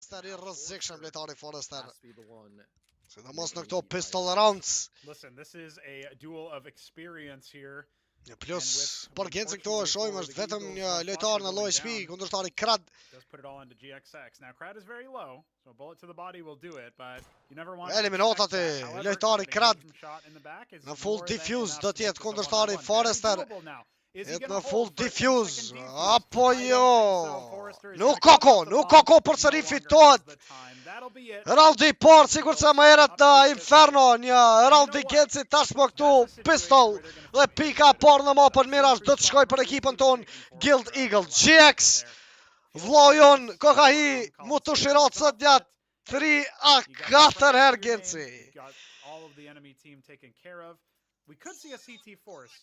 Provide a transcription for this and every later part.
Forrester I rrezikshëm lojtari Forrester. Sidomos në këto pistol rounds. Listen, this is a duel of experience here. Plus, për Gencin këto e shojmë është vetëm një lojtar në lloj shtëpi, kundërshtari Krad. Just put it all into GXX. Now Krad is very low, so a bullet to the body will do it, but you never want Eliminata të lojtari Krad. Në full diffuse do të jetë kundërshtari Forrester. Jetë në full diffuse. Apo jo. Nuk kako për sëri fitohet. Raldi por, sigur se më herët në Inferno, një Raldi Genci tashmë këtu pistol dhe pika por në mapën Mirage do të shkoj për ekipën ton Guild Eagle. GX, vlojon, kokahi, mu të shirat së djatë 3-4 herë Genci. We could see a CT force.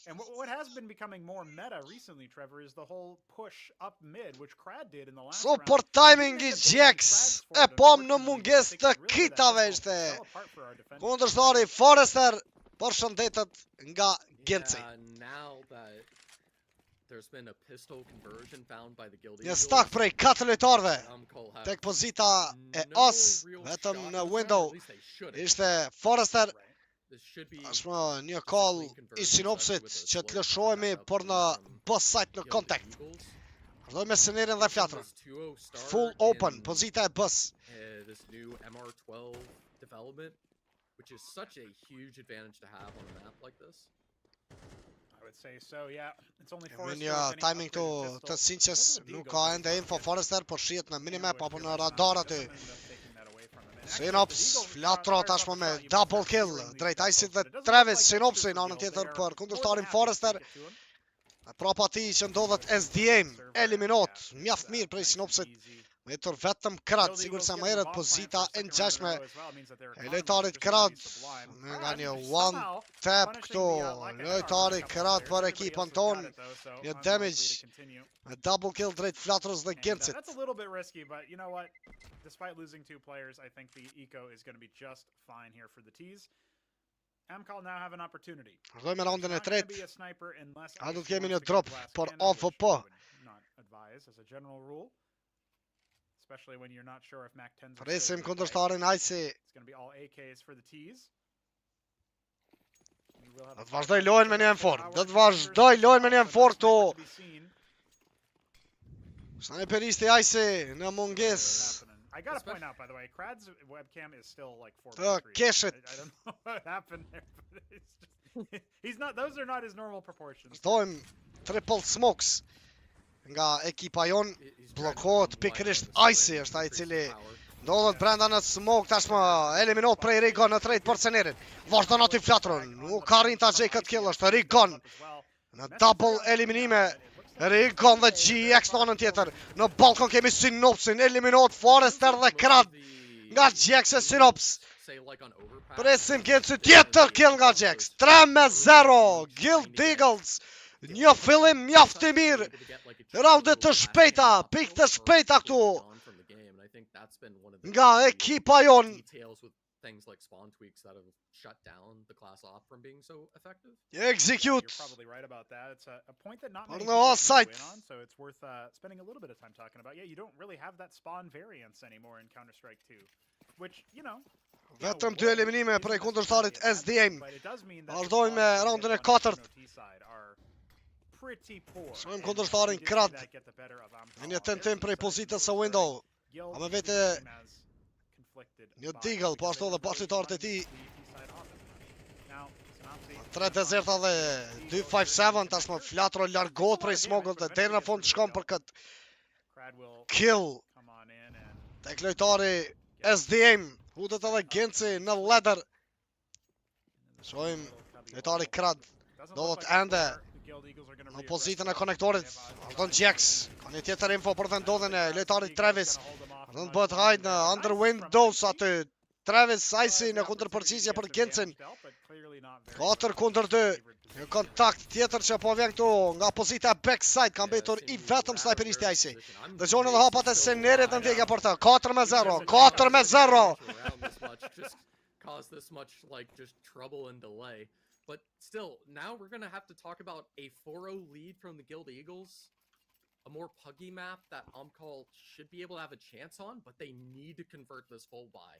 And what has been becoming more meta recently, Trevor, is the whole push up mid, which Krad did in the last round. Super timing I GX, e pom në munges të kitave ishte. Kundërshtari Forrester, përshëndetet nga Genci. Një stak prej 4 lojtarëve, tek pozita e as, vetëm në window, ishte Forrester. Ashma një call I sinopsit që të lëshojme për në boss site në contact. Vërdoj me scenerin dhe fjatrën. Full open, pozita e boss. Një timing të sinqes nuk ka ende info Forrester, por shihet në minimap apo në radar aty. Synops, flatro tashmë me double kill, drejt Isit dhe Travis, Synopsi në anën tjetër për kundërshtarin Forrester. Prapa ti që ndodhet SDA, eliminot, mjaft mirë prej Synopsit, me tër vetëm Krad, sigur se më herët pozita e ngjashme e lojtarit Krad, nga një one tap këtu, lojtari Krad për ekipën ton, një damage, me double kill drejt flatrës dhe Gencit. That's a little bit risky, but you know what? Despite losing 2 players, I think the eco is going to be just fine here for the T's. Amkal now have an opportunity. Vërdoj me raundin e tret. A do të kemi një drop për AVP. Especially when you're not sure if Mac 10's Presim kundërshtarin Icy. It's going to be all AKs for the T's. Do të vazhdoj lojën me një M4. Do të vazhdoj lojën me një M4 to. Sniperisti Icy në munges. I gotta point out, by the way, Krad's webcam is still like 4:3. Keshit. I don't know what happened there, but it's just he's not. Those are not his normal proportions. Stojmë triple smokes nga ekipa jon, bllokohet pikërisht Icy është ai I cili ndodhet brenda në smoke tashmë eliminot prej Rigon në trade për scenerin. Vazhdon aty flatron. Nuk ka rrin ta gjej këtë kill është Rigon. Në double eliminime Rigon dhe GX në anën tjetër. Në balkon kemi Synopsin, eliminot Forrester dhe Krad nga GX e Synops. Presim Genci tjetër kill nga GX. 3-0, Guild Eagles. Një fillim mjaft I mirë. Raundet të shpejta, pikë të shpejta këtu. Nga ekipa jon. Shut down the class off from being so effective. Execute. You're probably right about that. It's a point that not On many the people offside. win on, so it's worth spending a little bit of time talking about. Yeah, you don't really have that spawn variance anymore in Counter-Strike 2, which, you know, vetëm 2 eliminime prej kundërshtarit SDA. Vazhdojmë me raundin e 4. Shojmë kundërshtarin Krad. Në një tentim prej pozitës së window. A me vete një Deagle, po ashtu dhe bashkëtarët e tij. 3 dezerta dhe 257, tashmë flatro largohet prej smogut dhe deri në fund shkon për këtë kill. Tek lojtari SDA, hudet edhe Genci në ladder. Shojmë lojtari Krad, do të ende në pozitën e konektorit. Vazhdon GX, ka një tjetër info për të ndodhen e lojtarit Travis. Do të bëhet hide në under windows aty. Travis Icy në kundërpërgjigje për Gencin. 4-2. Një kontakt tjetër që po vjen këtu nga pozita backside, ka mbetur I vetëm sniperisti Icy. Dëgjoni edhe hapat e scenerit në ndjekje për të. 4-0. 4-0. Cause this much like just trouble and delay. But still, now we're going to have to talk about a 4-0 lead from the Guild Eagles. a more puggy map that Amkal should be able to have a chance on, but they need to convert this full buy,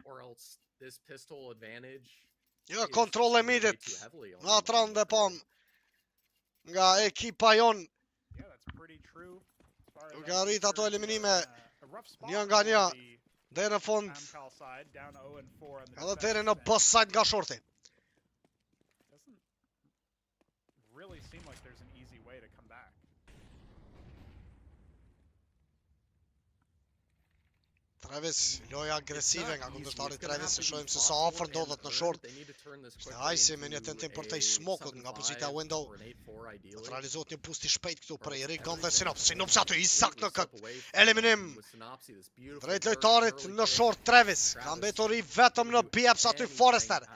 or else this pistol advantage. Jo kontroll e midit. Na trande pom. Nga ekipa jon. Yeah, that's pretty true. As far as Duke I'm arrit ato concerned, eliminime. a rough spot Një nga një. on the Dhe në fund. Amkal side, down 0-4 on the Edhe defense, deri në and boss side nga shorti. doesn't really seem like there's an easy way to come back. Travis, loja agresive nga kundërtari Travis, se shohim se sa afër ndodhet në short. Ishte hajsi me një tentim për tej smokut nga pozita e window. Do të realizohet një boost i shpejt këtu për Rigon dhe Sinops. Sinops aty i sakt në këtë eliminim. Drejt lojtarit në short Travis. Ka mbetur i vetëm në Bieps aty Forrester.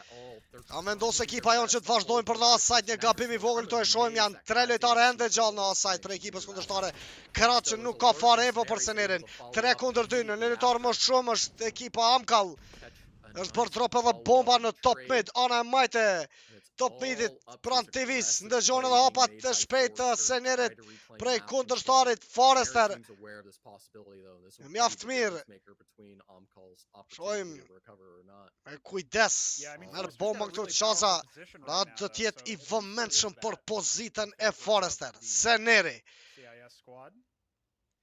Ka vendos ekipa jonë që të vazhdojnë për në asajt, një gabim i vogël këto e shohim, janë 3 lojtare ende gjallë në asajt për ekipës kundërshtare. Kratë që nuk ka fare evo për Senerin. 3 kundër 2, në lojtar më shumë është ekipa Amkal. Është për drop edhe bomba në top mid, ana e majte top midit pran TV's, ndëgjon edhe hapat të shpejt të Senerit prej kundërshtarit Forrester. Mjaft mirë. Shohim me kujdes. Merë bomba këtu të qaza. Pra do t'jetë i vëmendshëm për pozitën e Forrester. Seneri. CIS squad.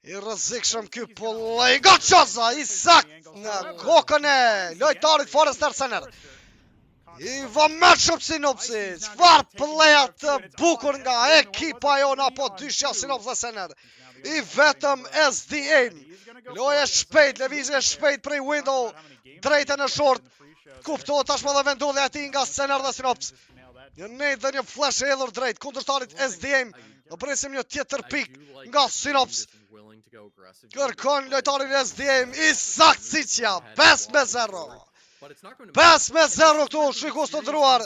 I rrezikshëm ky pullej nga qaza, i sakt në kokën e lojtarit Forrester Sener. I vëmendshëm Sinopsi. Çfarë plleja të bukur nga ekipa jon apo dyshja Sinops dhe Sener. I vetëm SDA. Loja shpejt, lëvizje shpejt prej window, drejte në short. Kuptohet tashmë dhe vendullja e tij nga Sener dhe Sinops. Një nejt dhe një flash e edhur drejt kundërshtarit SDA. Do presim një tjetër pik nga Sinops. Kërkon lojtarin SDA i sakt Sicja. 5-0. 5-0 këtu, shikos të ndruar.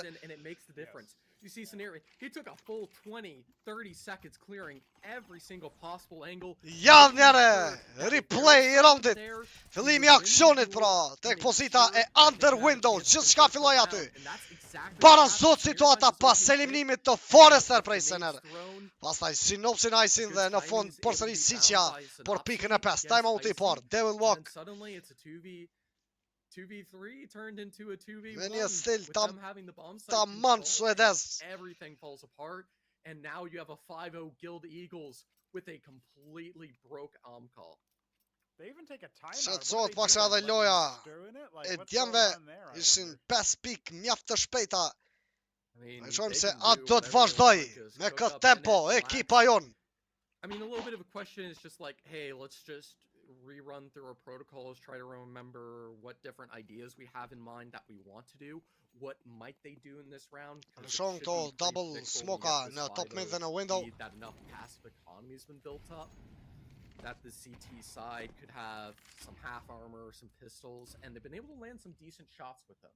You see Scenario, he took a full 20-30 seconds clearing every single possible angle. Ja njëre, replay i rondit. Fillimi i aksionit pra, tek pozita e under window, gjithçka filloi aty. Para zot situata pas eliminimit të Forrester prej Sener. Pastaj Sinopsin Isin dhe në fund përsëri Sicja për pikën e 5. Time out i parë, Devil Walk. Suddenly it's a 2v3 turned into a 2v1. Me një stil with them having the bomb site tamam control, suedez. everything falls apart, and now you have a 5-0 Guild Eagles with a completely broke Amkal. They even take a timeout. Shqetësohet pak se edhe loja e djemve ishin 5 pik mjaft të shpejta. I mean, E shohim they se can atë do do të whatever they vazhdoj want, just me cook këtë up tempo an end ekipa jon. I mean, a little bit of a question is just like, hey, let's just rerun through our protocols, try to remember what different ideas we have in mind that we want to do. What might they do in this round? 'Cause it Shohim should këto be pretty double predictable. smoka You have në this top mid dhe në 5-0 window. speed, that enough passive economy's been built up, that the CT side could have some half armor, some pistols, and they've been able to land some decent shots with them.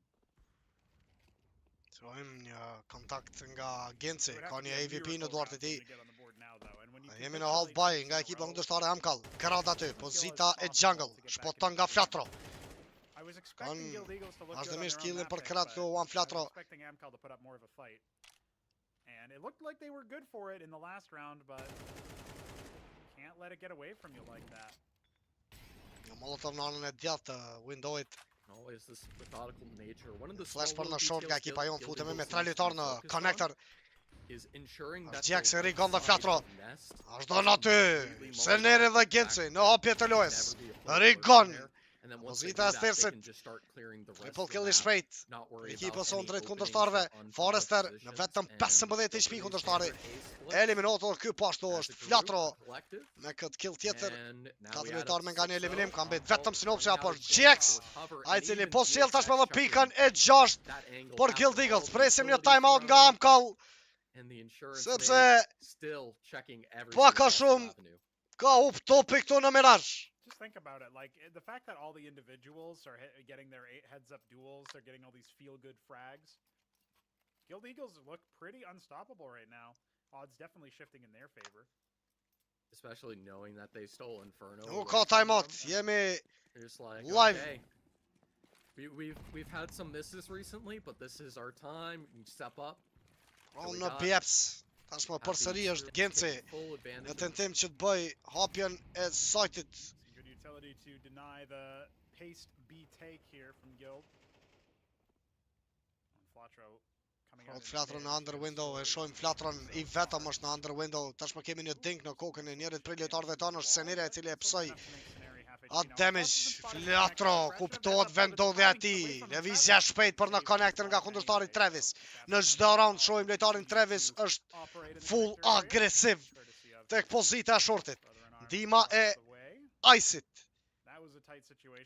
Shohim një kontakt nga Genci, ka një AVP në duart e tij. Jemi në half buy nga ekipa kundërshtare Amkal. Krad aty, pozita e jungle, shpoton nga flatro. Vazhdimisht killin për Krad këtu Juan Flatro. And it looked like they were good for it in the last round, but can't let it get away from you like that. Në Molotov në anën e djathtë të windowit. Always this methodical nature. One of the Flash për small në short nga details ekipa jon, Guild futemi me Eagles 3 needs lojtar to në focus on connector. is ensuring that Jax the Rigon dhe right Flatro. side of the nest Vazhdon aty, Seneri dhe Genci në hapje të lojës. Rigon. Pozita e stersit. Triple kill i shpejt. Ekipa son drejt kundërshtarëve. Forrester në vetëm 15 HP kundërshtari. Eliminator ky po ashtu është Flatro me këtë kill tjetër. 4 lojtarë me nga një eliminim, ka mbet vetëm Sinopsi apo Jax, ai cili po sjell tashmë edhe pikën e 6 për Guild Eagles. Presim një timeout nga Amkal, sepse pak a shumë ka up topi këtu në Mirage. Just think about it, like the fact that all the individuals are getting their 8 heads-up duels, they're getting all these feel-good frags. Guild Eagles look pretty unstoppable right now. Odds definitely shifting in their favor. Especially knowing that they stole Inferno. Nuk ka timeout, jemi They're just like, live. okay, we've had some misses recently, but this is our time. We can step up. në Bieps. Tashmë përsëri është Genci në tentim që të bëj hapjen e sajtit. Good utility to deny the paced B take here from Guild. Flatro coming out. Flatron në under window, e shohim Flatron I vetëm është në under window. Tashmë kemi një dink në kokën e njërit prej lojtarëve tanë, është Senira e cili e psoi atë damage. Flatro kuptohet vendodhja e tij. Lëvizja shpejt për në connector nga kundërtari Travis. Në çdo round shohim lojtarin Travis është full agresiv tek pozita e shortit. Ndihma e Ice-it.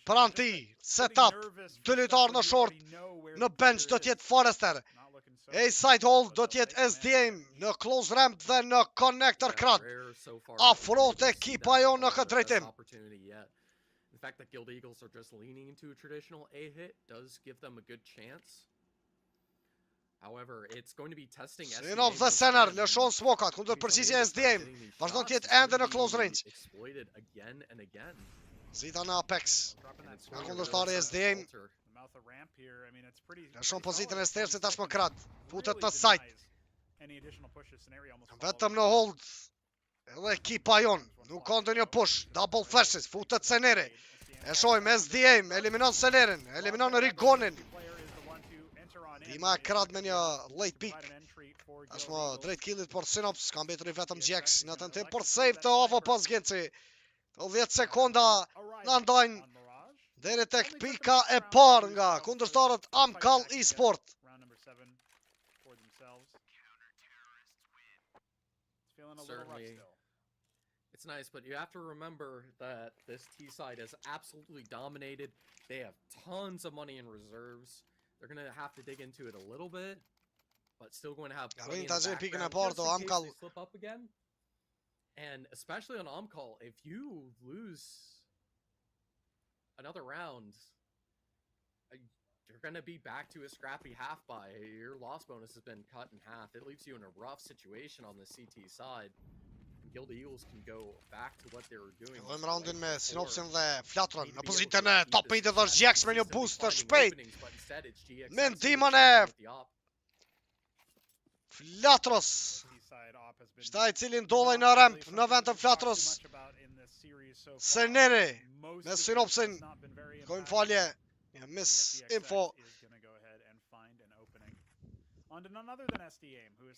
Pranë tij, setup, dy lojtarë në short, në bench do t'jetë Forrester. E side hold do t'jetë SDM në close ramp dhe në connector krat. Afrohet ekipa jo në këtë drejtim. The fact that Guild Eagles are just leaning into a traditional A hit does give them a good chance. However, it's going to be testing Sinop dhe Senar lëshon smokat kundër përgjigje SDM. Vazhdon t'jetë ende në close range. Exploited again and again. Zita në Apex. Nga kundërtari SDM. Lëshon pozitën e stersit tashmë krat. Futet në site. Vetëm në hold. Edhe ekipa jon. Nuk ka ndonjë push. Double flashes. Futet Seneri. E shohim SDM. Eliminon Senerin. Eliminon Rigonin. Dima e krat me një late pick. Tashmë drejt killit për Synops. Ka mbetur I vetëm GX në tentim për save të AVP-s Genci. 10 sekonda në ndajnë deri tek pika e parë nga kundërshtarët Amkal Esport. Certainly, it's nice, but you have to remember that this T side is absolutely dominated. They have tons of money in reserves. They're going to have to dig into it a little bit, but still going to have plenty in the background just in case they slip up again. And especially on Amkal, if you lose another round, you're going to be back to a scrappy half buy. Your loss bonus has been cut in half. It leaves you in a rough situation on the CT side. And Guild Eagles can go back to what they were doing. Vëmë roundin me Synopsin dhe Flatron në pozitën e top mid dhe është GX me një boost të shpejt. Me ndihmën e Flatros. Shtaj cili ndodhej në ramp në vend të Flatros. Seneri me Synopsin. Kojmë falje. Misinfo.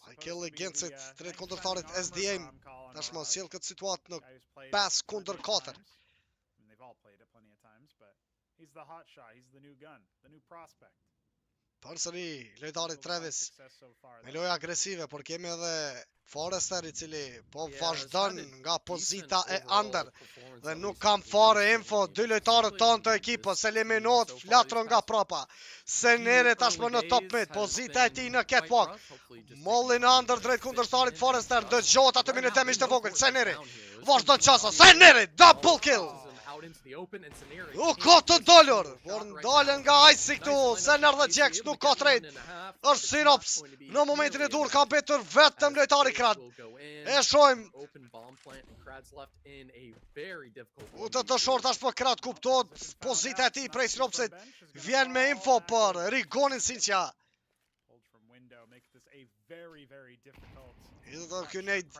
I kill against it. Drejt kundërtarit SDM. Tashmë sjell këtë situatë në 5 kundër 4. They've all played it plenty of times, but he's the hot shot, he's the new gun, the new prospect. Përsëri lojtarit Travis me lojë agresive, por kemi edhe Forrester I cili po vazhdon nga pozita e under dhe nuk kam fare info. Dy lojtarët tanë të ekipës eliminohet Flatron nga prapa. Senere tashmë në top mid, pozita e tij në catwalk. Molli në under drejt kundërshtarit Forrester, dëgjohet atë minutëm ishte vogël. Seneri vazhdon çasa. Seneri double kill. U ka të dollur, por ndalen nga Ice këtu, Senar dhe Jax nuk ka trade. Është Synops, në momentin e dur ka betur vetëm lojtari Krad. E shohim. Utë të short ashtë për Krad kuptohet pozita e tij prej Synopsit. Vjen me info për Rigonin Sinqia. Idë të kjo nejt.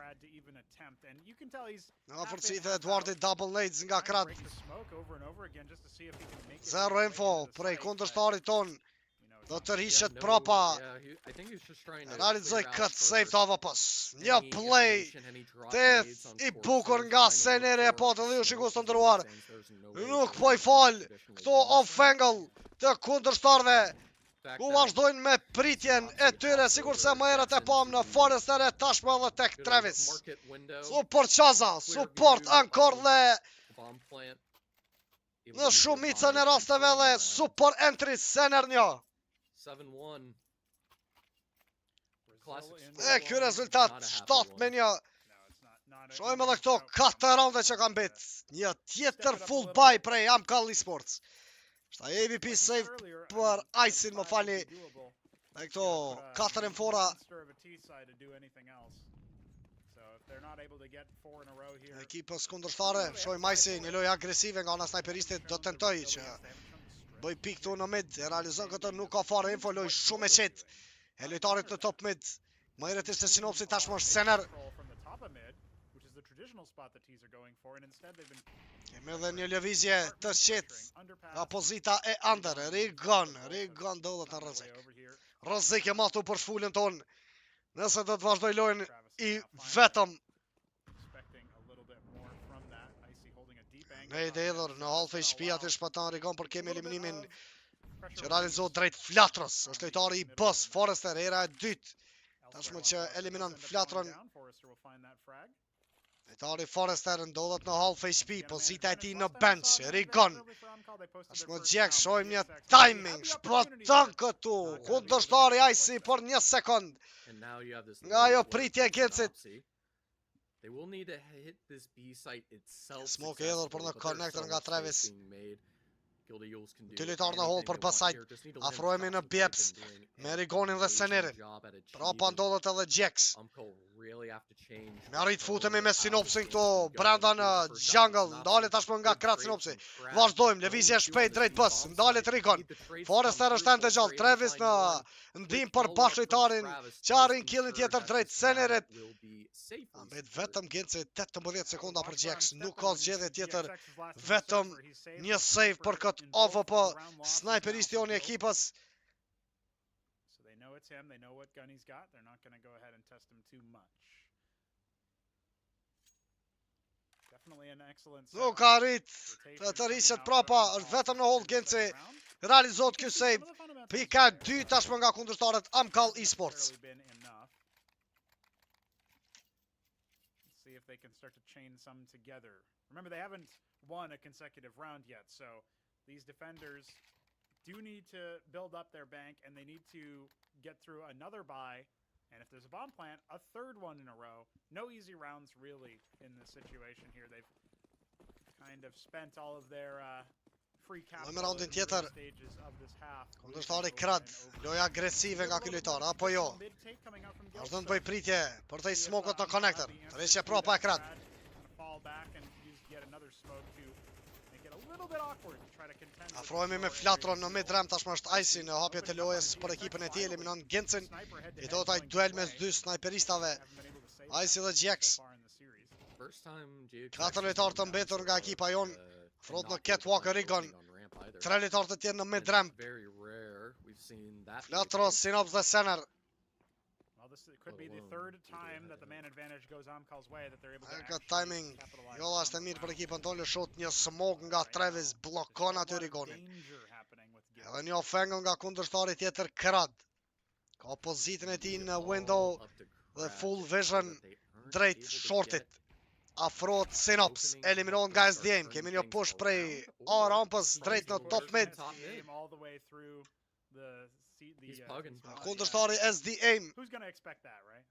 Nga përcit e Eduardit double nades nga Krad. Zero info prej kundërshtarit ton. Do të rrishet prapa. Realizoj këtë save të AVP-s. Një play të I bukur nga Senere, po të dhe ju shikus të ndëruar. Nuk po I fal këto off-angle të kundërshtarve. U vazhdojnë me pritjen e tyre, sigur se më herët e pam në Forrester e tashmë edhe tek Travis. Support Qaza, support ankor dhe në shumicën e rasteve dhe support entry Sener një. E kjo rezultat 7-1. Shohim edhe këto 4 raunde që kam bet. Një tjetër full buy prej Amkal Esports. Shta AVP save për Ice-in, më fali. Dhe këto 4 infora. Ekipës kundërshtare, shohim Ice-in, një lojë agresive nga ana sniperistit, do tentoj që bëj pik tu në mid, e realizon këtë, nuk ka fare info, lojë shumë e qetë. E lojtarit në top mid, Më herët ishte sinopsi, tashmë është Sener. Control from the top of mid, which is the traditional spot that tees are going for, and instead they've been Kemi edhe një lëvizje të qetë nga pozita e under. Rigon dëllët në rrezik. Rrezik e matu për shfullin ton. Nëse do të vazhdoj lojën i vetëm. Me ide edhur në half HP aty shpatan Rigon për kemi eliminimin që realizohet drejt Flatrës. Është lojtari i bës Forrester, era e dytë. Tashmë që eliminon Flatrën. Lojtari Forrester ndodhet në half HP, pozita e tij në bench, Rigon. Tashmë Gjek, shojmë një timing, shpëton këtu. Kundërshtari Icy për 1 sekond. Nga ajo pritje e Gilcit. Smoke e edhur për në connector nga Travis. Dy lojtarë në hall për pasajt. Afrohemi në Bjeps me Rigonin dhe Senerin. Prapa ndodhet edhe Gjeks. Me arrit futemi me sinopsin këtu brenda në jungle. Ndalet tashmë nga kratë sinopsi. Vazhdojmë, lëvizje shpejt drejt bës. Ndalet Rigon. Forrester është ende gjallë. Travis në ndim për bashkëlojtarin që arrin killin tjetër drejt Senerit. Ambet vetëm Gilci 18 sekonda për Gjeks. Nuk ka zgjedhje tjetër. Vetëm një save për këtë AVP. Sniperisti on i ekipës. It's him, they know what gun he's got. They're not going to go ahead and test him too much. Definitely an excellent Nuk ka arrit të rriset prapa, është vetëm në hold Gilci. Realizot kjo save. Pika 2 tashmë nga kundërshtarët Amkal Esports. See if they can start to chain some together. Remember, they haven't won a consecutive round yet, so these defenders do need to build up their bank, and they need to get through another bye, and if there's a bomb plant, a third one in a row. No easy rounds, really, in this situation here. They've kind of spent all of their free capital in the stages of this half. Kundërshtari krad, loja agresive nga ky lojtar, apo jo? Vazhdon të bëj pritje për të smokut në connector. Rishje prapa e krad. Afrohemi me Flatron në mid-ram, tashmë është Icy në hapje të lojës për ekipën e tij, eliminon Gincin. I do taj duel mes dy snajperistave, Icy dhe Gjeks. 4 lojtarë të mbetur nga ekipa jon, afrohet në catwalk Rigon. 3 lojtarë të tjerë në mid-ram. Flatro, Sinops dhe Sener. Could be the third time that the man advantage goes Amkal's way that they're able to actually timing. Jolla është e mirë për ekipën tonë, shot një smoke nga Travis, bllokon aty Rigonin. Edhe një ofengull nga kundërshtari tjetër Krad. Ka pozitën e tij në window dhe full vision drejt shortit. Afrohet Synops, eliminohet nga SDM. Kemi një push prej A rampës drejt në top mid. Kundërshtari SDM. Who's going to expect that, right?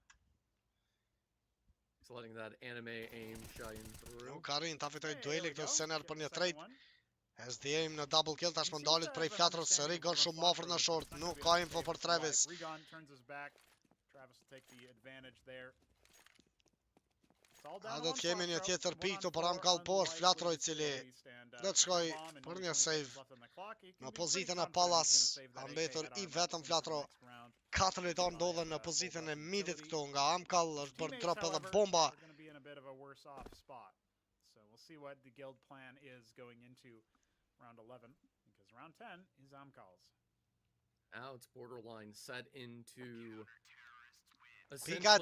He's letting that anime aim shine through. Nuk arrin ta fitoj dueli këtu Sener për një trade. SDM në double kill tashmë ndalet prej Flatrës, Rigon shumë afër në short, nuk ka info për Travis. Travis will take the advantage there. A do të kemi një tjetër pikë këtu për Amkal, po është Flatro i cili do të shkoj për një save në pozitën e Pallas. Ka mbetur i vetëm Flatro. 4 lojtarë ndodhen në pozitën e midit këtu nga Amkal, është bërë drop edhe bomba. So we'll see what the guild plan is going into round 11, because round 10 is Amkal's. Now it's borderline set into Pika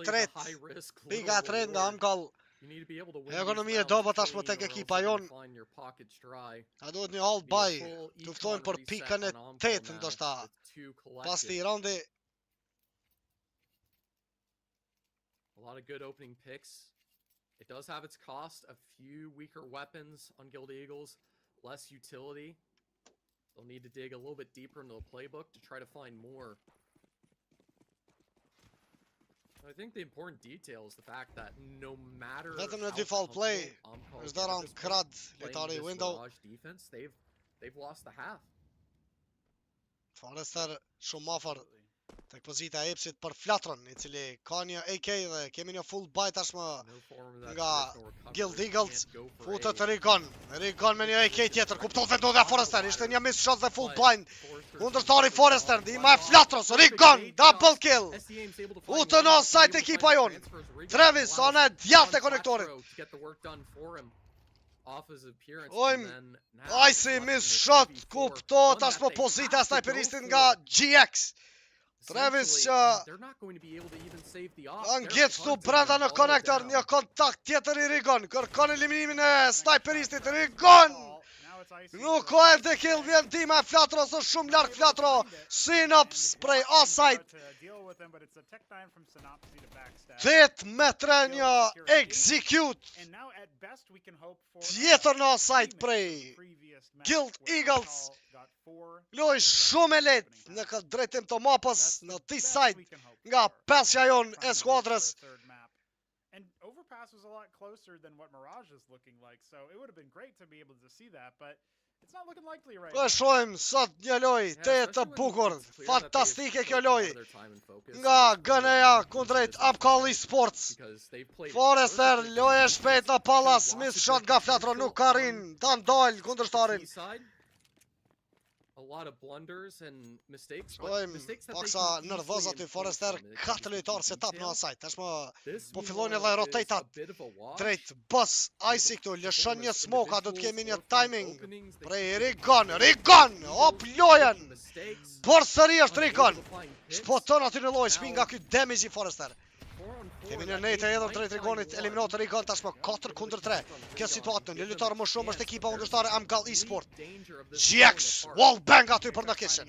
3 nga Amkal. Ekonomia e doba tashmë tek ekipa jon. A duhet një hold by. Të ftojnë për pikën e 8 ndoshta. Pas këtij raundi. A lot of good opening picks. It does have its cost. A few weaker weapons on Guild Eagles, less utility. They'll need to dig a little bit deeper into the playbook to try to find more. I think the important detail is the fact that no matter vetëm në default play, është dhënë Krad, lojtari window. Defense, they've lost the half. Forrester shumë afër Tek pozita e Epsit për Flatron, I cili ka një AK dhe kemi një full buy tashmë nga Guild Eagles. Futet Rigon. Rigon me një AK tjetër. Kupton vetë ndodha Forrester. Ishte një miss shot dhe full blind. Kundërtari Forrester. Ndihma e Flatros. Rigon. Double kill. Futën offside ekipa jon. Travis on e djathtë e konektorit. Icy miss shot. Kupto tashmë pozita e sniperistit nga GX. Travis që angjeçtu brenda në konektor, një kontakt tjetër I Rigon, kërkon eliminimin e sniperistit, Rigon! Nuk ka e kill, vjen tima e Flatros, është shumë larg Flatro, Synops prej offside. 8 metre një execute, tjetër në offside prej Guild Eagles. Loj shumë e lehtë në këtë drejtim të mapës në this side nga pesja jon e skuadrës. And overpass was a lot closer than what Mirage is looking like, so it would have been great to be able to see that, but it's not looking likely right now. Po shohim sot një lojë të bukur, fantastike kjo lojë. Nga GNA kundrejt Amkal Sports. Forrester lojë shpejt në pallas, miss shot nga Flatro, nuk ka rin, ta ndal kundërshtarin. A lot of blunders and mistakes. Paksa nervoz aty Forrester, 4 lojtarë se tap në asaj. Tashmë po fillojnë edhe rotatat drejt boss Icy këtu, lëshon një smoke, do të kemi një timing prej Rigon, hop lojen! Përsëri është Rigon! Shpoton aty në lojë, shpi nga ky damage I Forrester. Kemi një nate edhe drejt Rigonit, eliminot Rigon tashmë 4-3. Kjo situatë në lojtarë më shumë është ekipa kundërshtare Amkal Esport. GX, wallbang aty për në kitchen.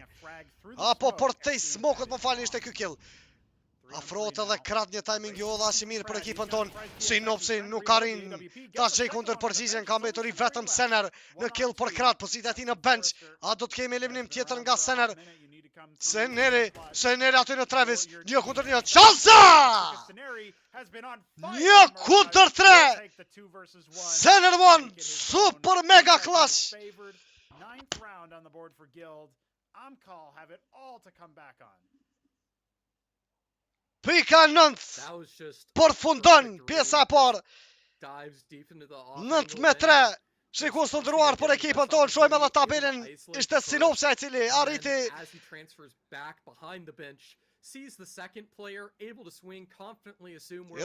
Apo për te smoke-ët më falni ishte ky kill. Afrohet edhe krat një timing jo dhe ashtë mirë për ekipën tonë. Synopsi nuk ka rin. Tash gjej kundër përgjigjen, ka mbetur I vetëm Sener në kill për krat. Pozita e tij në bench. A do të kemi eliminim tjetër nga Sener? Seneri aty në Travis, një kundër një, Çalsa! Një kundër 3! Sener won, super mega clutch! 9th round on the board for Guild. Amkal have it all to come back on. Pika 9, përfundon pjesa e parë. 9 me 3. Shikus të ndëruar për ekipën tonë, shojmë edhe tabelin, ishte Synopsia I cili arriti I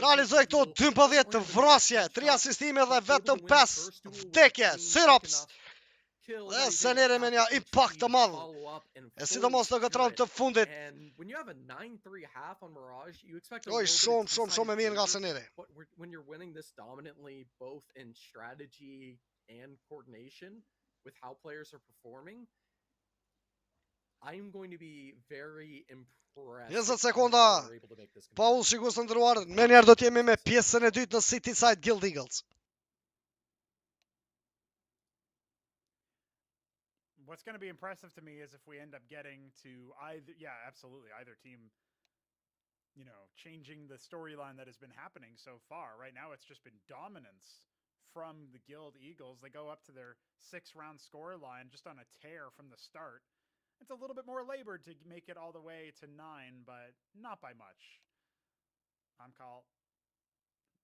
realizoi këto 12 vrasje, 3 asistime dhe vetëm 5 vdekje, Synops. Dhe Seneri me një impact të madh. E sidomos në këtë round të fundit. Oj, shumë e mirë nga Seneri. When you're winning this dominantly both in strategy and coordination with how players are performing, I'm going to be very impressed. 20 sekonda. Paul shikus të ndëruar, me njerë do t'jemi me pjesën e dytë në City Side Guild Eagles. What's going to be impressive to me is if we end up getting to either, either team, changing the storyline that has been happening so far. Right now, it's just been dominance from the Guild Eagles. They go up to their 6-round score line just on a tear from the start. It's a little bit more labored to make it all the way to 9, but not by much. Amkal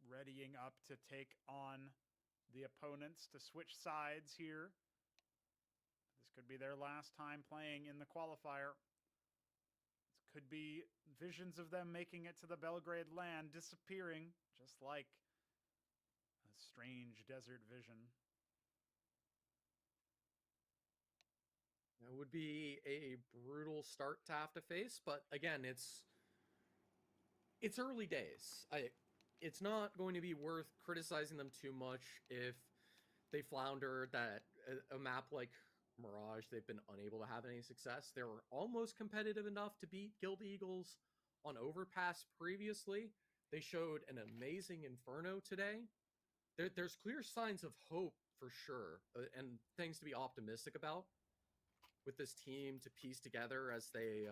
readying up to take on the opponents to switch sides here. This could be their last time playing in the qualifier. This could be visions of them making it to the Belgrade land, disappearing, just like a strange desert vision. It would be a brutal start to have to face, but again, it's early days. It's not going to be worth criticizing them too much if they flounder that a map like Mirage, they've been unable to have any success. They were almost competitive enough to beat Guild Eagles on Overpass previously. They showed an amazing Inferno today. There's clear signs of hope for sure, and things to be optimistic about with this team to piece together as they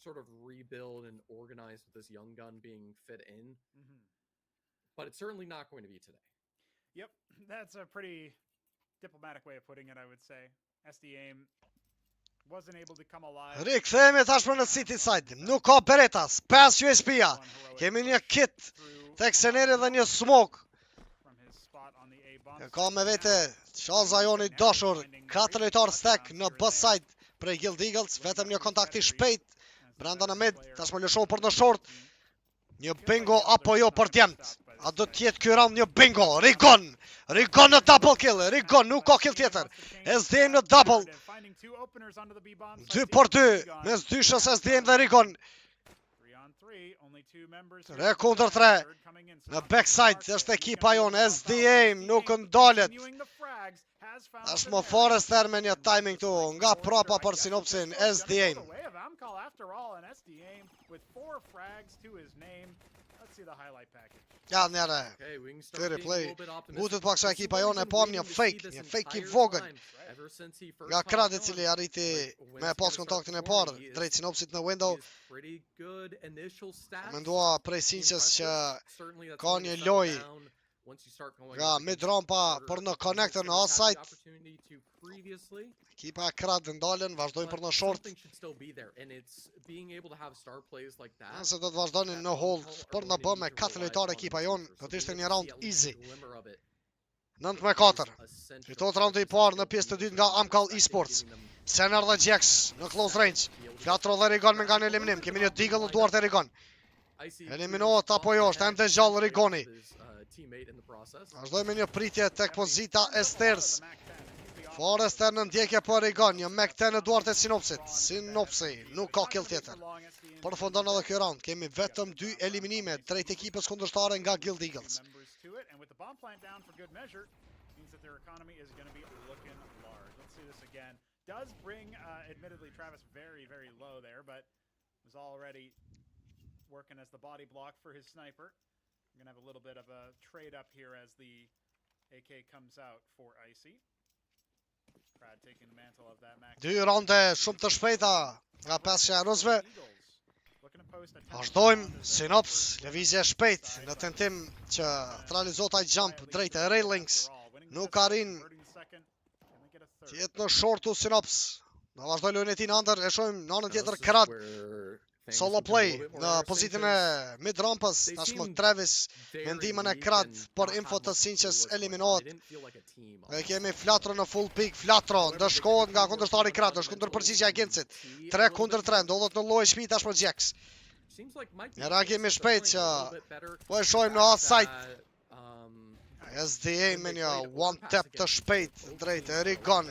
sort of rebuild and organize with this young gun being fit in. Mm-hmm. But it's certainly not going to be today. Yep, that's a pretty diplomatic way of putting it, I would say. SD Aim wasn't able to come alive. Rikthehemi tashmë në City Side. Nuk ka Beretas. 5 USB-a. Kemi një kit tek Seneri dhe një smoke. From his spot on the A bomb. E ka me vete Shaza joni dashur. 4 lojtar stack në B-side prej Guild Eagles. Vetëm një kontakt I shpejt. Brenda në mid. Tashmë lëshon për në short. Një bingo apo jo për djemt. A do tjetë kjo round një bingo. Rigon. Rigon në double kill. Rigon nuk ka kill tjetër. SDM në double. 2 për 2. Mes dyshës SDM dhe Rigon. 3 kundër 3. Në backside është ekipa jonë. SDM nuk ndalet. Është më Forrester me një timing tu. Nga prapa për sinopsin SDM. Amkal after all, and SDM with 4 frags to his name. Let's see the highlight package. Ja, nere. Good replay. Gutet pak sa ekipa jonë e pam një fake I vogël. Nga Kradi cili arriti me pas kontaktin e parë drejt sinopsit në window. Mendua prej sinqes që ka një loj nga mid rampa për në connector në outside. Ekipa e Krad ndalen, vazhdojnë për në short. Nëse do të vazhdojnë në hold për në bë me 4 lojtare ekipa jonë, do të ishte një round easy. 9-4. Fitot round I parë në pjesë të dytë nga Amkal Esports. Senar dhe Jax në close range. Flatro dhe Rigon me nga në eliminim. Kemi një Deagle në duart e Rigon. Eliminohet apo jo, është ende gjallë Rigoni. Vazhdojmë një pritje tek pozita e stairs. Forrester në ndjekje për Rigon, një Mac-10 në duart e sinopsit. Sinopsi, nuk ka kill tjetër. Përfundon edhe kjo round, kemi vetëm 2 eliminime drejt ekipës kundërshtare nga Guild Eagles. Does bring, admittedly, Travis very, very low there, but was already working as the body block for his sniper. We're going to have a little bit of a trade up here as the AK comes out for Icy. Brad taking the mantle of that Mac. 2 ronde shumë të shpejta nga 5 rusëve. Vazhdojmë, Sinops, lëvizje shpejt në tentim që të realizohet ai jump drejt e railings. Nuk arrin që jetë në shortu Sinops. Në vazhdoj lojnë e ti në ndër, e shojmë në anën tjetër Krat. Solo play në pozitin e mid rampës, tashmë Travis me ndihmën e Krat për info të sinqes eliminohet. E kemi Flatro në full pick, Flatro ndëshkohet nga kundërshtari Krat, është kundër përgjigja e Gencit. 3 kundër 3, ndodhet në lojë shtëpi tashmë Jax. Një reagim I shpejt që po e shohim në outside. SDA me një one tap të shpejt drejt Rigon.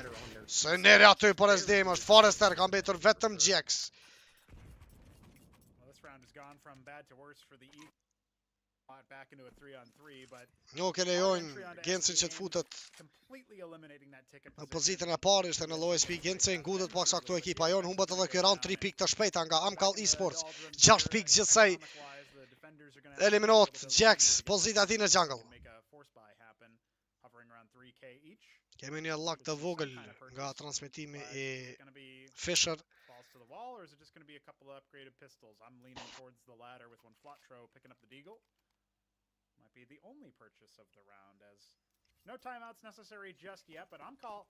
Seneri aty për SDA është Forrester, ka mbetur vetëm Jax. Nuk e lejojnë Gencin që të futet në pozitën e parë, ishte në lojë spi Gencin, gudet paksa këtu ekipa jonë, humbet edhe kjo round 3 pik të shpejta nga Amkal Esports, 6 pik gjithsej, eliminohet Jax, pozita ti në jungle. Kemi një lak të vogël nga transmitimi I Fisher. To the wall, or is it just going to be a couple of upgraded pistols? I'm leaning towards the latter with one Flatro picking up the Deagle. Might be the only purchase of the round, as no timeouts necessary just yet, but Amkal,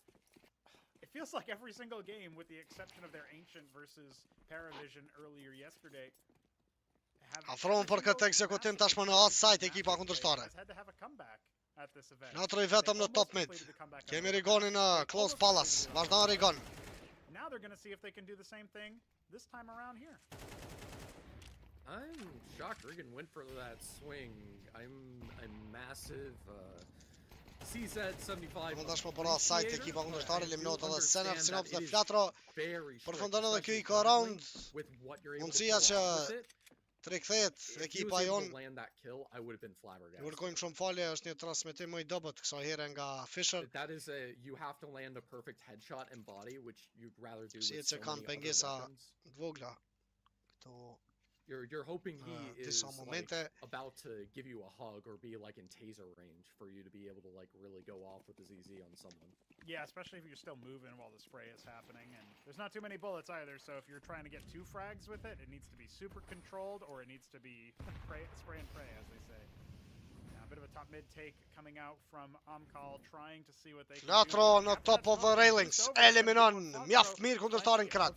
it feels like every single game, with the exception of their Ancient versus Paravision earlier yesterday, Afrohen për këtë ekzekutim tashmë në outside ekipa kundërshtare. Natroj vetëm në top mid. Kemi Rigonin në close palace. Vazhdon Rigon. Now they're going to see if they can do the same thing this time around here. I'm shocked Rigon went for that swing. I'm a massive CZ75. Tashmë për outside ekipa kundërshtare eliminohet edhe Senar, Sinops dhe Flatro. Përfundon edhe kjo IK round. Mundësia që të rikthehet ekipa jonë. Kërkojmë shumë falje, është një transmetim më I dobët kësaj here nga Fisher. You have to land a perfect headshot and body, which you'd rather do with so që kanë pengesa të vogla. You're hoping he is like about to give you a hug or be like in taser range for you to be able to like really go off with the ZZ on someone. Yeah, especially if you're still moving while the spray is happening, and there's not too many bullets either, so if you're trying to get 2 frags with it, it needs to be super controlled, or it needs to be spray and pray, as they say. Now A bit of a top mid take coming out from Amkal, trying to see what they can Flatro do. në top of the railings, eliminon, mjaft mirë kundërshtarin krad.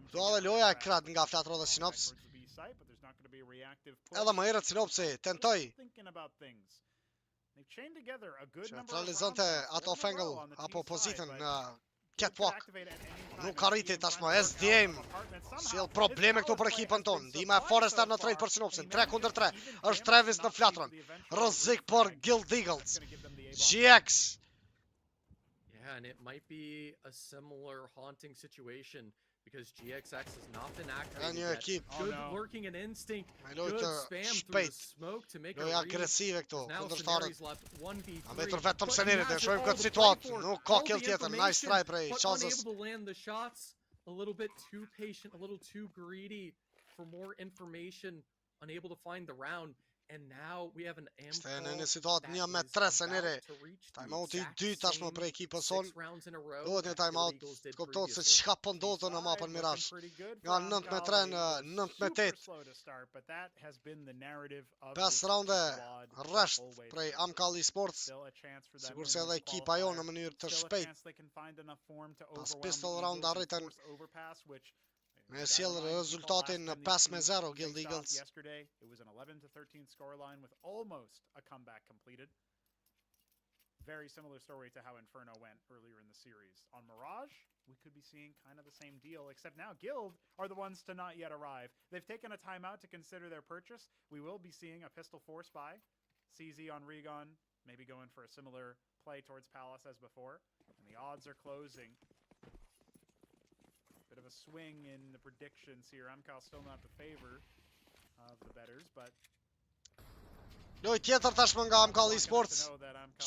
Këtu edhe loja e krad nga Flatro dhe Sinops. Edhe më herët Sinopsi tentoj që neutralizonte ato Fengal apo pozitën në catwalk. Nuk arriti tashmë SDM. Sjell probleme këtu për ekipën tonë. Ndihma e Forrester në trade për Sinopsin. 3 kundër 3. Është Travis në Flatron. Rrezik për Guild Eagles. GX. Yeah, and it might be a similar haunting situation because GXX has not been activated Një yet. ekip. Good lurking and instinct. Good Lojë spam through the shpejt. smoke to make a Lojë read. agresive këtu, Now kundërshtarët. Scenari's left 1v3. A vetër vetëm but Senerit, he e has shohim all këtë to situatë. play for, Nuk ka all kill the tjetër. Nice information, try prej but Chazës. unable to land the shots. A little bit too patient, a little too greedy for more information, unable to find the round. And now we have an Ishte në Amkal një situatë that 1 me is 3 Seneri. about to reach the Timeout i exact 2 tashmë same për ekipën 6 sonë. rounds in a row Duhet një that Guild timeout. Eagles did Kuptohet se previously. çka po ndodhte në mapën Mirage. Nga 9 me 3 në 9 me 8. 5 raunde rresht prej Amkal Esports. Sigur se edhe ekipa jo në mënyrë të shpejt. Pas pistol round arritën me sjell rezultatin në 5 me 0 Guild Eagles. Yesterday, it was an 11-13 scoreline with almost a comeback completed. Very similar story to how Inferno went earlier in the series. On Mirage, we could be seeing kind of the same deal, except now Guild are the ones to not yet arrive. They've taken a timeout to consider their purchase. We will be seeing a pistol force buy. CZ on Regon, maybe going for a similar play towards Palace as before. And the odds are closing. Bit of a swing in the predictions here. Amkal still not the favor of the bettors, but Lojë tjetër tashmë nga Amkal Esports.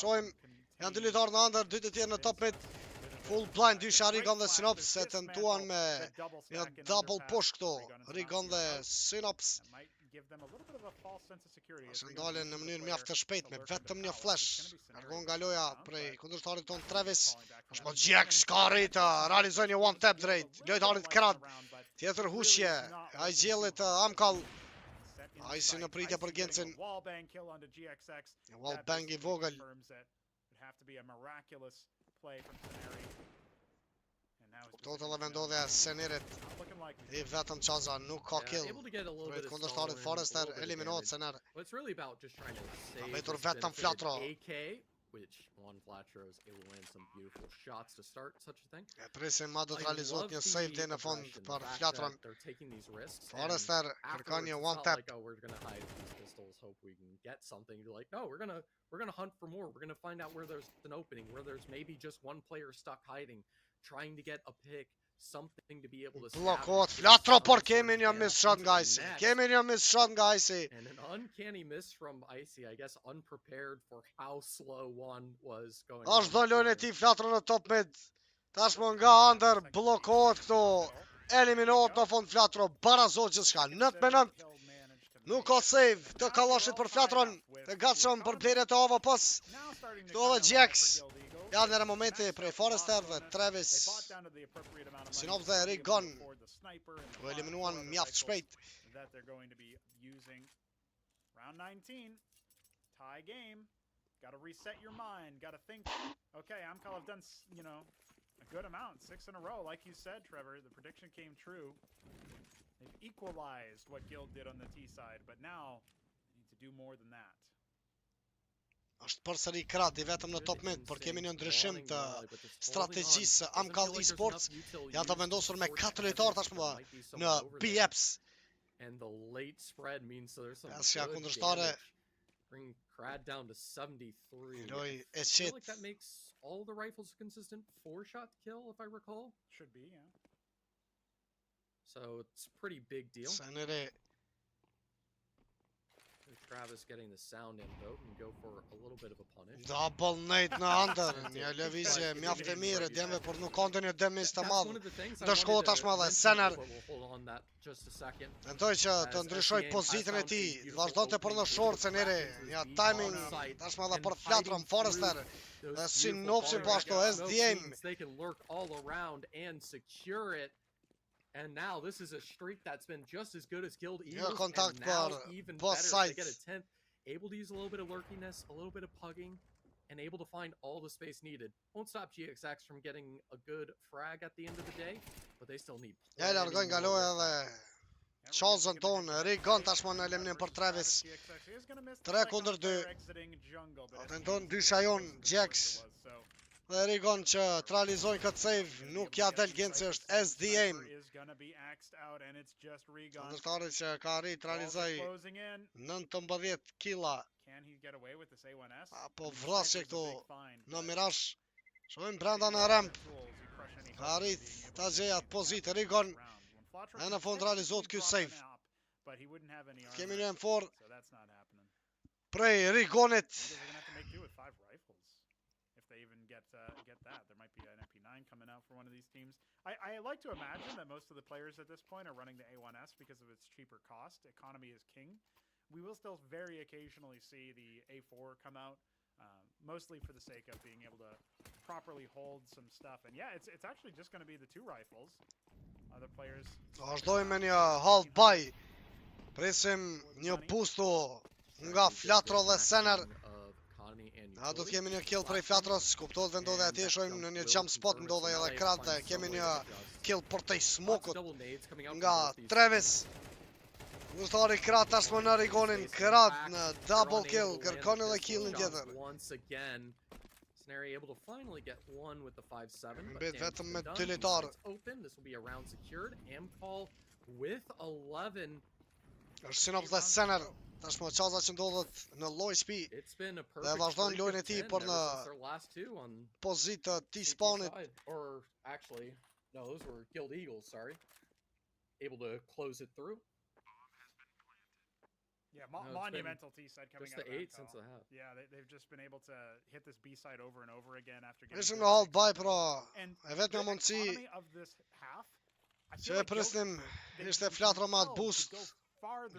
Shohim janë dy lojtarë në under, dy të tjerë në top mid. Full blind, dy Rigon dhe Sinops se tentuan me një double push këtu. Rigon dhe Sinops. Ose ndalen në mënyrë mjaft të shpejt me vetëm një flash. Largon nga loja prej kundërshtarit ton Travis. Është më GX ka arritë realizoi një one tap drejt. Lojtarit krad. Tjetër hushje. Ai gjellet Amkal. Ai si në pritje për Gencin. Wallbang i vogël. Kuptohet edhe vendodhja Senerit. I vetëm Chaza nuk ka kill. Prej kundërshtarit Forrester eliminohet Sener. Vetur vetëm Flatro. Which one Flatro is able to land some beautiful shots to start such a thing. E presim ma do të realizohet një save dhe në fond për Flatron. Forrester kërkon një one tap. Like, oh, we're gonna hide these pistols, hope we can get something. You're like, no, we're gonna hunt for more. We're gonna find out where there's an opening, where there's maybe just one player stuck hiding, trying to get a pick, something to be able to Blokot Flatro, por kemi një miss shot nga Icy. Kemi një miss shot nga Icy. And an uncanny miss from Icy, I guess unprepared for how slow one was going. Është do lojën e tij Flatro në top mid. Tashmë nga under blokot këtu. Eliminohet në fund Flatro, barazot gjithçka. 9 me 9. Nuk ka save të kallashit për Flatron. Të gatshëm për blerjet e AWP-s. Këtu edhe GX. Janë në momenti prej Forrester dhe Travis. Sinops dhe Rigon u eliminuan mjaft shpejt. Round 19, tie game. Got to reset your mind. Got to think. Okay, Amkal have done, you know, a good amount, 6 in a row, like you said, Trevor. The prediction came true. They've equalized what Guild did on the T side, but now they need to do more than that. Është përsëri krad i vetëm në top mid, por kemi një ndryshim të strategjisë Amkal Esports. Janë të vendosur me 4 lojtarë tashmë në BEPS. And the late spread means so there's some Asja good kundërshtare. damage. Bring Crad down to 73. Loj e I feel qit. like that makes all the rifles a consistent 4-shot kill, if I recall. Should be, yeah. So it's a pretty big deal. Seneri Travis getting the sound in though and go for a little bit of a punish. double nade në under. Një lëvizje mjaft e mirë djemve, por nuk ka ndonjë demis të That's madh. one of the things I Do shkohet wanted to tashmë edhe mention, Sener. but we'll hold on that just a second. Tentoj që të ndryshoj pozitën e tij. Vazhdonte për në short Seneri. Një timing tashmë edhe për Flatron Forrester. Those Synopsin po ashtu SDM. They can lurk all around and secure it. And now this is a streak that's been just as good as Guild Eagles, contact and now për even both better. They get sides. a 10th. able to use a little bit of lurkiness, a little bit of pugging, and able to find all the space needed. Won't stop GXX from getting a good frag at the end of the day, but they still need Jäller plenty gojnë more galoj work. edhe Charles'ën tonë, Rigon tashmë në eliminim për Travis. 3 kundër 2. Tenton dysha jonë, Jax dhe Rigon që tralizojnë këtë save, nuk ja del Genci është SD aim. Ndërtari që ka arrit tralizoj 19 killa. Apo vrasje këtu në Mirage. Shohim brenda në ramp. Ka arrit ta gjej atë pozitë Rigon. E në fund realizot ky save. Kemi një M4 prej Rigonit. I like to imagine that most of the players at this point are running the A1S because of its cheaper cost. Economy is king. We will still very occasionally see the A4 come out, mostly for the sake of being able to properly hold some stuff. And yeah, it's actually just going to be the 2 rifles. Other players. Vazhdojmë me një half buy. Presim një boostu nga Flatro dhe Sener. Na do të kemi një kill prej Flatros, kuptohet vendodhe atje, shohim në një jump spot ndodhe edhe krat dhe kemi një kill për tej smokut nga Travis. Kundërtari krat tashmë në Rigonin, krat në double kill, kërkon edhe killin tjetër. Snary able to finally get one with the 5-7. Mbet vetëm me 2 litar. This will be a round secured. Amkal with 11. Është synop dhe Sener. Tashmë qaza që ndodhet në low HP. Dhe vazhdojnë lojën e tij për në pozitë të T-spawnit. Or actually, no, those were Guild Eagles, sorry. Able to close it through. Yeah, monumental T-side coming out of Just the 8 Amkal. since the half. Yeah, they've just been able to hit this B-side over and over again after getting... Ishim në half buy, pra e vetë një mundësi që e prisnim ishte Flatro ma të boost.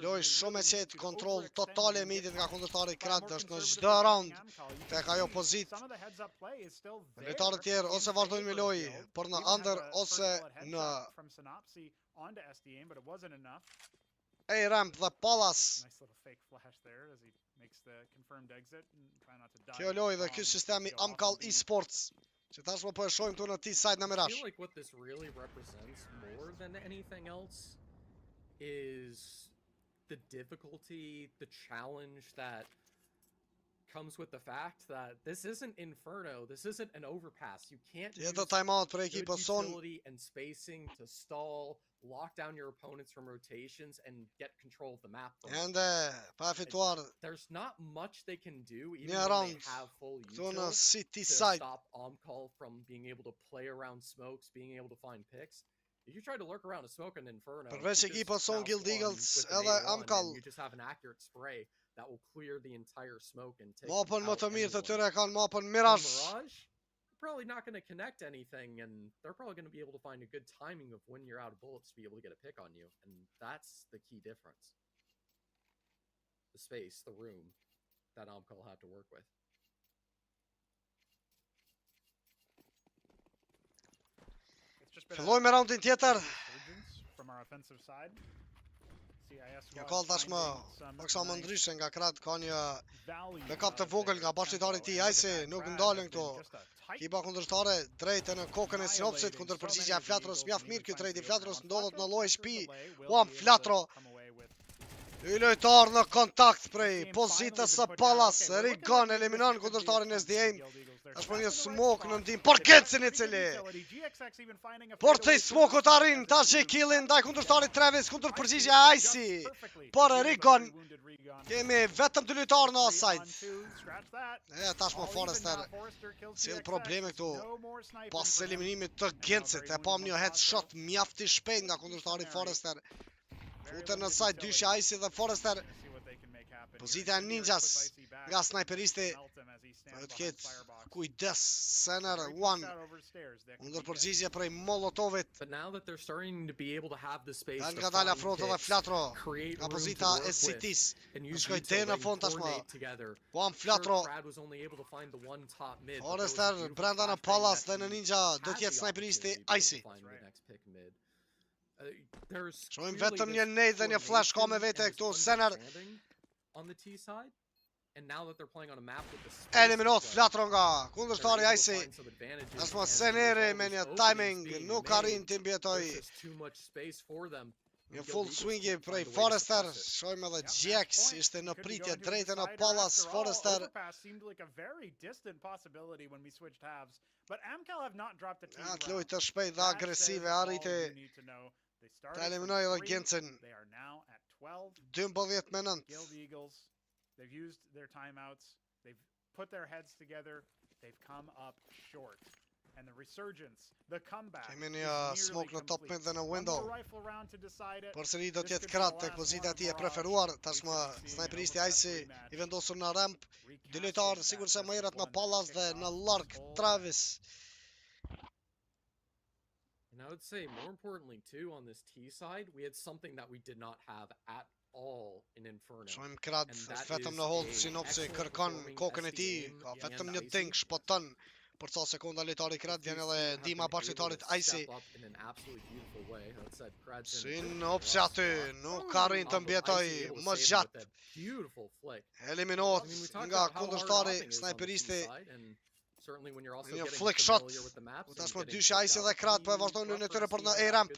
Loj shumë e qetë, kontrol total e midit nga kundërtari krat, është në çdo round tek ajo pozit. Lojtarët tjerë ose vazhdojnë me loj për në under ose në A-ramp dhe Palace. Kjo loj dhe ky sistemi Amkal Esports që tashmë po e shohim këtu në T-side në Mirage. I feel like what this really represents more than anything else is the difficulty, the challenge that comes with the fact that this isn't Inferno, this isn't an overpass. You can't use good utility and spacing to stall, lock down your opponents from rotations, and get control of the map. There's not much they can do, even when they have full utility, to stop Amkal from being able to play around smokes, being able to find picks. If you try to lurk around a smoke in Inferno, Guild Eagles edhe Amkal. You just have an accurate spray that will clear the entire smoke and take mapën më të mirë të anyone. tyre kanë mapën Mirage. Mirage, probably not going to connect anything, and they're probably going to be able to find a good timing of when you're out of bullets to be able to get a pick on you, and that's the key difference. The space, the room that Amkal had to work with. Fillojmë me roundin tjetër. Një kall tashmë paksa më ndryshe nga krat, ka një backup të vogël nga bashkëtari i tij, ai se nuk ndalen këto. Kiba kundërtare drejtë në kokën e Sinopsit, kundër përgjigjja e Flatros, mjaft mirë ky trade i Flatros ndodhet në low HP. Uam Flatro. Dy lojtar në kontakt prej pozitës së Palace. Rigon eliminon kundërtarin SDA. Është një smoke në ndim për Gencin I cili por të smoke të arrin ta që killin ndaj kundërtarit Travis kundër përgjigja e Icy por Rigon kemi vetëm 2 lojtarë në asajt tashmë Forrester sill probleme këtu pas eliminimit të Gencit e pam një headshot mjaft I shpejt nga kundërtari Forrester futën në sajt dyshe Icy dhe Forrester pozita e Ninjas nga snajperisti të ketë kujdes Sener 1 ndër përgjigje prej Molotovit nga dala fronte dhe Flatro nga pozita e Citis shkoj te në fond tashmë Juan Flatro Forrester brenda në Palace dhe në Ninja do tjetë snajperisti Icy shojmë vetëm një nade dhe një flash ka me vete këtu Sener on the T side, And now that they're playing on a map with the space Eliminat play, flatronga. Kundër they're stari able to Icy. find some advantages, As and ma when there's senere all me these një openings timing being nuk made, arrin të mbjetoj there's just too much space for them. një And full Guild Eagles swingi can't prej find a way to Forrester. suppress it. Shojmë edhe Yep, match GX point. ishte në Could be pritje going to a drejte në decider Pallas. after all. Forrester Overpass seemed like a very distant possibility when we switched halves, but Amkal have not dropped the team atë round. lojë të shpejt dhe That agresive says all arriti you need to know. They started ta from eliminoj edhe 3, Gencin. They are now at 12. 12 me 9. Guild Eagles, they've used their timeouts. They've put their heads together. They've come up short. And the resurgence, the comeback, Kemi is një nearly smoke në top complete. mid dhe në One window. more rifle round to decide it. Përsëri do This t'jetë could be krat the tek last pozita one e of tij e Mirage. preferuar. We Tashmë could be seeing an snajperisti Overpass Icy rematch. i vendosur në ramp. Dy Recasting lojtarë that sigur se më versus herët në one that Pallas dhe kicked në off larg this whole Travis. And I would say, more importantly, too, on this T side, we had something that we did not have at all in Inferno. Shojmë krat, And është that vetëm is në hold a Synopsi excellent kërkon performing kokën e tij, SDM ka and vetëm një Icy. ding shpoton për ca sekonda lojtari krat vjen edhe ndihma bashkëtarit Icy. Synopsi aty nuk arrin të mbjetoj më gjatë. Eliminohet nga kundërshtari snajperisti. Një flick shot. Tashmë dyshja Icy dhe krat po e vazhdojnë lojën e tyre për në A-ramp.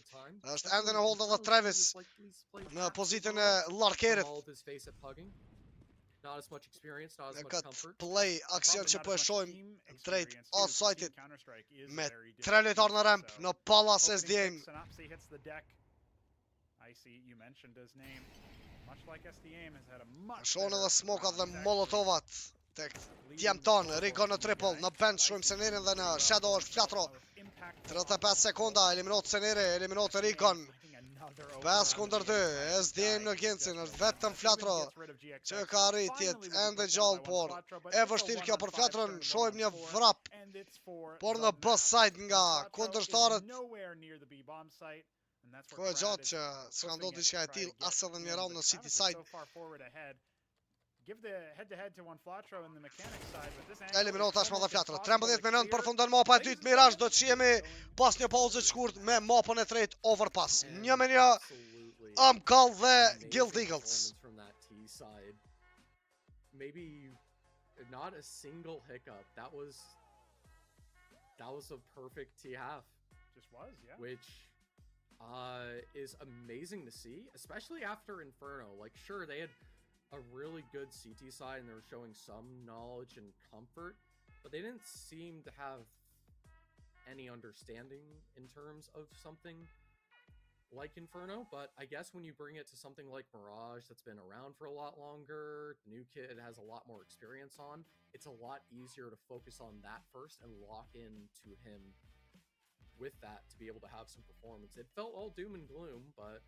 Është ende në hold edhe Travis në pozitën e larkerit. Në këtë play aksion që po e shohim drejt offside-it me 3 lojtar në ramp në Pallas SDM. Shohën edhe smokat dhe molotovat tek djem tonë, Rigo në triple, në bench shojmë Senerin dhe në shadow është Flatro. 35 sekonda, eliminot Seneri, eliminot Rigon. 5 kundër 2, SDM në Gencin, është vetëm Flatro që ka arritjet ende gjallë, por e vështirë kjo për Flatron, shojmë një vrap, por në bus side nga kundërshtarët. Ko e gjatë që s'ka ndodhur diçka e tillë as edhe një round në City side. Eliminot tashmë dhe Flatro. 13 me 9 përfundon mapa e dytë. Mirage do të shihemi pas një pauze të shkurt me mapën e tretë Overpass. 1-1 Amkal dhe Guild Eagles. Maybe not a single hiccup. That was a perfect T half. Just was, yeah. Which is amazing to see, especially after Inferno. Like, sure, they had a really good CT side and they were showing some knowledge and comfort, but they didn't seem to have any understanding in terms of something like Inferno. But I guess when you bring it to something like Mirage that's been around for a lot longer, the new kid has a lot more experience on, it's a lot easier to focus on that first and lock into him with that to be able to have some performance. It felt all doom and gloom, but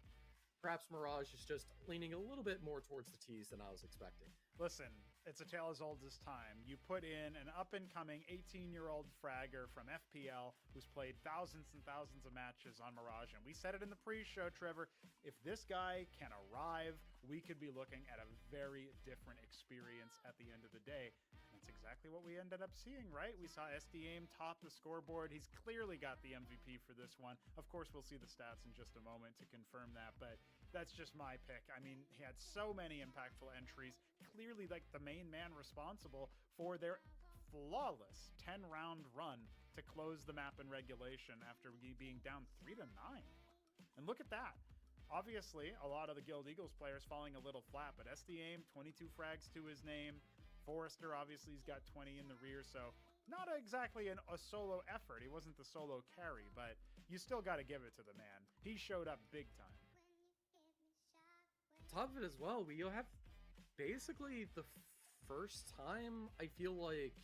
perhaps Mirage is just leaning a little bit more towards the T's than I was expecting. Listen, it's a tale as old as time. You put in an up-and-coming 18-year-old fragger from FPL who's played thousands and thousands of matches on Mirage, and we said it in the pre-show, Trevor, if this guy can arrive, we could be looking at a very different experience at the end of the day. That's exactly what we ended up seeing, right? We saw SDAIM top the scoreboard. He's clearly got the MVP for this one. Of course, we'll see the stats in just a moment to confirm that, but that's just my pick. I mean, he had so many impactful entries. Clearly, like, the main man responsible for their flawless 10-round run to close the map in regulation after being down 3-9. And look at that. Obviously, a lot of the Guild Eagles players falling a little flat, but SDAIM, 22 frags to his name. Forrester, obviously, he's got 20 in the rear, so not exactly a solo effort. He wasn't the solo carry, but you still got to give it to the man. He showed up big time. Top of it as well, we have basically the first time, I feel like,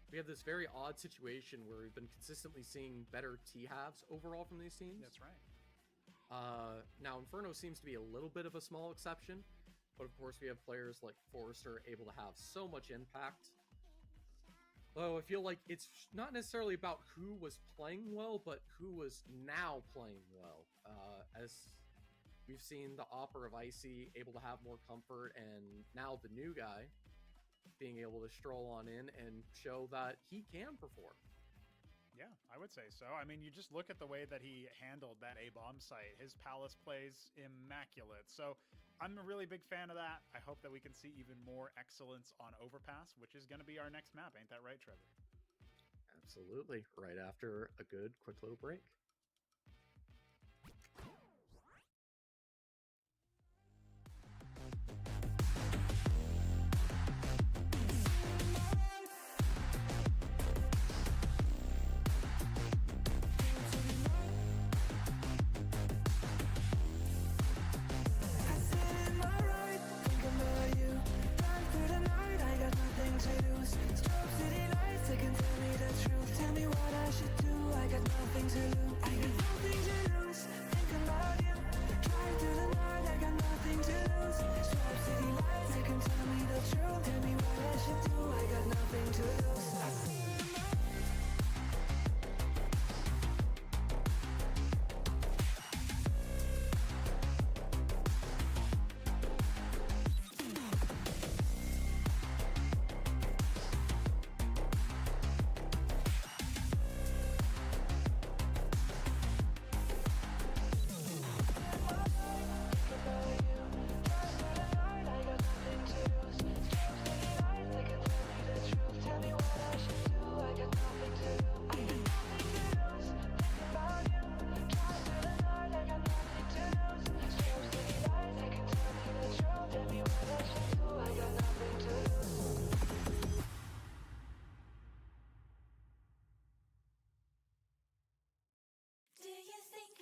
we have this very odd situation where we've been consistently seeing better T-halves overall from these teams. That's right. Now, Inferno seems to be a little bit of a small exception. But of course, we have players like Forrester able to have so much impact. Though I feel like it's not necessarily about who was playing well, but who was now playing well. As we've seen the Opera of Icy able to have more comfort, and now the new guy being able to stroll on in and show that he can perform. Yeah, I would say so. I mean, you just look at the way that he handled that A-bomb site. His Palace plays immaculate. So I'm a really big fan of that. I hope that we can see even more excellence on Overpass, which is going to be our next map. Ain't that right, Trevor? Absolutely. Right after a good quick little break.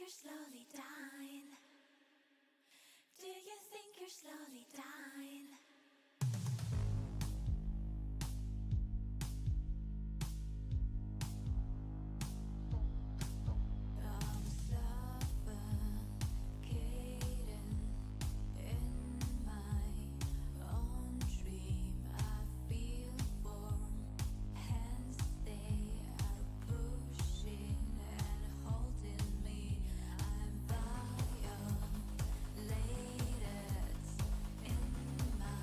Slowly dying. Do you think you're slowly dying? I'm suffocating in my own dream. I feel warm, hands they are pushing and holding me. I'm violated in my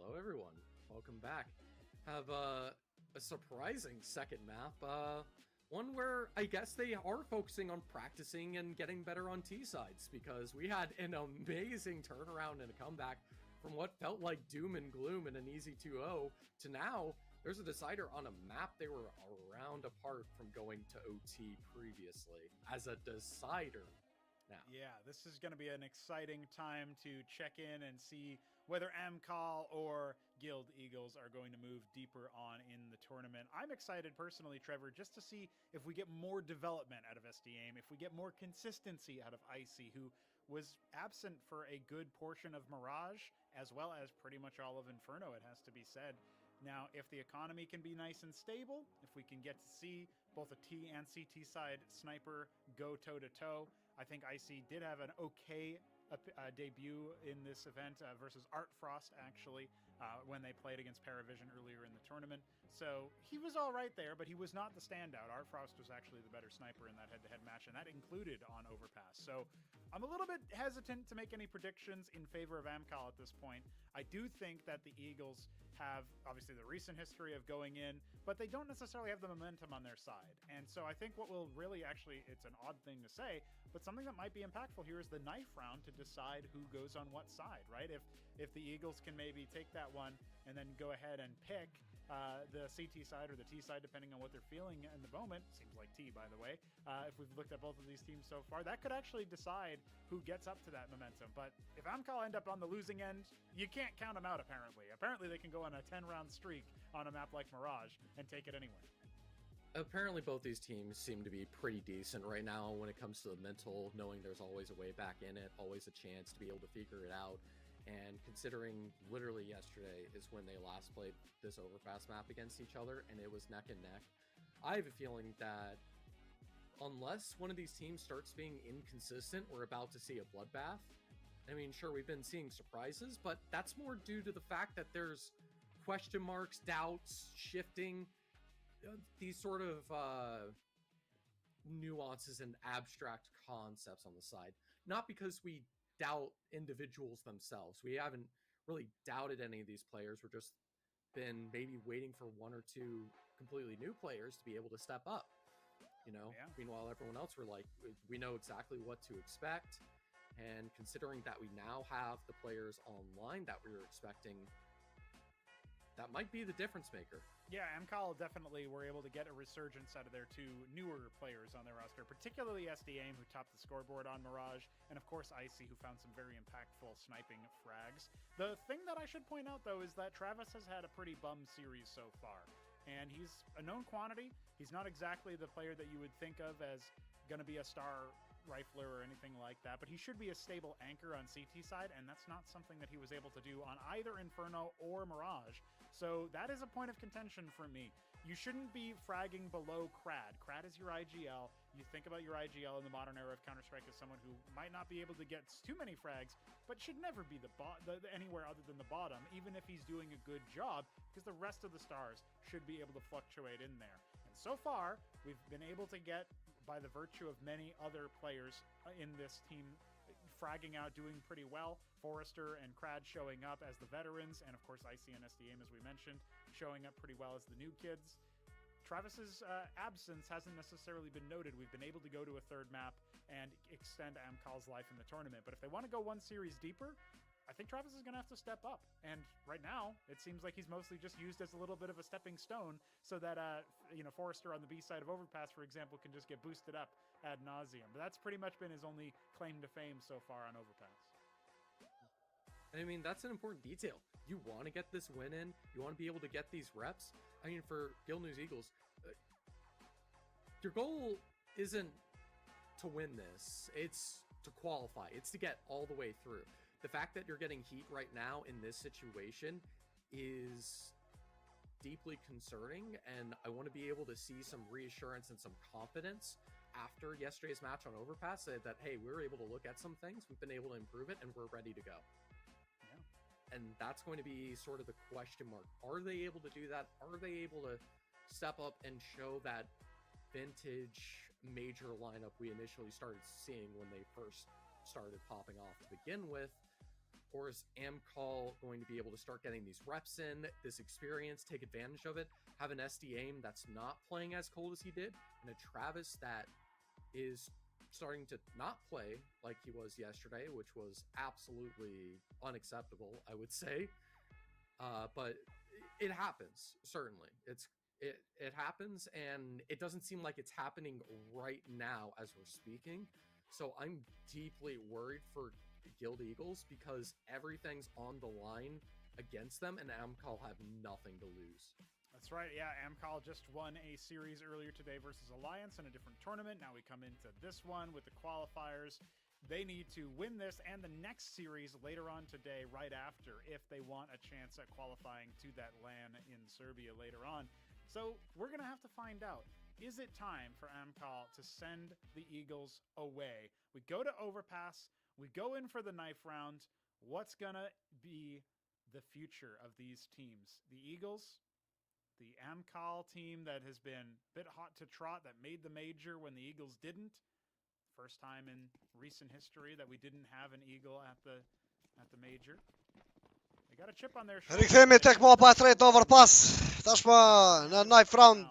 Hello, everyone. Welcome back. Have a surprising second map. One where I guess they are focusing on practicing and getting better on T sides, because we had an amazing turnaround and a comeback from what felt like doom and gloom and an easy 2-0 to now there's a decider on a map they were a round apart from going to OT previously as a decider. Now. Yeah, this is going to be an exciting time to check in and see whether Amkal or Guild Eagles are going to move deeper on in the tournament. I'm excited personally, Trevor, just to see if we get more development out of SDAIM, if we get more consistency out of Icy, who was absent for a good portion of Mirage, as well as pretty much all of Inferno, it has to be said. Now, if the economy can be nice and stable, if we can get to see both a T and CT side sniper go toe-to-toe, I think Icy did have an okay debut in this event versus Art Frost, actually, when they played against Paravision earlier in the tournament. So he was all right there, but he was not the standout. Art Frost was actually the better sniper in that head-to-head match, and that included on Overpass. So I'm a little bit hesitant to make any predictions in favor of Amkal at this point. I do think that the Eagles have, obviously, the recent history of going in, but they don't necessarily have the momentum on their side. And so I think what will really actually, it's an odd thing to say, but something that might be impactful here is the knife round to decide who goes on what side, right? If the Eagles can maybe take that one and then go ahead and pick the CT side or the T side, depending on what they're feeling in the moment. Seems like T, by the way. If we've looked at both of these teams so far, that could actually decide who gets up to that momentum. But if Amkal end up on the losing end, you can't count them out, apparently. Apparently they can go on a 10-round streak on a map like Mirage and take it anyway. Apparently both these teams seem to be pretty decent right now when it comes to the mental, knowing there's always a way back in it, always a chance to be able to figure it out. And considering literally yesterday is when they last played this Overpass map against each other, and it was neck and neck, I have a feeling that unless one of these teams starts being inconsistent, we're about to see a bloodbath. I mean, sure, we've been seeing surprises, but that's more due to the fact that there's question marks, doubts, shifting, these sort of nuances and abstract concepts on the side. Not because we doubt individuals themselves. We haven't really doubted any of these players. We're just been maybe waiting for one or two completely new players to be able to step up. You know, Yeah. Meanwhile, everyone else were like, we know exactly what to expect. And considering that we now have the players online that we were expecting, that might be the difference maker. Yeah, Amkal definitely were able to get a resurgence out of their two newer players on their roster, particularly SDAIM, who topped the scoreboard on Mirage, and of course Icy, who found some very impactful sniping frags. The thing that I should point out, though, is that Travis has had a pretty bum series so far, and he's a known quantity. He's not exactly the player that you would think of as going to be a star rifler or anything like that, but he should be a stable anchor on CT side, and that's not something that he was able to do on either Inferno or Mirage. So that is a point of contention for me. You shouldn't be fragging below Crad. Crad is your IGL. You think about your IGL in the modern era of Counter-Strike as someone who might not be able to get too many frags, but should never be anywhere other than the bottom, even if he's doing a good job, because the rest of the stars should be able to fluctuate in there. And so far, we've been able to get, by the virtue of many other players in this team fragging out, doing pretty well. Forrester and Crad showing up as the veterans, and of course Icy and SDAIM, as we mentioned, showing up pretty well as the new kids. Travis's absence hasn't necessarily been noted. We've been able to go to a third map and extend Amkal's life in the tournament. But if they want to go one series deeper, I think Travis is going to have to step up. And right now, it seems like he's mostly just used as a little bit of a stepping stone so that, Forrester on the B side of Overpass, for example, can just get boosted up ad nauseum. But that's pretty much been his only claim to fame so far on Overpass. I mean, that's an important detail. You want to get this win in. You want to be able to get these reps. I mean, for Guild News Eagles, your goal isn't to win this. It's to qualify. It's to get all the way through. The fact that you're getting heat right now in this situation is deeply concerning, and I want to be able to see some reassurance and some confidence after yesterday's match on Overpass that, hey, we were able to look at some things, we've been able to improve it, and we're ready to go. Yeah. And that's going to be sort of the question mark. Are they able to do that? Are they able to step up and show that vintage major lineup we initially started seeing when they first started popping off to begin with? Or is Amkal going to be able to start getting these reps in, this experience, take advantage of it, have an SD aim that's not playing as cold as he did, and a Travis that is starting to not play like he was yesterday, which was absolutely unacceptable, I would say. But it happens, certainly. It happens, and it doesn't seem like it's happening right now as we're speaking. So I'm deeply worried for Guild Eagles because everything's on the line against them, and Amkal have nothing to lose. That's right, yeah. Amkal just won a series earlier today versus Alliance in a different tournament. Now we come into this one with the qualifiers. They need to win this and the next series later on today, right after, if they want a chance at qualifying to that LAN in Serbia later on. So we're going to have to find out. Is it time for Amkal to send the Eagles away? We go to Overpass. We go in for the knife round. What's going to be the future of these teams? The Eagles, the Amkal team that has been a bit hot to trot, that made the major when the Eagles didn't. First time in recent history that we didn't have an Eagle at the major. They got a chip on their shoulder. Rikthehemi tek mapa e tretë në Overpass. Tashmë në knife round.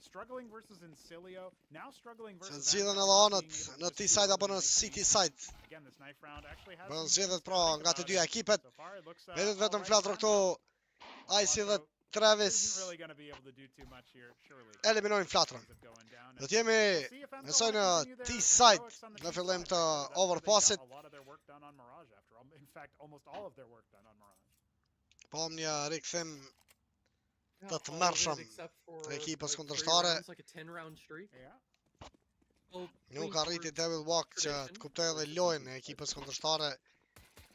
Struggling versus Incilio. Now struggling Se versus zgjidhen Amkal, edhe not anët being able në to T-side apo në just City side. Again, this knife round actually has Bën some zgjedhjet things to pra think nga të about dyja it. ekipet. So far, it looks, Vetëm vetëm all flatur right. këtu Icy dhe Travis Isn't really going to be able to do too much here, surely. eliminojnë flatrën. Ends up going down. Do t'jemi See if Amkal Nësoj will në continue their T-side heroics on the në T-side. fillim të Actually, that's where they got Overpassit. a lot of their work done on Mirage after all. In fact, almost all of their work done on Mirage. Pam një rikthim Yeah, të all of it mërshëm except for, të ekipës like, kundërshtare. 3 rounds, like a 10-round streak. Yeah. Well, Nuk lean arriti towards Devil Walk që tradition të kuptoj edhe versus lojën e something ekipës like kundërshtare.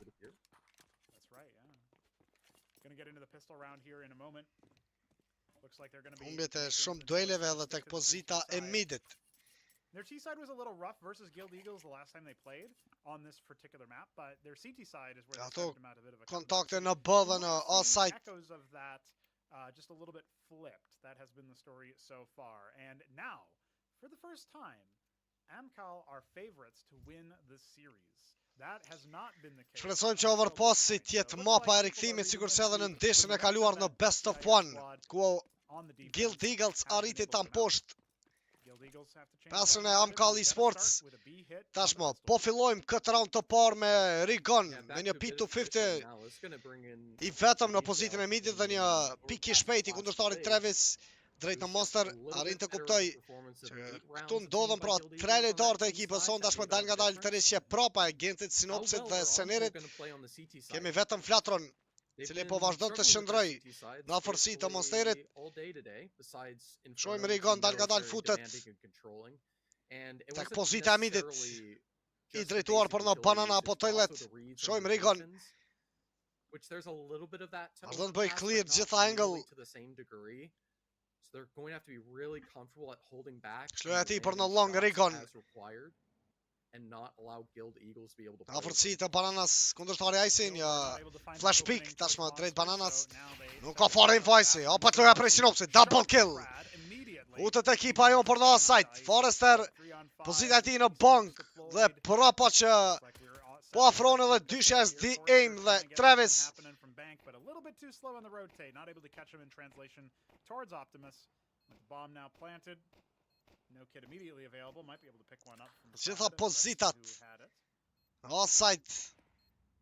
would appear. That's right, yeah. Gonna get into the pistol round here in a moment. Looks like they're gonna be Humbjet e making shumë some dueleve choices edhe to stick tek to the pozita e T-side. midit. Their T-side was a little rough versus Guild Eagles the last time they played on this particular map, but their CT side is where they Ato started them out a bit of a Kontakte comeback. në B You dhe në might A see side. echoes of that, just a little bit flipped. That has been the story so far. And now, for the first time, Amkal are favorites to win the series. That has not been the case. Shpresojmë që until Overpassi this point. t'jetë So it looks mapa e like people rikthimit are sikur leading se edhe në into ndeshjen the e kaluar në momentum Best that of TIS One, squad ku on the defense Guild Eagles hasn't been arriti able to ta match. mposhtë Guild Eagles have to change pasën that e narrative. Amkal They've got to Esports. start with a B hit on the Tashmë pistol. po fillojmë këtë round të parë me Rigon Yeah, me back një to a bit of P250 tradition now. It's gonna bring in i vetëm në detail pozitën e midit dhe in një the pik i Overpass shpejt i last kundërshtarit play. Travis drejt It në was just Monster. a little Arrin bit të better kuptoj performance of që 8 rounds këtu obtained ndodhen by pra Guild tre Eagles on lojtarë that të team ekipës side sonë that tashmë made all dal the nga dal difference. tërheqje prapa e Gentit, How Sinopsit well dhe they're also Senerit. gonna play on the CT side. Kemi vetëm Flatron, They've cili been po vazhdon të struggling with shndroj their CT sides në afërsi të basically Monsterit. all day today, besides Inferno, Shohim which Rigon we dal know nga is dal very futet demanding and controlling. And it tek wasn't pozita e midit, necessarily i just drejtuar për basic në banana abilities, apo it's also toilet. the reads and Shohim Rigon. rotations, which there's a little bit of that to Vazhdon të bëj Overpass, clear but not gjitha angle. nearly to the same degree. So they're going to have to be really comfortable at holding back Shloja and e tij për në landing long shots Rigon. as required, and not allow Guild Eagles to be able to play Afërsi them. të bananas kundërshtari Icy, Guild një were not able to find flash an pick opening tashmë towards drejt Monster, bananas. so now they Nuk start ka to fare go info Icy. after Hapa him. loja prej Sinopsit, double Shot kill. Brad immediately. Utët ekipa jon për në A-side. Forrester, pozita e tij në bank dhe prapa që po afron edhe dyshja SD aim dhe Travis. But a little bit too slow on the rotate, not able to catch him in translation towards Optimus. With the bomb now planted, no kid immediately available. Might be able to pick one up from Gjitha Brad, pozitat. who had it. A-side.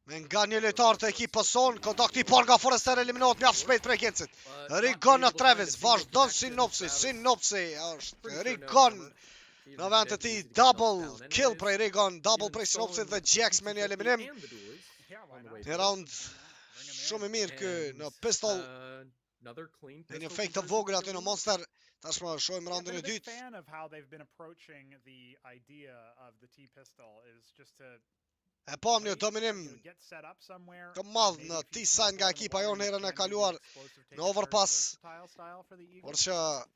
Me nga një lojtar të ekipës sonë, kontakti i parë nga Forrester eliminohet mjaft shpejt prej Gencit. But not Rigon në able to find a Travis, single vazhdon connection, Sinopsi, that was Sinopsi është pretty sure no Rigon. number. He Në was vend të dead tij easy to get double knocked down kill anyways. prej Rigon, double Even prej Sinopsit stolen dhe GX me një 50 eliminim. and the duelist Yeah, why on the not? way Një to round Bring him in. shumë i mirë ky And, në pistol. Another clean Me një pistol fake të conversion vogël for aty në Guild Monster. Tashmë shohim Yeah, roundin been e a big dytë. fan of how they've been approaching the idea of the T-pistol is just to E pam një wait, dominim get set up somewhere. të madh Maybe në if you T-side nga snipe over the ekipa wire, jonë you herën e can be kaluar explosive take në it, very Overpass. versatile style for the Eagles. Por që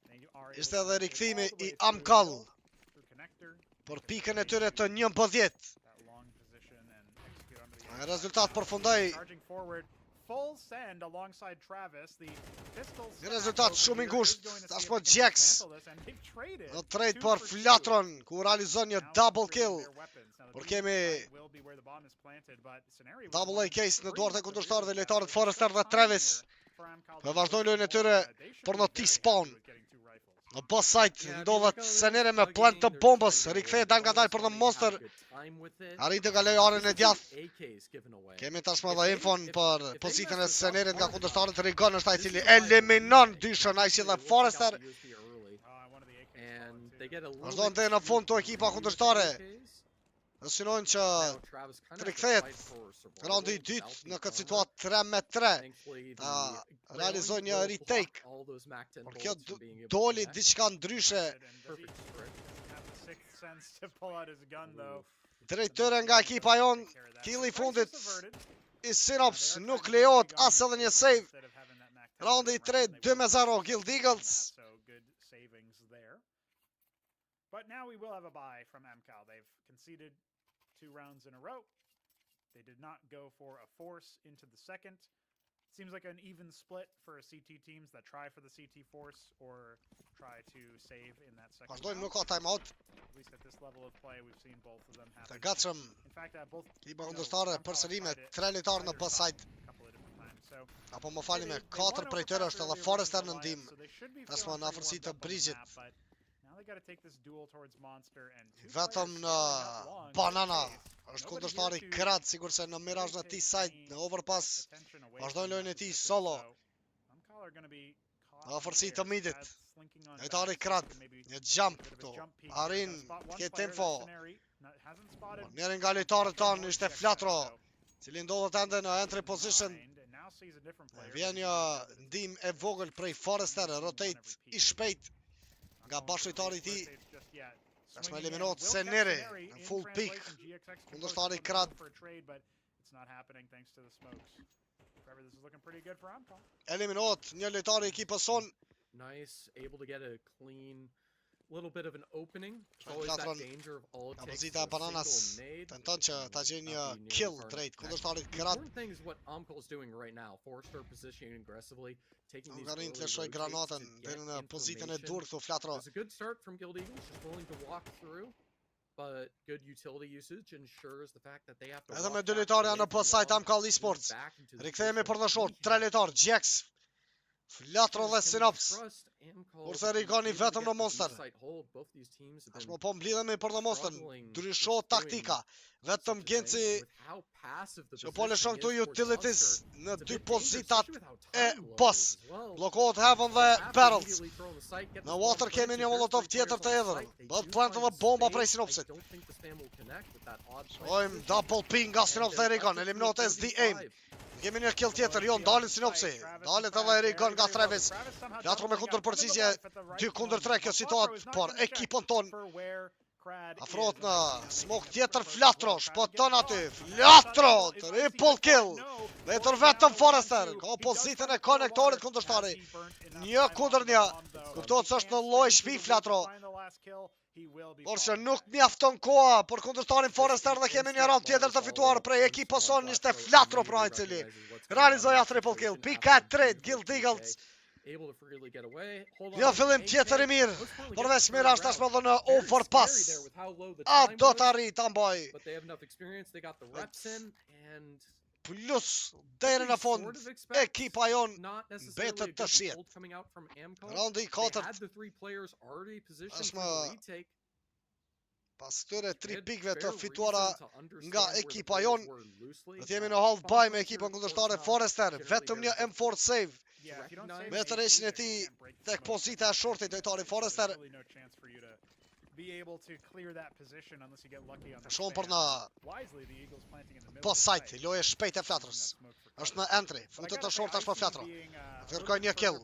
They are able ishte to edhe make it rikthimi all the i way through Amkal through connector, për get pikën e right tyre to të 11. that long position and execute onto the E outside. rezultat përfundoi Charging forward, full send alongside Travis. The pistol Një rezultat shumë i ngushtë. Tashmë Jax në në trade për Flatron, ku realizon një double kill. Por kemi double A case në duart e kundërshtarëve, lojtarët Forrester dhe Travis. Me vazhdojnë lojën e tyre për në T-spawn. Në boss site ndodhet Senere me plant të bombës, rikthehet dal nga dal për në Monster. Arrit të kaloj arën e djathtë. Kemi tashmë dhe infon për pozitën e Senerit nga kundërshtarët. Rigon është ai i cili eliminon dyshën, ai si dhe Forrester. Vazhdojnë dhe në fund të ekipa kundërshtare. Dhe synojnë që të rikthehet raundi i dytë në këtë situatë 3-3. Ta realizojnë një retake. Por kjo doli diçka ndryshe. Drejtore nga ekipa jon, killi i fundit i Synops nuk lejohet as edhe një save. Raundi i 3 2-0 Guild Eagles. But now we will have a bye from Amkal. They've conceded 2 rounds in a row. They did not go for a force into the second. Seems like an even split for CT teams that try for the CT force or try to save in that second Vazhdojmë, round. nuk ka timeout. At least at this level of play, we've seen both of them Të happen. gatshëm In fact, both ekipa kundërstare përsërime 3 lojtarë në boss site. a couple of different times. So Apo më falni me 4 prej tyre është edhe Forrester në ndihmë. Tashmë në afërsi të Bridget. Vetëm në Banana është kundërshtari Krat, sigurisht në Mirage në T-side, në Overpass. Vazhdojnë lojën e tij solo. Në afërsi të midit. Lojtari Krat, një jump këtu. Arrin të ketë tempo. Njëri nga lojtarët tanë ishte Flatro, cili ndodhet ende në entry position. Vjen një ndihmë e vogël prej Forrester, rotate i shpejt nga bashkëlojtari i tij. Tashmë eliminohet Senere në full peak. Kundërshtari Krat. Eliminohet një lojtar i ekipës son. Nice, able to get a clean little bit of an opening. Always Flatron, that danger of all it takes Pozita is e a Bananas single nade. tenton që ta gjejë një Not being kill needed for drejt an kundërshtarit action. Krat. The important thing is what Amkal is doing right now. Forrester positioning aggressively, taking these Nuk arrin early të lëshoj rotates granatën to deri get në pozitën e information. dur këtu Flatro. It's a good start from Guild Eagles, just willing to walk through, but good utility usage ensures the fact that they have to Edhe me walk dy back lojtarë away janë në from post site log, Amkal move Esports. back into the Rikthehemi për në position. short, 3 lojtarë, Jax, Flatro dhe Can we Synops. trust Amkal Kurse to be Rigoni able to vetëm get në the Monster. B-site hold? Both these teams have been Tashmë po mblidhemi për në Monster. struggling Ndryshohet with taktika. Vetëm such a Genci thing, with how passive the që po lëshon positioning këtu is towards utilities Monster. në It's a dy bit dangerous, pozitat especially with how e time low boss. is as well. Bllokohet Heaven dhe Have to Barrels. immediately throw on the site, get Në the water spawn kemi planted. një There's molotov 3 players tjetër on të the edhur. site. They Bëhet do plantë find dhe bomba space. prej I Synopsit. don't think the spam will connect with that odd plant Shojmë position. double ping nga Synops dhe Rigon. Eliminohet SD Aim. Kemi një kill tjetër, jo, ndalin Synopsi. Dalet edhe Rigon nga Travis. Flatro me kundër përgjigje, 2-3 kjo situatë, por ekipën ton afrohet në smoke tjetër Flatro, shpoton aty. Flatro, triple kill. Dhe tër vetëm Forrester, ka pozitën e konektorit kundërshtari. Një kundër një. Kuptohet se është në lloj shpi Flatro. Por që nuk mjafton koha për kundërshtarin Forrester dhe kemi një round tjetër të fituar prej ekipës son, ishte Flatro pra i cili realizoja triple kill. Pika 3 Guild Eagles. Një fillim tjetër i mirë. Përveç Mirage tashmë edhe në overpass. A do të arrit ta mbaj. But they have enough experience, they got the reps in, and Plus deri në fund ekipa jon not necessarily a betet të good shihet. hold coming out from Amkal. Raundi i They had katërt the 3 players already positioned Është for më- the retake. pas këtyre 3 They had pikëve të fair fituara reason to understand nga where the ekipa players jon, were loosely. do të jemi në hold by me ekipën kundërshtare Forrester, vetëm një M4 save. Me të rreshin e tij tek pozita e shortit lojtari Forrester. Shumë për në post site, loje shpejt e Flatrës. Është në entry, futet të short është për Flatro. Kërkoj një kill.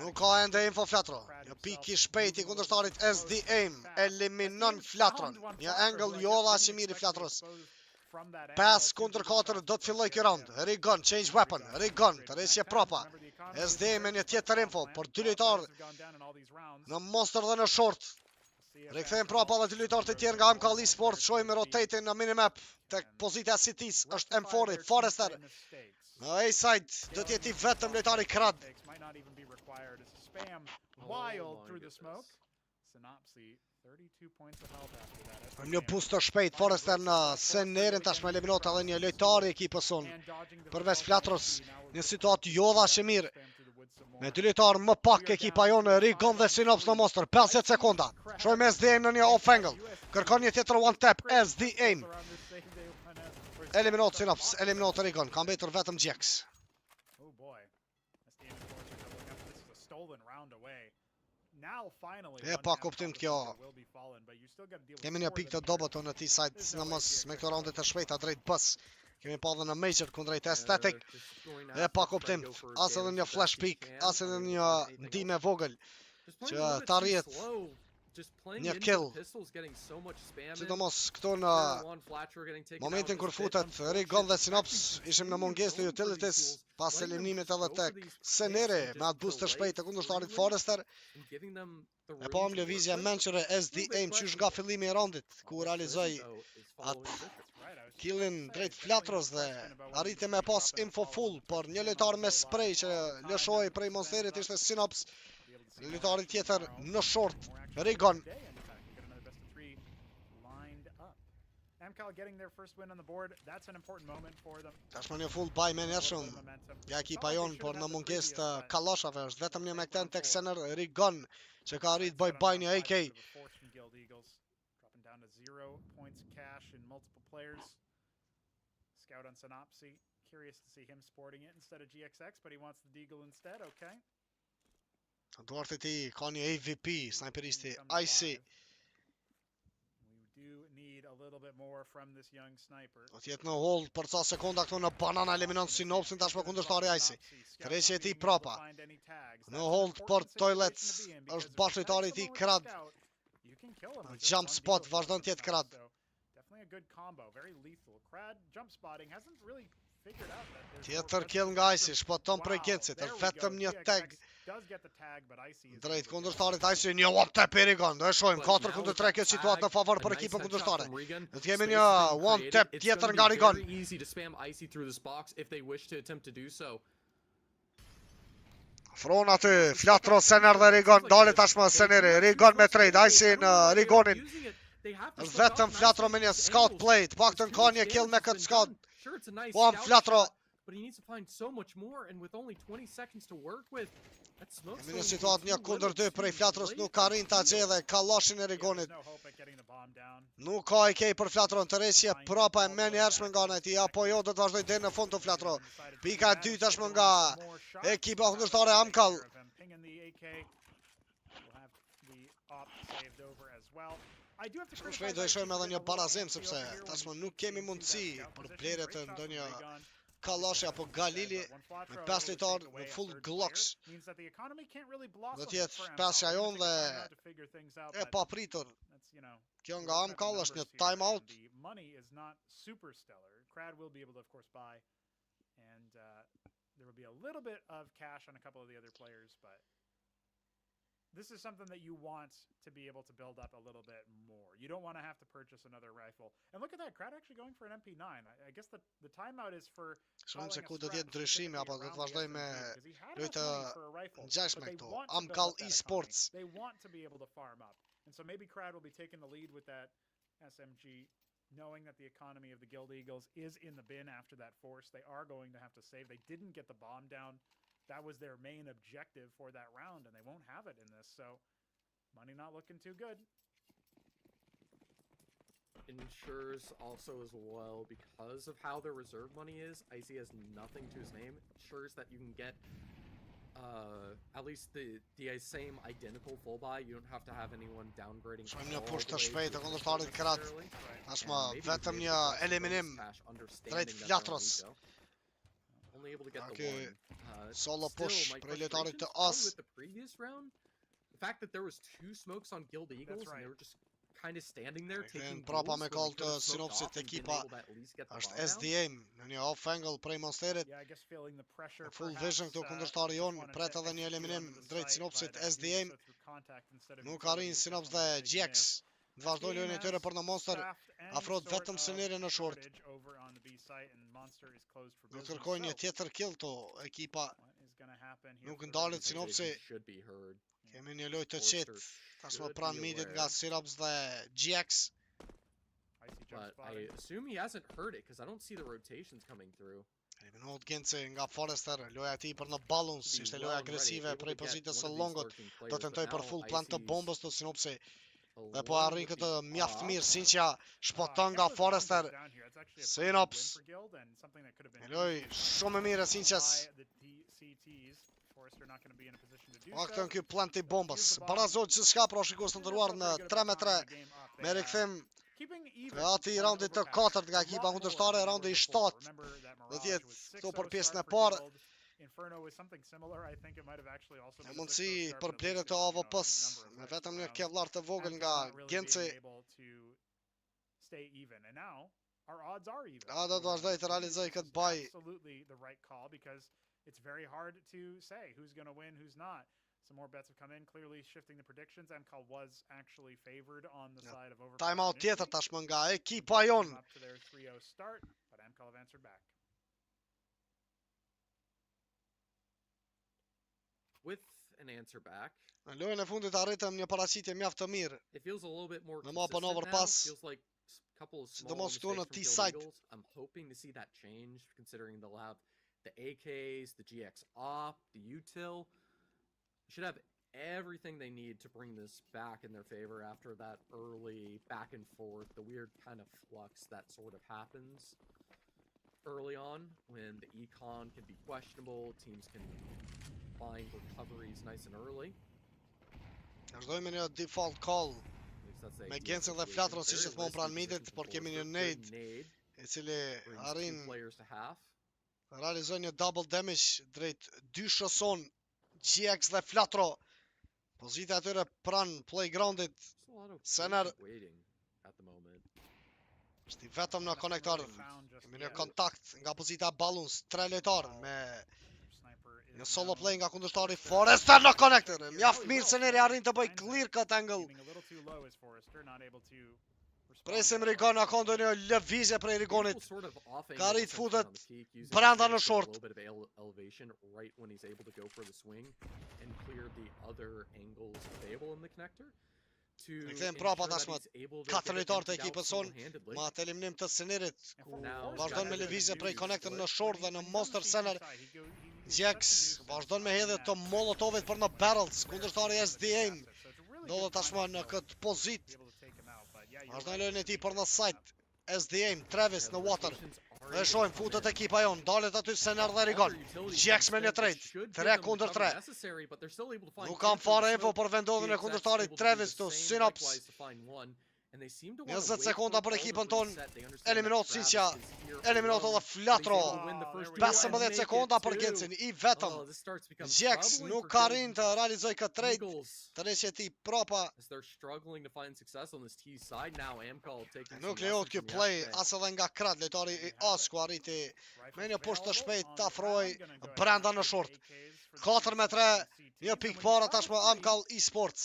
Nuk ka ende info Flatro. Një pik i shpejt i kundërshtarit SD Aim eliminon Flatron. Një angle jo dha aq i mirë i Flatros. 5 kundër 4 do të filloj kjo round. Rigon, change weapon. Rigon, të rresje propa. SD Aim me një tjetër info, por dy lojtarë në Monster dhe në short. Rikthejmë prapa dhe dy lojtarë të tjerë nga Amkal Esports, shohim rotating në minimap tek pozita e CT's, është M4-i, Forrester. Në A-side, do t'jeti vetëm lojtari krad. Might not even be required. It's spam Oh wild my through the smoke. goodness. Synopsy, 32 points of health after that. Një boost të shpejt, Forrester në Senerin, tashmë eliminot edhe një lojtari ekipës unë. Përveç Flatros, një situatë jo dha që mirë. Me dy lojtarë më pak ekipa jonë, Rigon dhe Synops në monster, 50 sekonda. Shojmë SDM në një off angle. Kërkon një tjetër one tap, SDM. Eliminot Synops, eliminot Rigon, ka mbetur vetëm Gjex. Oh boy. SDM and Forrester doubling up. This is a stolen round away. Now finally. E pa kuptim kjo. Kemi një pikë të dobët në ti side, sidomos me këto raundet e shpejta drejt bës. Kemi pa dhe në major kundrejt Aesthetic. E pa kuptim, as edhe një flash pick, as edhe një ndime vogël që ta rrihet një kill. Sidomos këtu në momentin kur futet Rigon dhe Synops, ishim në mungesë të utilities pas eliminimit edhe tek Senere me atë boost të shpejt të kundërshtarit Forrester. E pa më lëvizja menqëre SDM qysh nga fillimi i raundit, ku realizoj atë killin drejt Flatros dhe arriti me pas info full, por një lojtar me spray që lëshoi prej monsterit ishte Synops, lojtari tjetër në short, Rigon. Amkal getting their first win on the board. That's an important moment for them. Tashmë një full buy man shumë nga ekipa jonë, por në mungesë të kalloshave është vetëm një Mekten tek Sener Rigon që ka arrit buy një AK. Dropping down to 0 points cash in multiple players. Scout on Synopsy. Curious to see him sporting it instead of GXX, but he wants the Deagle instead. Okay. Duarte ti ka një AVP, sniperisti IC. We do need a little bit more from this young sniper. Do t'jetë në hold për ca sekonda këtu në banana eliminon Synopsin tashmë kundërshtari IC. Këreshje e ti prapa. Në hold për toilets është bashkëtari i tij krad. Jump spot vazhdon të jetë krad. Definitely a good combo, very lethal. Crad jump spotting hasn't really figured out that there's Tjetër kill nga IC, shpoton prej Gencit, është vetëm një tag drejt kundërshtarit IC, një one tap i Rigon. Do e shohim 4 kundër 3 kjo situatë në favor për ekipën kundërshtare. Do të kemi një one tap tjetër nga Rigon. Fron aty, Flatros, Sener dhe Rigon, dale tashmë Seneri, Rigon me trade, IC në Rigonin. Është vetëm Flatro me një scout play, paktën ka një kill me këtë scout. Po Flatro. Kemi një situatë një kundër 2 prej Flatros, nuk ka rin ta gjej kallashin e Rigonit. Nuk ka AK për Flatron, tërheqje prapa e menjëhershme nga ana e tij, apo jo do të vazhdoj deri në fund të Flatro. Pika e dytë tashmë nga ekipa kundërshtare Amkal. Shpejt do e shojmë edhe një barazim, sepse tashmë nuk kemi mundësi për plerët të ndonjë Kallashi apo Galili me 5 lojtar me full Glocks. Do t'jetë pesja jonë dhe e papritur. Kjo nga Amkal është një time out. There will be a little bit of cash on a couple of the other players, but this is something that you want to be able to build up a little bit more. You don't want to have to purchase another rifle. And look at that, Crad actually going for an MP9. I guess the timeout is for Shumë se ku do t'jetë ndryshimi apo do të vazhdoj me lojtë ngjashme këtu. Amkal Esports. They want to be able to farm up. And so maybe Crad will be taking the lead with that SMG, knowing that the economy of the Guild Eagles is in the bin after that force. They are going to have to save. They didn't get the bomb down. That was their main objective for that round, and they won't have it in this, so money not looking too good. Ensures also as well, because of how their reserve money is, IC has nothing to his name. Ensures that you can get at least the same identical full buy. You don't have to have anyone downgrading. Shumë një push të shpejt të kundërshtarit krad. Tashmë vetëm një eliminim drejt Flatros. Only able to get the one. Solo push për lojtarit të As. The previous round, the fact that there was 2 smokes on Guild Eagles and they were just kind of standing there taking prapa me call të Synopsit ekipa është SDM në një off angle prej monsterit. Full vision këtu kundërshtari jon, pret edhe një eliminim drejt Synopsit SDM. Nuk arrin Synops dhe Gjex Të vazhdojnë lojën e tyre për në Monster. Afrohet vetëm Seneri në short. Do kërkojnë një tjetër kill to ekipa. Nuk ndalet sinopsi. Kemi një lojë të qetë. Tashmë pranë midit nga Synops dhe GX. But I assume he hasn't heard it because I don't see the rotations coming through. Eliminohet Genci nga Forrester. Loja e tij për në balance. Ishte loja agresive prej pozitës së longot. Do tentoj për full plant të bombës të sinopsi. Dhe po arrin këtë mjaft mirë. Sinqia shpoton nga Forrester. Synops. Një lojë shumë e mirë e Sinqias. Aktën ky plant i bombës. Barazoj që s'ka pra shikos të ndëruar në 3-3. Me rikthim ati i raundit të 4 nga ekipa kundërshtare, raundi i 7. Do tjetë këto për pjesën e parë. Në mundësi për plerët të AVP-s, me vetëm një kevlar të vogël nga Genci. Do të vazhdoj të realizoj këtë baj. Some more bets have come in, clearly shifting the predictions. Amkal was actually favored on the side of over. Timeout tjetër tashmë nga ekipa jon. Up to their 3-0 start, but Amkal have answered back. With an answer back, Në lojën e fundit arritëm një paraqitje mjaft të mirë. it feels a little bit more Në mapën consistent overpass. now. Feels like a couple of small Sidomos këtu në mistakes from T-side. Guild Eagles. I'm hoping to see that change, considering they'll have the AKs, the GX op, the util. Should have everything they need to bring this back in their favor after that early back and forth, the weird kind of flux that sort of happens early on when the econ can be questionable, teams can find recoveries nice and early. Vazhdojmë një default call At least that's the me idea Genci of dhe the Flatron situation. si gjithmonë Very pranë risky midit, position por for kemi një good nade i cili brings arrin two players to half. realizoj një double damage drejt dy shoson GX dhe Flatro. Pozita e tyre pranë playgroundit. Just a lot of Senar patient waiting at the moment. është i vetëm në konektor. Kemi një kontakt nga pozita e balance, 3 lojtar me një solo play nga kundërshtari Forrester në konektor. Mjaft mirë Seneri arrin të bëj clear cut angle. Presim Rigon akon do një lëvizje prej Rigonit. Beautiful sort of off Ka angle rrit essentially futet on the peak, using brenda the në strength, short. a little bit of elevation right when he's able to go for the swing and clear the other angles available in the connector. To Rikthejmë ensure prapa that tashmë he's able to 4 get it lojtar të emptied out ekipës son. single-handedly. Ma të eliminim të Senerit. Ku Now, vazhdojnë me Dacha lëvizje can prej use konektor në split. short dhe në Monster Sener. GX vazhdon me hedhje të molotovit për në barrels. Kundërshtari SDA do dhe tashmë në këtë pozit. Vazhdojnë lojën e tij për në site. SDA, Travis në water. Dhe shojmë futet ekipa jon. Dalet aty Sener dhe Rigon. GX me një trade. 3 kundër 3. Nuk kam fare info për vendodhjen e kundërshtarit Travis të Synops. 20 sekonda për ekipën ton. Eliminot Sinqia. Eliminot edhe Flatro. 15 sekonda për Gencin. I vetëm. GX nuk ka rin të realizoj këtë trade. Të reqe ti prapa. Nuk lejohet kjo play as edhe nga krat. Lojtari i as ku arriti me një pusht të shpejt të afroj brenda në short. 4-3. Një pikë para tashmë Amkal Esports.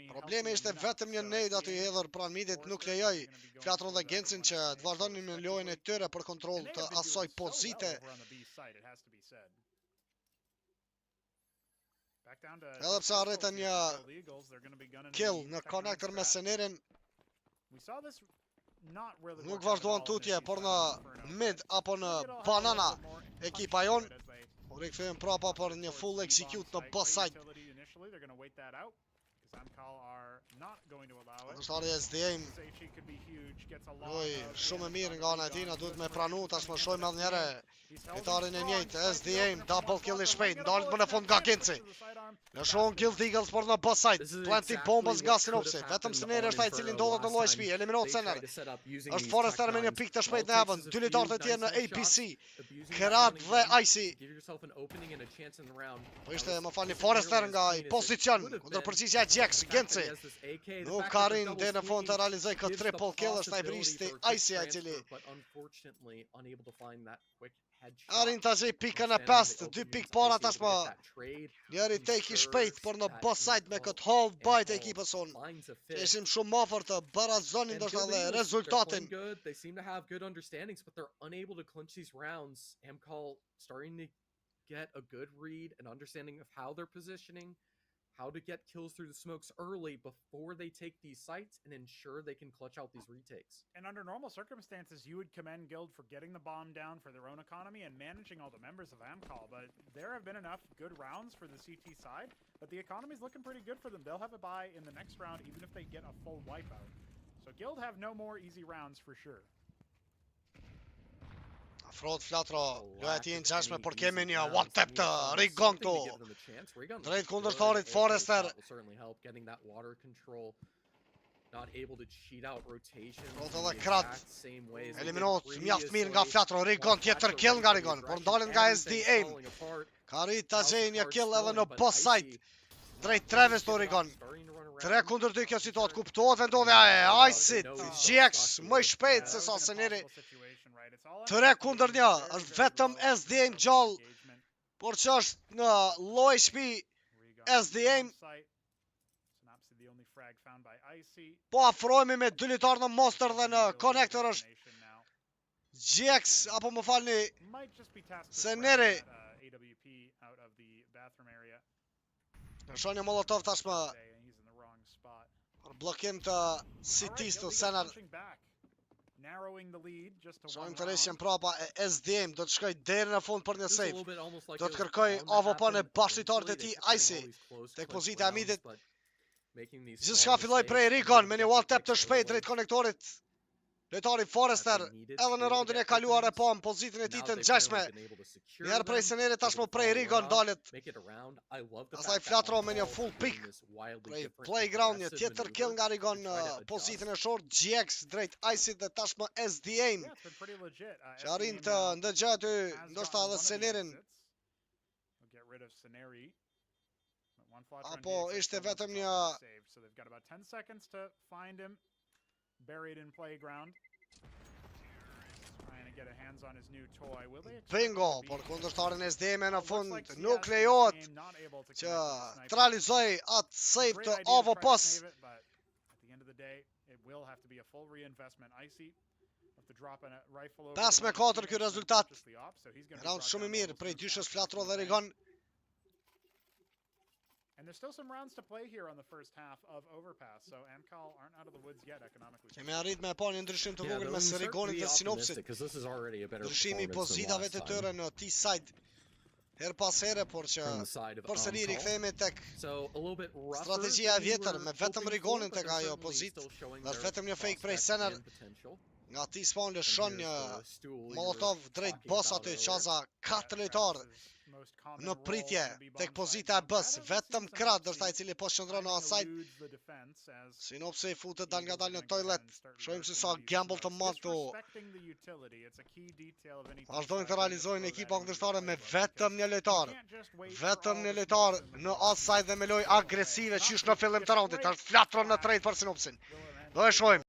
Problemi ishte vetëm një nade aty i hedhur pranë midit, nuk lejoj Flatron dhe Gencin që të vazhdonin me lojën e tyre për kontroll të asaj pozite. Edhe pse arritën një kill në connector me Senerin, nuk vazhduan tutje, por në mid apo në banana ekipa jon. U rikthehen prapa për një full execute në both side. Kundërshtari SDA loj shumë e mirë nga ana e tina, duhet me pranu, tash më shojmë edhe njëre lojtarin e njëjtë, SDA, double kill i shpejt, ndalet më në fund nga Genci. Në shohën Guild Eagles për në both side, planti bombës nga Synopsi, vetëm Seneri është ai i cili ndodhet në lloj shtëpi, eliminot Sener. Është Forrester me një pikë të shpejt në heaven, dy lojtarë të tjerë në APC, Krat dhe Icy. Po ishte, më falni, Forrester nga i pozicion, kundër përgjigja Gjex, The fact that Genci. he has this AK, the Nuk fact ka that they're rinë double deri në fund të swinging realizoj këtë gives the triple kill, është ai possibility bristi for a quick Icy i cili transfer, but unfortunately unable to find that quick headshot. arrin ta gjej pikën e Standing in the 5, dy open pikë means para Icy able to tashmë. get that trade, Njeri tek i shpejt, por në ensures boss that side me këtë hold bite Amkal ekipës sonë. finds a Që fit. ishim shumë afër të barazonin And ndoshta Gilda dhe Eagles, they're rezultatin. playing good. They seem to have good understandings, but they're unable to clinch these rounds. Amkal starting to get a good read and understanding of how they're positioning, how to get kills through the smokes early before they take these sites and ensure they can clutch out these retakes. And under normal circumstances, you would commend Guild for getting the bomb down for their own economy and managing all the members of Amkal, but there have been enough good rounds for the CT side, but the economy's looking pretty good for them. They'll have a bye in the next round, even if they get a full wipeout. So Guild have no more easy rounds for sure. Afrohet Flatro, loja ti në gjashme, por Any kemi easy një rounds, one tap need të to find Rigon something to këtu. give them a chance. Rigon with Drejt a kundërtarit good AK Forrester. shot will certainly help getting that water control. Not able to cheat out rotations Rota in dhe the krat. exact same way as they did Eliminohet mjaft mirë nga previously. Flatro, Rigon tjetër kill nga Rigon, por ndalen nga SD Everything's aim. falling apart. Ka rrit ta House gjej of një cards kill edhe filling, në but boss Icy side. Drejt Treves të starting Rigon. to run around. 3 kundër 2 kjo situatë kuptohet vendodhja e Icy, GX më shpejt se sa Seneri. 3 kundër 1, është vetëm SDM gjallë, por që është në loj shpi SDM. Po afrohemi me 2 litar në monster dhe në connector është GX, apo më falni, Seneri. Në shonje Molotov tashmë për blokim të CT-s të Senar. Shojmë të reshjen prapa e SDM, do të shkoj deri në fund për një save. Do të kërkoj AVP në bashkëtarët e tij Icy tek pozita e midit. Gjithçka filloi prej Rigon me një one tap të shpejt drejt konektorit. Lojtari Forrester edhe në raundin e kaluar e pa në pozitën e tij të ngjashme. Njerë prej Senerit tashmë prej Rigon dalet. Pastaj Flatro me një full pick prej playground, një tjetër kill nga Rigon në pozitën e short. GX drejt Icy dhe tashmë SDA që arrin të ndëgjë aty ndoshta edhe Senerin. Apo ishte vetëm një buried in playground. Trying to get a hands on his new toy. Will they bingo, por kundërtarin e SDM në fund nuk lejohet që të realizoj atë save të AVP-s. At the end of the day, it will have to be a full reinvestment. Icy have to drop a rifle over. 5-4 ky rezultat. Round shumë i mirë prej dyshës Flatro dhe Rigon. And there's still some rounds to play here on the first half of Overpass, so Amkal aren't out of the woods yet economically. Kemi arrit me pa një ndryshim të vogël mes Rigonit dhe Sinopsit. Ndryshimi i pozitave të tyre në T-side her pas here, por që përsëri rikthehemi tek strategjia e vjetër me vetëm Rigonin tek ajo pozitë. Dhe vetëm një fake prej Senar. Nga T-spawn lëshon një Molotov drejt boss aty, qaza 4 lojtar në pritje tek pozita e bës, vetëm Krat është ai i cili po shndron në aside. Sinopsi futet dal nga dal në toilet. Shohim se sa gamble të madh këtu. Vazhdojnë të realizojnë ekipa kundërshtare me vetëm një lojtar. Vetëm një lojtar në aside dhe me lojë agresive qysh në fillim të raundit. Është Flatro në trade për Sinopsin. Do e shohim.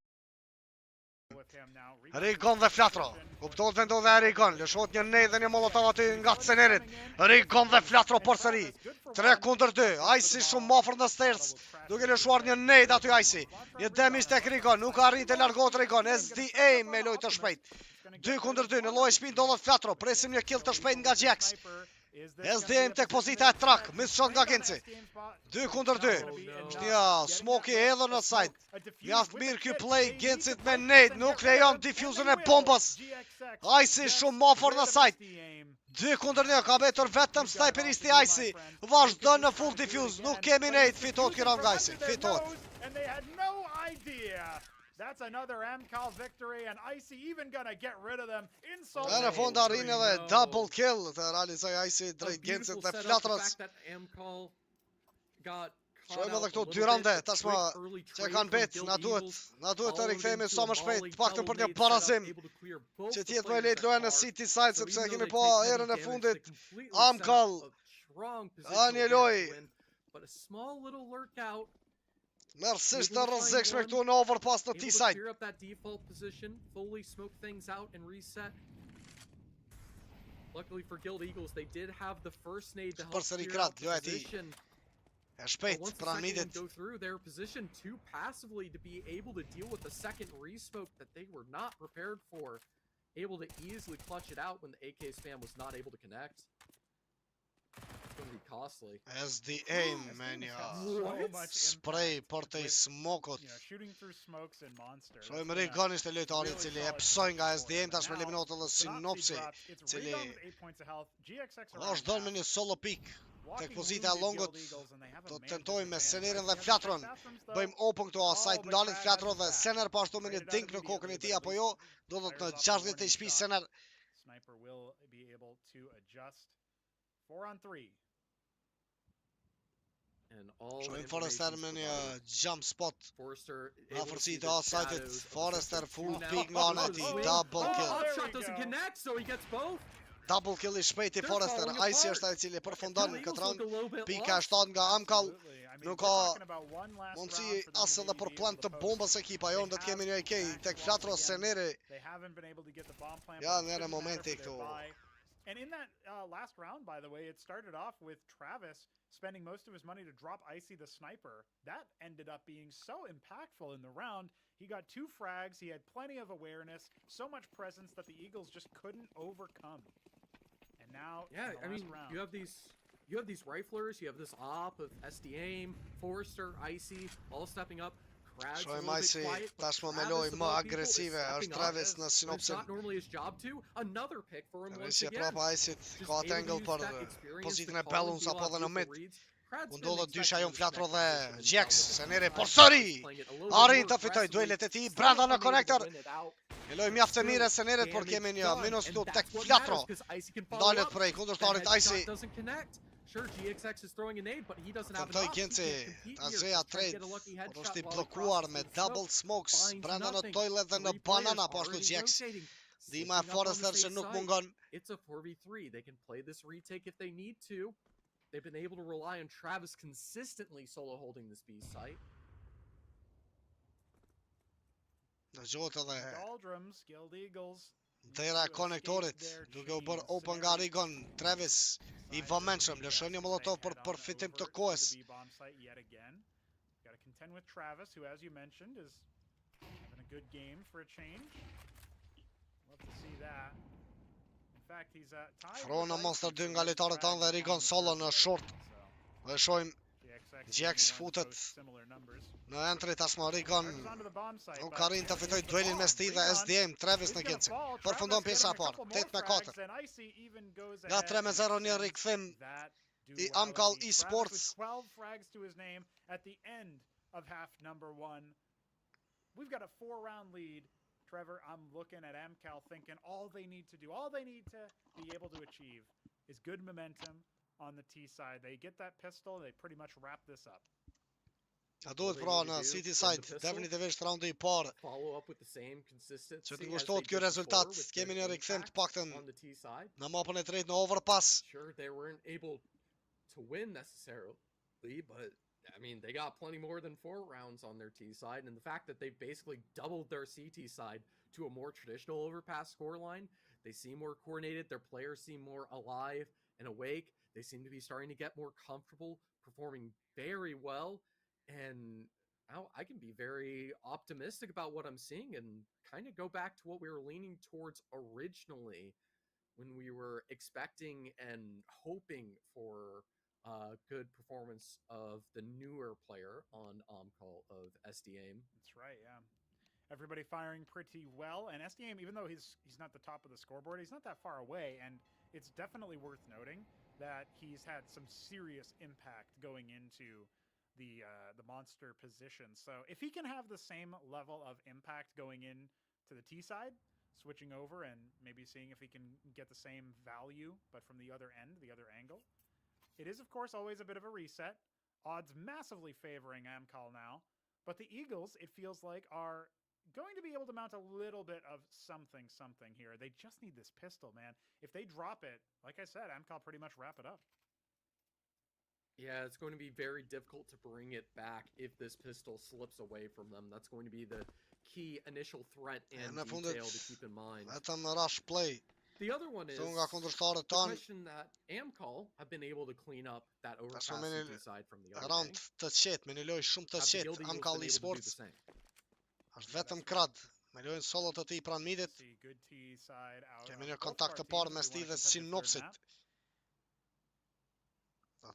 Rigon dhe Flatro. Kuptohet vendodhja e Rigon. Lëshohet një nej dhe një molotov aty nga Senerit. Rigon dhe Flatro përsëri. 3 kundër 2. Icy shumë afër në stairs. Duke lëshuar një nej aty Icy. Një damage tek Rigon. Nuk arrin të largohet Rigon. SDA me lojë të shpejt. 2 kundër 2. Në lojë shpinë ndodhet Flatro. Presim një kill të shpejt nga GX. SDM tek pozita e trak, miss shot nga Genci. 2 kundër 2. Është një smoke edhe në side. Mjaft mirë ky play Gencit me nade, nuk lejon diffusion e bombës. Icy shumë afër në side. 2 kundër 1, ka betur vetëm sniperisti Icy. Vazhdon në full diffuse, nuk kemi nade, fitot ky round Icy. Fitot. That's another Amkal victory, and Icy even gonna get rid of them. Insult. Në fund arrin edhe double kill të realizoj Icy drejt Gencit dhe Flatrës. Shohim edhe këto 2 raunde, tashmë që kanë bet, na duhet të rikthehemi sa më shpejt, paktën për një barazim që të jetë më lehtë loja në City Side, sepse kemi pa erën e fundit. Amkal, një lojë Mërësisht Able të to find rrezikshme one, këtu në overpass në able to T-side. clear up that default position, fully smoke things out and reset. Luckily for Guild Eagles, they did have the first nade to help Përsëri clear out krat, the jo e ti. position. E But shpejt, once the pranë second one midit. go through, they're positioned too passively to be able to deal with the second resmoke that they were not prepared for. Able to easily clutch it out when the AK spam was not able to connect. It's going to be costly. As the aim, This man, team has ja. had so much Spray impact për të with, smokut. you know, shooting through smokes and monster. Shojmë That's been a Rigon ishte lojtari i really cili e solid psoi nga position for SDM him. tash me And now, eliminat edhe Synopsy Synopsi, drops. It's cili Rigon with 8 points of health. GXX around është donë me half. një solo pick. Walking Tek pozita e wounded longut, Guild Eagles, and they have a do man të tentojmë me disadvantage. Senerin He dhe has Flatron. the bathrooms, though. Bëjmë open këtu, a site but ndalit Trad Flatro has dhe his back. Sener po ashtu me një Traded out dink në kokën e immediately, tij but at apo least jo, do të fires në off the 60 warning HP shot. Sener. Sniper will be able to adjust. 4 on 3. And all the Shojmë Forrester me information's një provided. jump spot. Forrester Në able to afërsi see të the outside-it, shadows of the Forrester second full two now. pick nga ana e tij, double Oh, kill. there Shot we doesn't go. connect, so he gets both. Double kill i shpejti They're Forrester. falling Icy apart. është ai i cili përfundon Guild këtë Eagles round. look a little bit Pika lost. 7 nga Amkal. Absolutely. I mean, Nuk we're ka talking about one last mundësi round for them as to edhe maybe për be plant able të to bombës post. ekipa jon, do të kemi një AK tek Flatro Seneri. They haven't been able to get the bomb plant. Ja, but it nere shouldn't matter momenti for their këtu. buy. And in that last round, by the way, it started off with Travis spending most of his money to drop Icy the sniper. That ended up being so impactful in the round. He got 2 frags. He had plenty of awareness, so much presence that the Eagles just couldn't overcome. And now, Yeah, in the I last mean, round, you have these riflers, you have this op of SD-Aim, Forrester, Icy, all stepping up. Krad's a Shojmë little bit Icy quiet, but tashmë me Travis, lojë of më all people, is agresive. stepping Është up. Travis në When it's sinopsin. not normally his job to, another pick for him once Rrisja again. prapa Icyt Just ka atë able to angle use për that experience pozitën to e call and Bellums deal apo out edhe në beautiful mid. reads. Krad's U been ndodhet dysha expecting jon this Flatro next dhe position himself Gjex. at the Seneri T-side, përsëri but playing it a little bit arrin more të fitoj aggressively, duelet e tij still brenda në unable to connector. win it out. Një lojë mjaft e mirë e Senerit, por kemi një minus këtu tek Flatro. Ndalet prej kundërshtarit Icy. Doesn't connect. Sure, GXX is throwing a nade, but he doesn't have Tentoi enough. He Genci can't compete ta here. zxeja Just trying to trade, get a lucky por headshot është i while he bllokuar crosses me through double smoke. smokes Finds brenda në nothing. toilet dhe në 3 banana players po ashtu already Gjex. rotating, Dima e switching up on the Forrester safe që nuk side. mungon. It's a 4v3. They can play this retake if they need to. They've been able to rely on Travis consistently solo holding this B site. Dëgjohet edhe Doldrums, Guild Eagles. dera e konektorit, duke u bërë open nga Rigon, Travis i vëmendshëm, lëshon një molotov për përfitim të kohës. Got to contend with Travis, who, as you mentioned, is having a good game for a change. Love to see that. In fact, he's tied. Frona Monster 2 nga lojtarët tanë dhe Rigon solo në short. Dhe shohim Gjex futet në entry tashmë Rigon nuk ka arrin të fitoj duelin mes tij dhe SDM Travis në Genci. Përfundon pjesa e parë, 8-4. Nga 3-0 një rikthim i Amkal Esports. 12 frags to his name at the end of half number 1. We've got a 4-round lead. Trevor, I'm looking at Amkal thinking all they need to do, all they need to be able to achieve is good momentum on the T side. They get that pistol, they pretty much wrap this up. A duhet pra në City side, definitivisht raundi I parë. Follow up with the same consistency. Që të ngushtohet ky rezultat, kemi një rikthim të paktën në mapën e tretë në overpass. Sure, they weren't able to win necessarily, but I mean, they got plenty more than 4 rounds on their T side, and the fact that they've basically doubled their CT side to a more traditional overpass scoreline, they seem more coordinated, their players seem more alive and awake, they seem to be starting to get more comfortable, performing very well, and I can be very optimistic about what I'm seeing and kind of go back to what we were leaning towards originally when we were expecting and hoping for good performance of the newer player on Amkal of SD-Aim. That's right, yeah. Everybody firing pretty well, and SD-Aim, even though he's not the top of the scoreboard, he's not that far away, and it's definitely worth noting that he's had some serious impact going into the monster position. So if he can have the same level of impact going in to the T side, switching over and maybe seeing if he can get the same value, but from the other end, the other angle. It is, of course, always a bit of a reset. Odds massively favoring Amkal now. But the Eagles, it feels like, are going to be able to mount a little bit of something here. They just need this pistol, man. If they drop it, like I said, Amkal pretty much wrap it up. Yeah, it's going to be very difficult to bring it back if this pistol slips away from them. That's going to be the key initial threat and Në fundit, detail to keep in mind. vetëm rush play. The other one is Nga kundërshtarët the tanë, question that Amkal have been able to clean up that overpass me CT side from the other rand day. të qetë, me një lojë shumë të Have the qetë, Guild Eagles Amkal been able to do the Esports same? është vetëm krad. Me lojën solo të ti pranë midit, See good T side out. kemi on një both kontakt of të our parë teams mes as we ti want dhe a competitive third Sinopsit. map.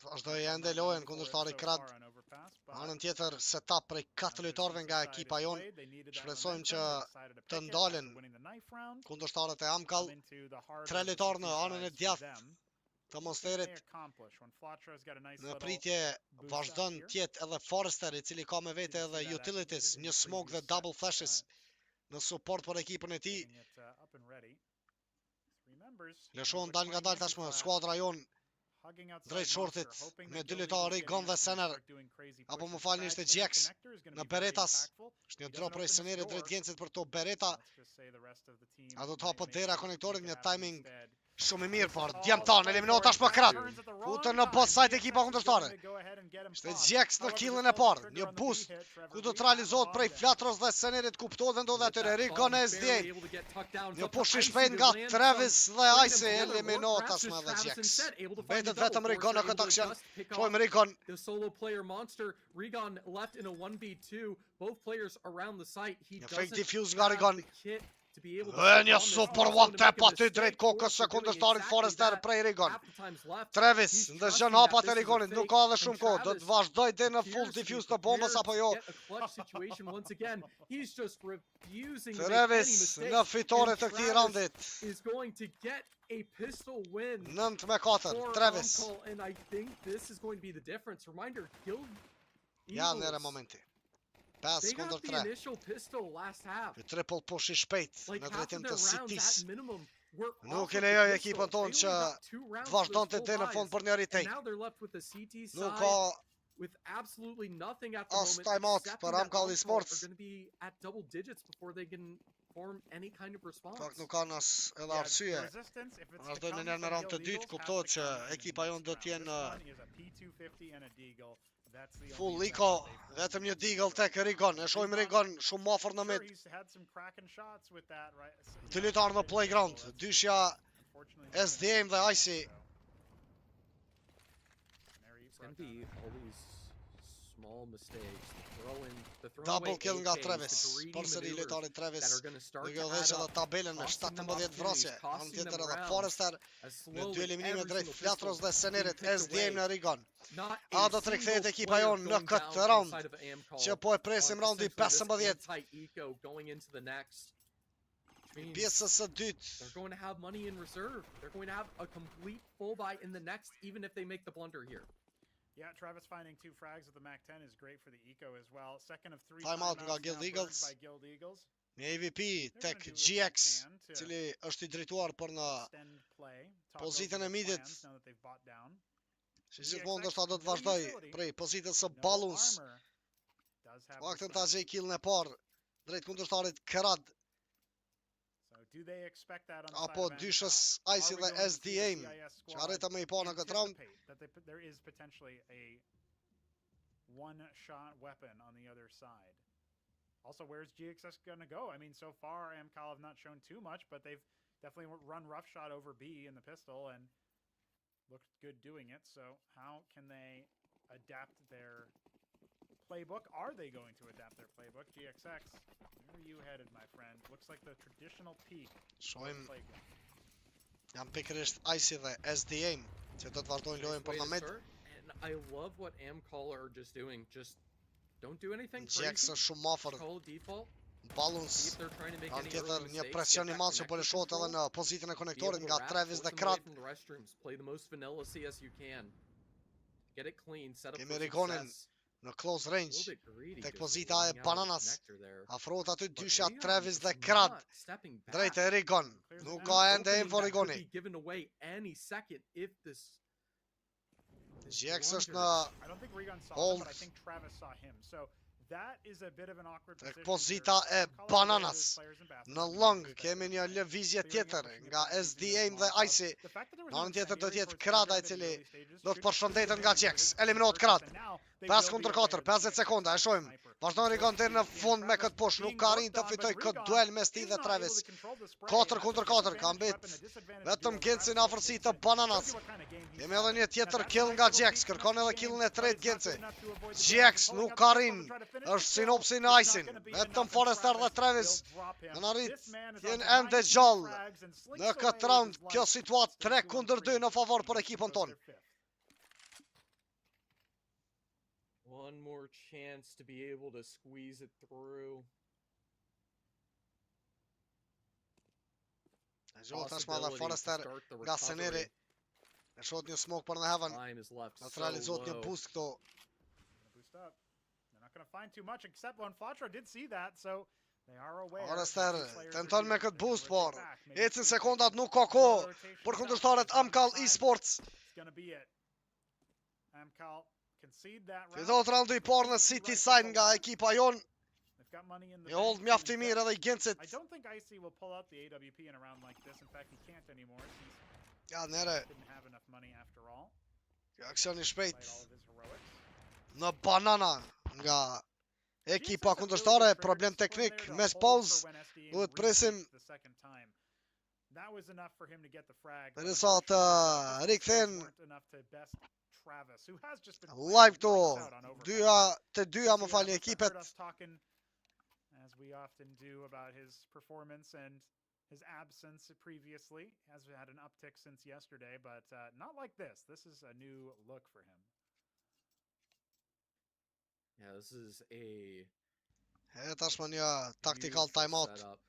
Vazhdoi Amkal ende not known lojën for it kundërshtari so krad. far on overpass, but Anën tjetër, setup prej 4 after lojtarëve CT nga side ekipa is jonë. played, they needed that Shpresojmë momentum, që they decided to të pick it ndalen after winning the knife round, kundërshtarët e come Amkal, into the heart tre of the lojtarë CT në anën e sides for djathtë them. të What can they Monsterit. accomplish when Flatro's got a nice Në little pritje boost vazhdon out here? tjetë edhe Forrester, I cili ka me vete Didn't see edhe that utilities, activated in një the smoke dhe previous double set, flashes në support për ekipën e tij. getting it up and ready. Three members. Lëshon dal nga dal tashmë skuadra jon Hugging outside drejt shortit Monster, hoping me that dy Guild lojtarë, Eagles Gon getting dhe up can Sener. start doing crazy Apo më pushes. falni, Frag ishte clear Gjex connector is gonna në be very Beretas. impactful. Është He një drop doesn't prej open his Senerit drejt door. Gjencit për to Bereta. Let's just say the rest of the team A do të might hapë make dera it konektorit, një happen timing instead. shumë I mirë, This por is all djemtan the play eliminohet for it. tashmë Jack krad. turns at the Futën wrong në time. both side GXX ekipa is kundërshtare. going to go ahead and get him Ishte popped. Gjex në However, killën they e pulled the parë, trigger një on the boost B hit. Trevor ku do Reed të has a realizohet bomb prej down. Flatros dhe Senerit, kuptohet dhe ndodhe With atyre that Rigon bomb SD. barely able to get tucked down. Një It's up to push I Icy shpejt to nga land Travis some, dhe bring Icy them together, or eliminohet perhaps tashmë just edhe Travis Gjex. instead, able to find the Mbetet double vetëm force, Rigon në able këtë to aksion. just pick off Shojmë Rigon. the solo player Monster. Rigon left in a 1v2. Both players around the site. He Një fake doesn't diffuse nga have Rigon. the kit to be able to Dhe take një on this. super He's one going to tap make a aty drejt mistake, or kokës së for doing kundërshtarit exactly Forrester that. prej Rigon. Half the time's left. Travis He's dhe trusting zhën that hapat this e is a Rigonit, nuk fake, ka edhe and shumë kohë, do të Travis vazhdoj deri në full appears to be diffuse të bombës prepared apo to jo. get a clutch situation once again. He's just refusing to make any Travis mistakes, në fitore and të këtij Travis raundit. is going to get a pistol win 9-4, for Travis. Amkal, and I think this is going to be the difference. Reminder, Guild Ja nere Eagles, momenti. 5 they kundër got the 3. initial pistol last half. Ky triple push I shpejt Like në half of drejtim their të rounds Citis. at minimum were Nuk off I of the lejoj pistol. ekipën They tonë only që got 2 rounds të for vazhdonte this full deri në fund buys, për një and retake. now they're left with the CT Nuk side ka with absolutely nothing at the as moment, timeout excepting për that Amkal Amkal Esports. are going to be at double digits before they can form any kind of response. Fakt nuk kanë as edhe Yeah, arsye. resistance, if it's to Vazhdojnë come në from round të Guild dytë, Eagles, kuptohet has to që come in ekipa this jonë do round. të jenë This one is a P250 and a Deagle. That's the full only Iko, advantage they've vetëm pulled një from Deagle Guild. tek Rigon. E shohim Rigon shumë më afër në Sure, mid. he's had some cracking shots with that, right? So, Dy lojtarë në playground, dyshja unfortunately, SDM dhe Icy. It's going to be all these small mistakes, the Double throwaway kill nga AKs, Travis. the greedy Përsëri maneuvers lojtari that Travis. are going to start Duke to udhëheqë add edhe up, tabelën me costing them 17 vrasje. opportunities, Anë costing tjetër them edhe rounds, Forrester as me slowly 2 eliminiме every drejt single Flatros pistol dhe Senerit. being picked SDM away. në Rigon. Not A a do të single rikthehet ekipa player jonë në going down këtë on the round side of Amkal që po e presim on raundi essentially this 15. anti-eco going into the next. Which means Pjesës së dytë. they're going to have money in reserve. They're going to have a complete full buy in the next, even if they make the blunder here. Yeah, Travis finding 2 frags with the MAC-10 is great for the eco as well. Second of 3 Timeout timeouts nga Guild now burned Eagles. by Guild Eagles. Një AVP They're tek gonna do what they GX, can to cili është I drejtuar për në extend play, talk pozitën over e the midit. plans now that they've bought down. Si gjithmonë ndoshta do të vazhdoj prej pozitës së No Ballons. armor. Does have Faktën the ta gjej killën e parë drejt kundërshtarit Krad So do they expect that on the apo side of dyshës Amkal? Icy Are we dhe going to see the SDM CIS që squad arritën me I pa në këtë round. anticipate that there is potentially a one-shot weapon on the other side? Also, where's GXS going to go? I mean, so far, Amkal have not shown too much, but they've definitely run roughshod over B in the pistol and looked good doing it. So how can they adapt their playbook? Are they going to adapt their playbook? GXX, where are you headed, my friend? Looks like the traditional peak Shohim playground. jam pikërisht Icy dhe SDM që do të vazhdojnë lojën për Way në to mid. start, and I love what Amkal are just doing. Just don't do anything GX crazy. është shumë afër. Just call it default. Ballons See if they're trying to make kanë any tjetër early një mistakes. presion Get I that madh që po connector lëshohet edhe control. në pozitën e Be able konektorit to nga wrap, Travis force dhe them away Krad. from the restrooms. Play the most vanilla C as you can. Get it clean. Set up Kemi for Rigonin success. në close A range. little bit greedy. tek just pozita e laying out a Bananas. connector there. Afrohet aty But dysha Rigon Travis is dhe Krad not stepping back. drejt e Rigon. Clears Nuk it ka out. ende Opening info that could Rigoni. be given away any second if this GX është blunder. në I don't think Regon saw him, Hold. but I think Travis saw him. So That is a bit of an awkward Tek position pozita here. e Amkal are the bananas. greatest players in basketball. Në We long know that kemi they're një good. lëvizje Clearing tjetër opportunity nga passes using SDA those dhe small IC. The fact that there was Në no anën tjetër do incendiary t'jetë for Krada i targeted in cili the early stages do të should përshëndeten take nga advantage of Jax. his Eliminohet purpose, Krad. and now they 5 will be kundër aware 4, that 50 GXX sekonda, e has a shojmë. sniper. Vazhdon Forced Rigon deri në safety, and fund me Travis këtë push. Nuk being ka worked rinj të on, fitoj but këtë Rigon duel mes ti is dhe not Travis. able to control the spray, 4 and that's kundër a 4 ka disadvantaged mbet weapon, a disadvantaged vetëm duo. Genci në Travis afërsi takes të it. bananas. Shows you what kind of game he's Kemi edhe having. një Now, tjetër that's a kill nice nga little Jax. peek from Kërkon edhe SDA, killin e but tret it's not Genci. good enough to avoid the Jax damage. nuk Pulling out ka the pistol rin. to try to finish Është the sinopsi kill. në It's Icin. not gonna be Vetëm enough, and Forrester dhe Travis will drop him. në në rrit This man is t'jen on to ende 19 gjallë. frags and slinks Në away këtë with round, his kjo life. situatë Stays 3 2 on kundër 2 3. në favor për This ekipën was tonë. their fifth. One more chance to be able to squeeze it through. E gjohë tashma dhe Possibility to Forrester start the nga Seneri. recovery. E shot një smoke për në heaven. Time is left Në so të realizot një low. boost këto. Gonna boost up. They're not going to find too much, except when Fatra did see that, so they are aware. Forrester Two players tenton are me here. këtë They're boost, gonna por rotate back. Maybe ecin see if they sekondat can nuk ka draw kohë rotations për out. kundërshtarët There's not Amkal time. Esports. It's going to be it. Amkal concede that round. Fitohet roundu i parë në City Side nga ekipa jon. They've got money in the E hold bank mjaft to i mirë edhe i Gencit. I don't think IC will pull out the AWP in a round like this. In fact, he can't anymore since Ja, nere, he didn't have enough money after all. kjo aksion i shpejt Despite all of his heroics. në banana nga ekipa kundërshtare, problem teknik, mes pauzë, duhet presim That was enough for him to get the frag. Dhe sa të rikëthen Enough to best Travis, who has just been live to lights out on overtime. dyja më falni ekipet. Us talking, as we often do, about his performance and his absence previously. Has had an uptick since yesterday, but not like this. This is a new look for him. Yeah, this is a E tashmë një tactical beautiful timeout setup.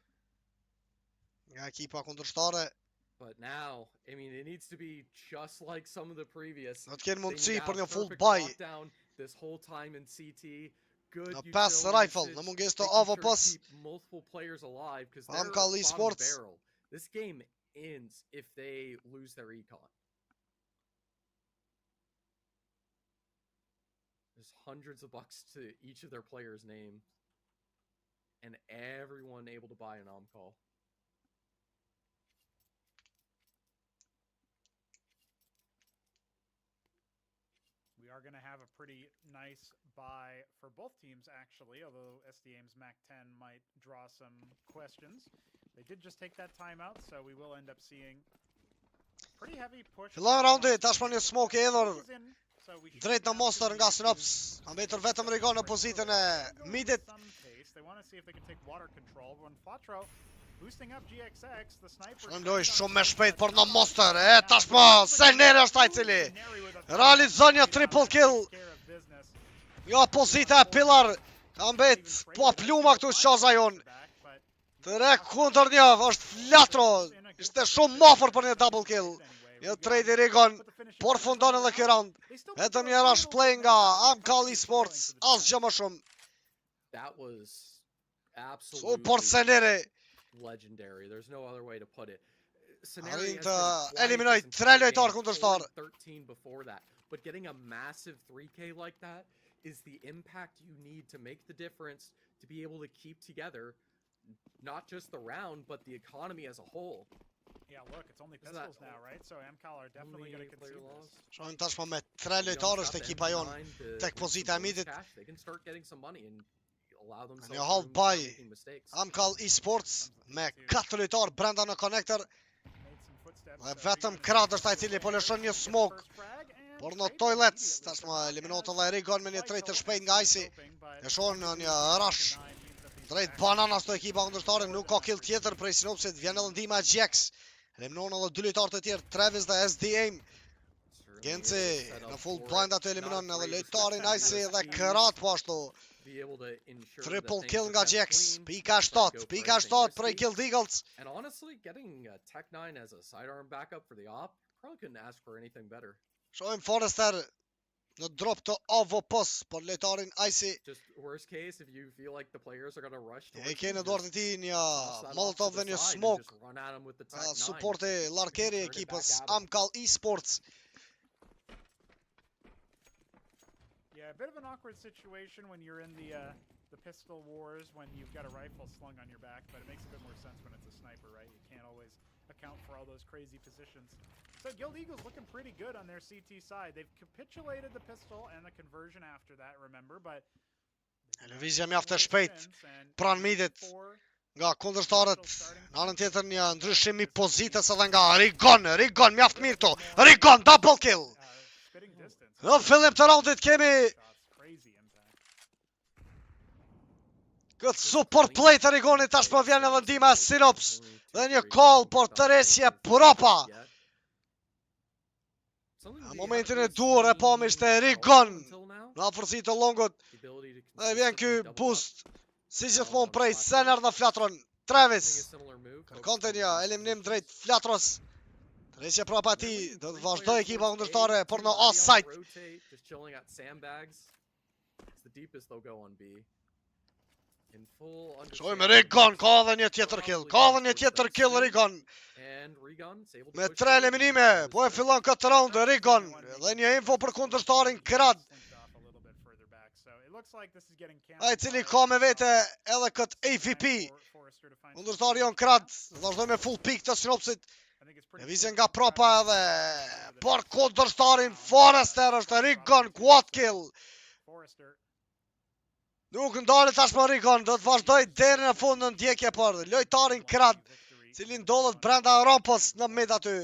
nga ekipa kundërshtar. But now, I mean, it needs to be just like some of the previous. Do të kenë They mundësi need to për have një full perfect buy lockdown this whole time in CT. Good në pass utility rifle, usage, në mungesë të making sure to AWP-s. keep multiple players alive because they're Amkal bottom Esports. barrel. This game ends if they lose their econ. There's hundreds of bucks to each of their players' name, and everyone able to buy an Amkal. We are going to have a pretty nice buy for both teams, actually, although SDAIM's MAC-10 might draw some questions. They did just take that timeout, so we will end up seeing pretty heavy push. Fillon raundi, tashmë një smoke e hedhur Smoke is in, so we should drejt në have Monster some nga issues. Synops. Ka mbetur vetëm Rigon në pozitën e midit. Some pace. They want to see if they can take water control. When Fatro boosting up GXX, the sniper. Shkojmë lojë shumë më shpejt për në Monster. E tashmë Seneri është ai i cili realizon një triple kill. Jo pozita e pillar. Ka mbet po pluma këtu qaza jon. 3 kundër 1 është flatro. Ishte shumë më afër për një double kill. Një trade i Rigon, por fundon edhe ky round. Vetëm një rush play nga Amkal Esports, asgjë më shumë. That was Super absolutely Seneri. legendary. There's no other way to put it. Arrin Scenario të has been eliminoj quiet this 3 entire lojtar game, kundërshtar. scoring 13 before that, but getting a massive 3K like that is the impact you need to make the difference to be able to keep together not just the round but the economy as a whole. Yeah, look, it's only Is that pistols now, right? So Amkal are definitely going to concede this. Shohim tashmë me 3 lojtarësh të ekipa jon tek pozita e midit. They can start getting some money and allow themselves Një hold room to by start making mistakes. Amkal Esports me 4 lojtar brenda në connector. Made some footsteps, Dhe vetëm Krad është ai i cili po lëshon një smoke. first frag, and Por në Trade toilet, immediately. tashmë eliminohet edhe Rigon me një trade të shpejt nga Ici. E shohën në një rush drejt bananas të ekipa kundërshtare, nuk ka kill tjetër prej Synopsit, vjen edhe ndihma e Jax. Eliminon edhe 2 lojtarë të tjerë, Travis dhe SDAIM. Genci në full blind atë eliminon edhe lojtarin Ici dhe Krat po ashtu. Be able to ensure that Triple things kill are nga kept Jax, clean, pika try to go 7, for pika anything 7 prej risky. Kill Eagles. And honestly, getting Tech9 as a sidearm backup for the op, probably couldn't ask for anything better. Shohim Forrester në drop të AWP-s për lojtarin Ici. Just worst case, if you feel like the players are going to rush E towards ke you, në dorë të just tij një toss that off molotov to the dhe një side and smoke. just run at 'em with the Ka Tech 9. supporti larkeri e Turn it ekipës back at 'em. Amkal Esports. Yeah, a bit of an awkward situation when you're in the the pistol wars when you've got a rifle slung on your back, but it makes a bit more sense when it's a sniper, right? You can't always account for all those crazy positions. So Guild Eagles looking pretty good on their CT side. They've capitulated the pistol and the conversion after that, remember, but Televizja mjaft e shpejt pran midit nga kundërshtarët. Në anën tjetër një ndryshim i pozitës edhe nga Rigon mjaft mirë këto. Rigon double kill. Në fillim të raundit kemi këtë support play të Rigonit, tashmë vjen edhe ndihma e Synops dhe një call por tërheqje propa. Në momentin e duhur e pam ishte Rigon në afërsi të longut dhe vjen ky boost si gjithmonë prej Sener dhe Flatron. Travis kërkonte një eliminim drejt Flatros. Tërheqje prapa ati, do të vazhdoj ekipa kundërtare por në offside. Shojmë Rigon, ka edhe një tjetër kill, Rigon. Me 3 eliminime, po e fillon këtë round Rigon. Dhe një info për kundërshtarin Krad. Ai cili ka me vete edhe këtë AVP. Kundërshtari jon Krad, vazhdoj me full pick të Synopsit. E vizjen nga propa edhe por kundërshtarin Forrester është Rigon, quad kill. Nuk ndalet tashmë Rigon, do të vazhdoj deri në fund në ndjekje por lojtarin Krad, cili ndodhet brenda rampës në med aty.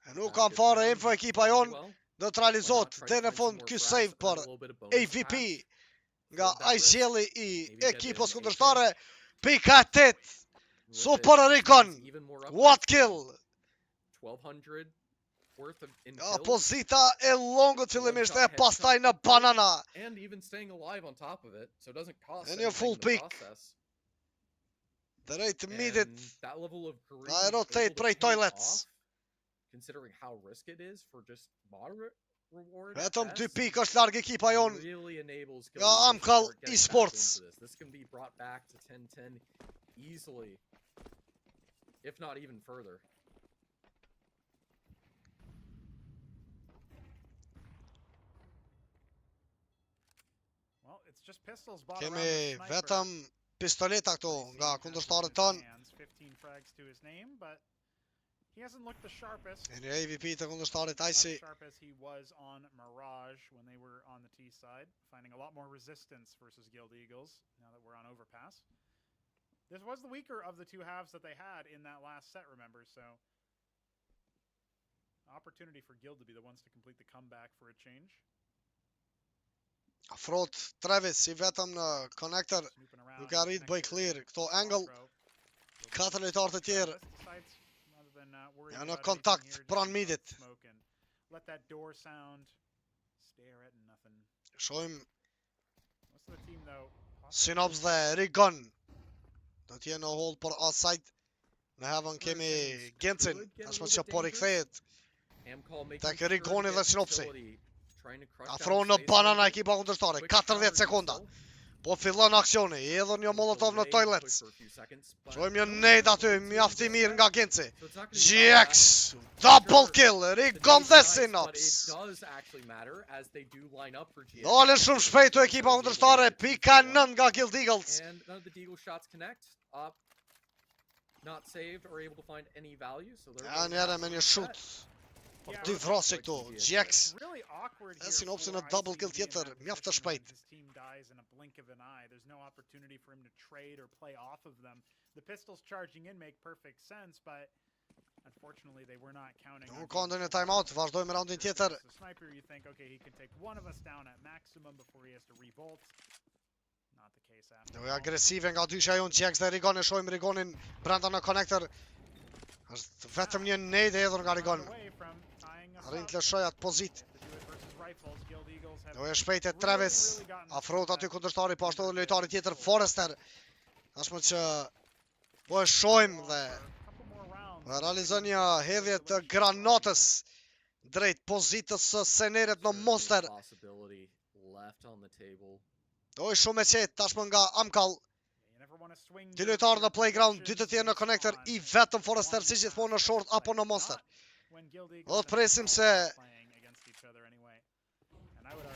E nuk kam fare info ekipa jon, do të realizohet deri në fund ky save për AVP nga Ajgjeli I ekipës kundërshtare. Pika 8, super Rigon, what kill. Pozita e longut fillimisht e pastaj në banana. E një full pick. Drejt midit. I rotate prej toilets. Vetëm 2 pik është larg ekipa jon nga Amkal Esports. Kemi vetëm pistoleta këtu nga kundërshtarët tonë. E një AVP të kundërshtarit Icy. This was the weaker of the two halves that they had in that last set, remember, so opportunity for Guild to be the ones to complete the comeback for a change. Afrot Travis I vetëm në connector, nuk arrit bëj clear këto angle. 4 lojtarë të tjerë janë në kontakt pranë midit. Shojmë Synops dhe Rigon do t'jenë në hold për offside. Në heaven kemi Gensin, tashmë që po rikthehet tek Rigoni dhe Synopsi. Afron në banana ekipa kundërshtare, 40 sekunda. Po fillon aksioni, edhe një molotov në toilets. Shojmë një nade aty, mjaft I mirë nga Genci. GX, double kill, Rigon dhe Synops. Dalen shumë shpejt të ekipa kundërshtare, pika 9 nga Guild Eagles. Ja njëre me një shoot. Por 2 vrasje këtu, GX e Synopsi në double kill tjetër, mjaft të shpejt. Nuk ka ndonjë time out, vazhdojmë roundin tjetër. Dojë agresive nga dysha jonë GX dhe Rigon, e shojmë Rigonin brenda në connector. Është vetëm një nade edhur nga Rigon. Arrin të lëshoj atë pozit. Dojë shpejt e Travis. Afrot aty kundërshtari, po ashtu edhe lojtari tjetër Forrester. Tashmë që po e shojmë dhe realizon një hedhje të granatës drejt pozitës së Senerit në Monster. Dojë shumë e qetë tashmë nga Amkal. 2 lojtarë në playground, 2 të tjerë në connector, I vetëm Forrester si gjithmonë në short apo në Monster. Do të presim se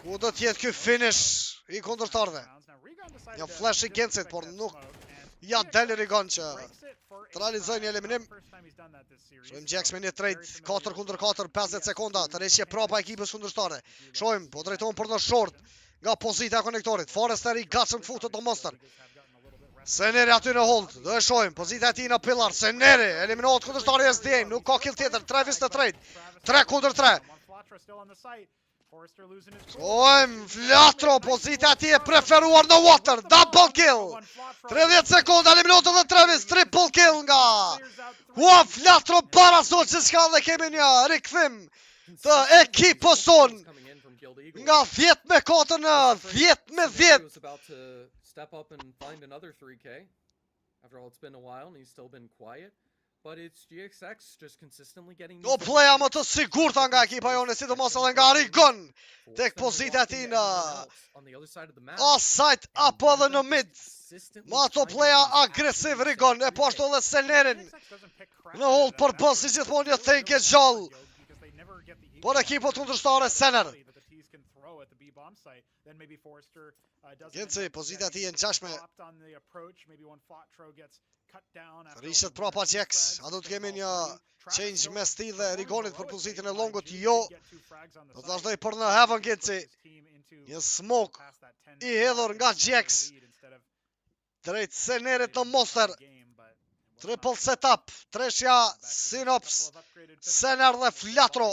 Ku do t'jetë ky finish i kundërtarëve? Një flash i Gencit, por nuk ja del Rigon që të realizoj një eliminim. Shohim Jax me një trade 4 kundër 4, 50 sekonda, të reshje prapa ekipës kundërshtare. Shohim, po drejtohen për në short nga pozita e konektorit. Forrester i gatshëm të futet në monster. Seneri aty në hold, do e shohim, pozita e tij në pillar. Seneri eliminohet kundërshtari i SDA, nuk ka kill tjetër, Travis në trade. 3 kundër 3. Shohim, Flatro, pozita e tij e preferuar në water, double kill. 30 sekonda eliminohet edhe Travis, triple kill nga Flatro para soqës s'ka dhe kemi një rikthim të ekipës tonë nga 10-4 në 10-10. Step up and find another 3K. After all, it's been a while and he's still been quiet. But it's GXX just consistently getting... Do playa më të sigurta nga ekipa jone, sidomos edhe nga Rigon. Tek pozita e tij në offside apo edhe në mid. Ma ato playa agresiv Rigon, e po ashtu edhe Senerin. Në hold për bës, si gjithmonë një think e gjallë. Por ekipët kundërshtare Sener. Genci, pozita ti e në qashme. Rishet prapa Jax. A do të kemi një change me stil dhe Rigonit për pozitin e longut? Jo. Do të vazhdoj për në heaven Genci. Një smoke i hedhur nga Jax. Drejt Senerit në monster. Triple setup. Treshja, Synops, Sener dhe Flatro.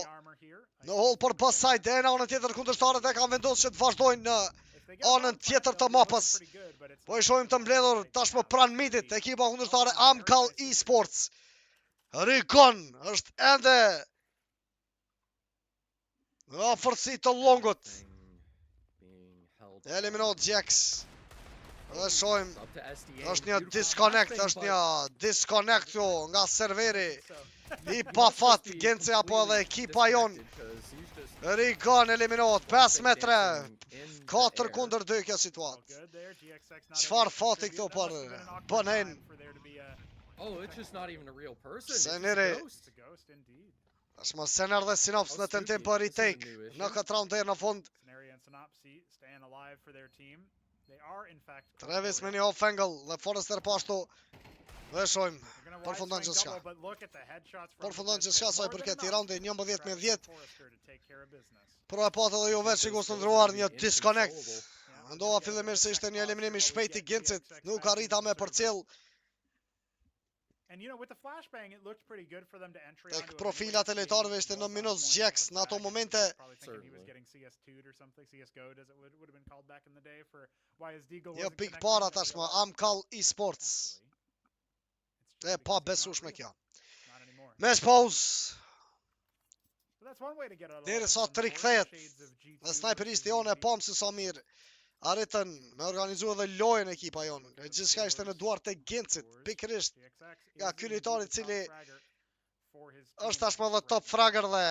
Në hold për bësaj dhe në anën tjetër kundërshtarët e kanë vendosur që të vazhdojnë në anën tjetër të mapës. Po i shohim të mbledhur tashmë pranë midit ekipa kundërshtare Amkal Esports. Rigon është ende në afërsi të longut. Eliminohet Jax. Dhe shohim është një disconnect jo nga serveri. I pa fat Genci apo edhe ekipa jon. Rigon eliminohet 5 metre 4 kundër 2 kjo situatë. Çfarë fati këto për bënen? Oh, it's just not even a real person. Seneri. Tashmë Sener dhe Synops në tentim për retake në këtë round deri në fund. Travis me një off angle dhe Forrester po ashtu. Dhe shohim përfundon që s'ka. Përfundon që s'ka sa i përket i raundi 11-10. Pro e patë edhe ju vetë që gustë ndruar një disconnect. Ndova fillimisht se ishte një eliminim i shpejt i Gencit. Nuk arrita me përcjell. Tek profilat e lejtarëve ishte në minus Jax në ato momente. Jo pik para tashma Amkal Esports. E pa besush me kjo. Mes pause. Dere sa të rikthejet. Dhe snajperisti jonë e pamë si sa mirë. Arritën me organizu edhe lojën ekipa jonë. E gjithka ishte në duart e Gencit. Pikërisht nga ky lojtari cili është tashmë dhe top fragger dhe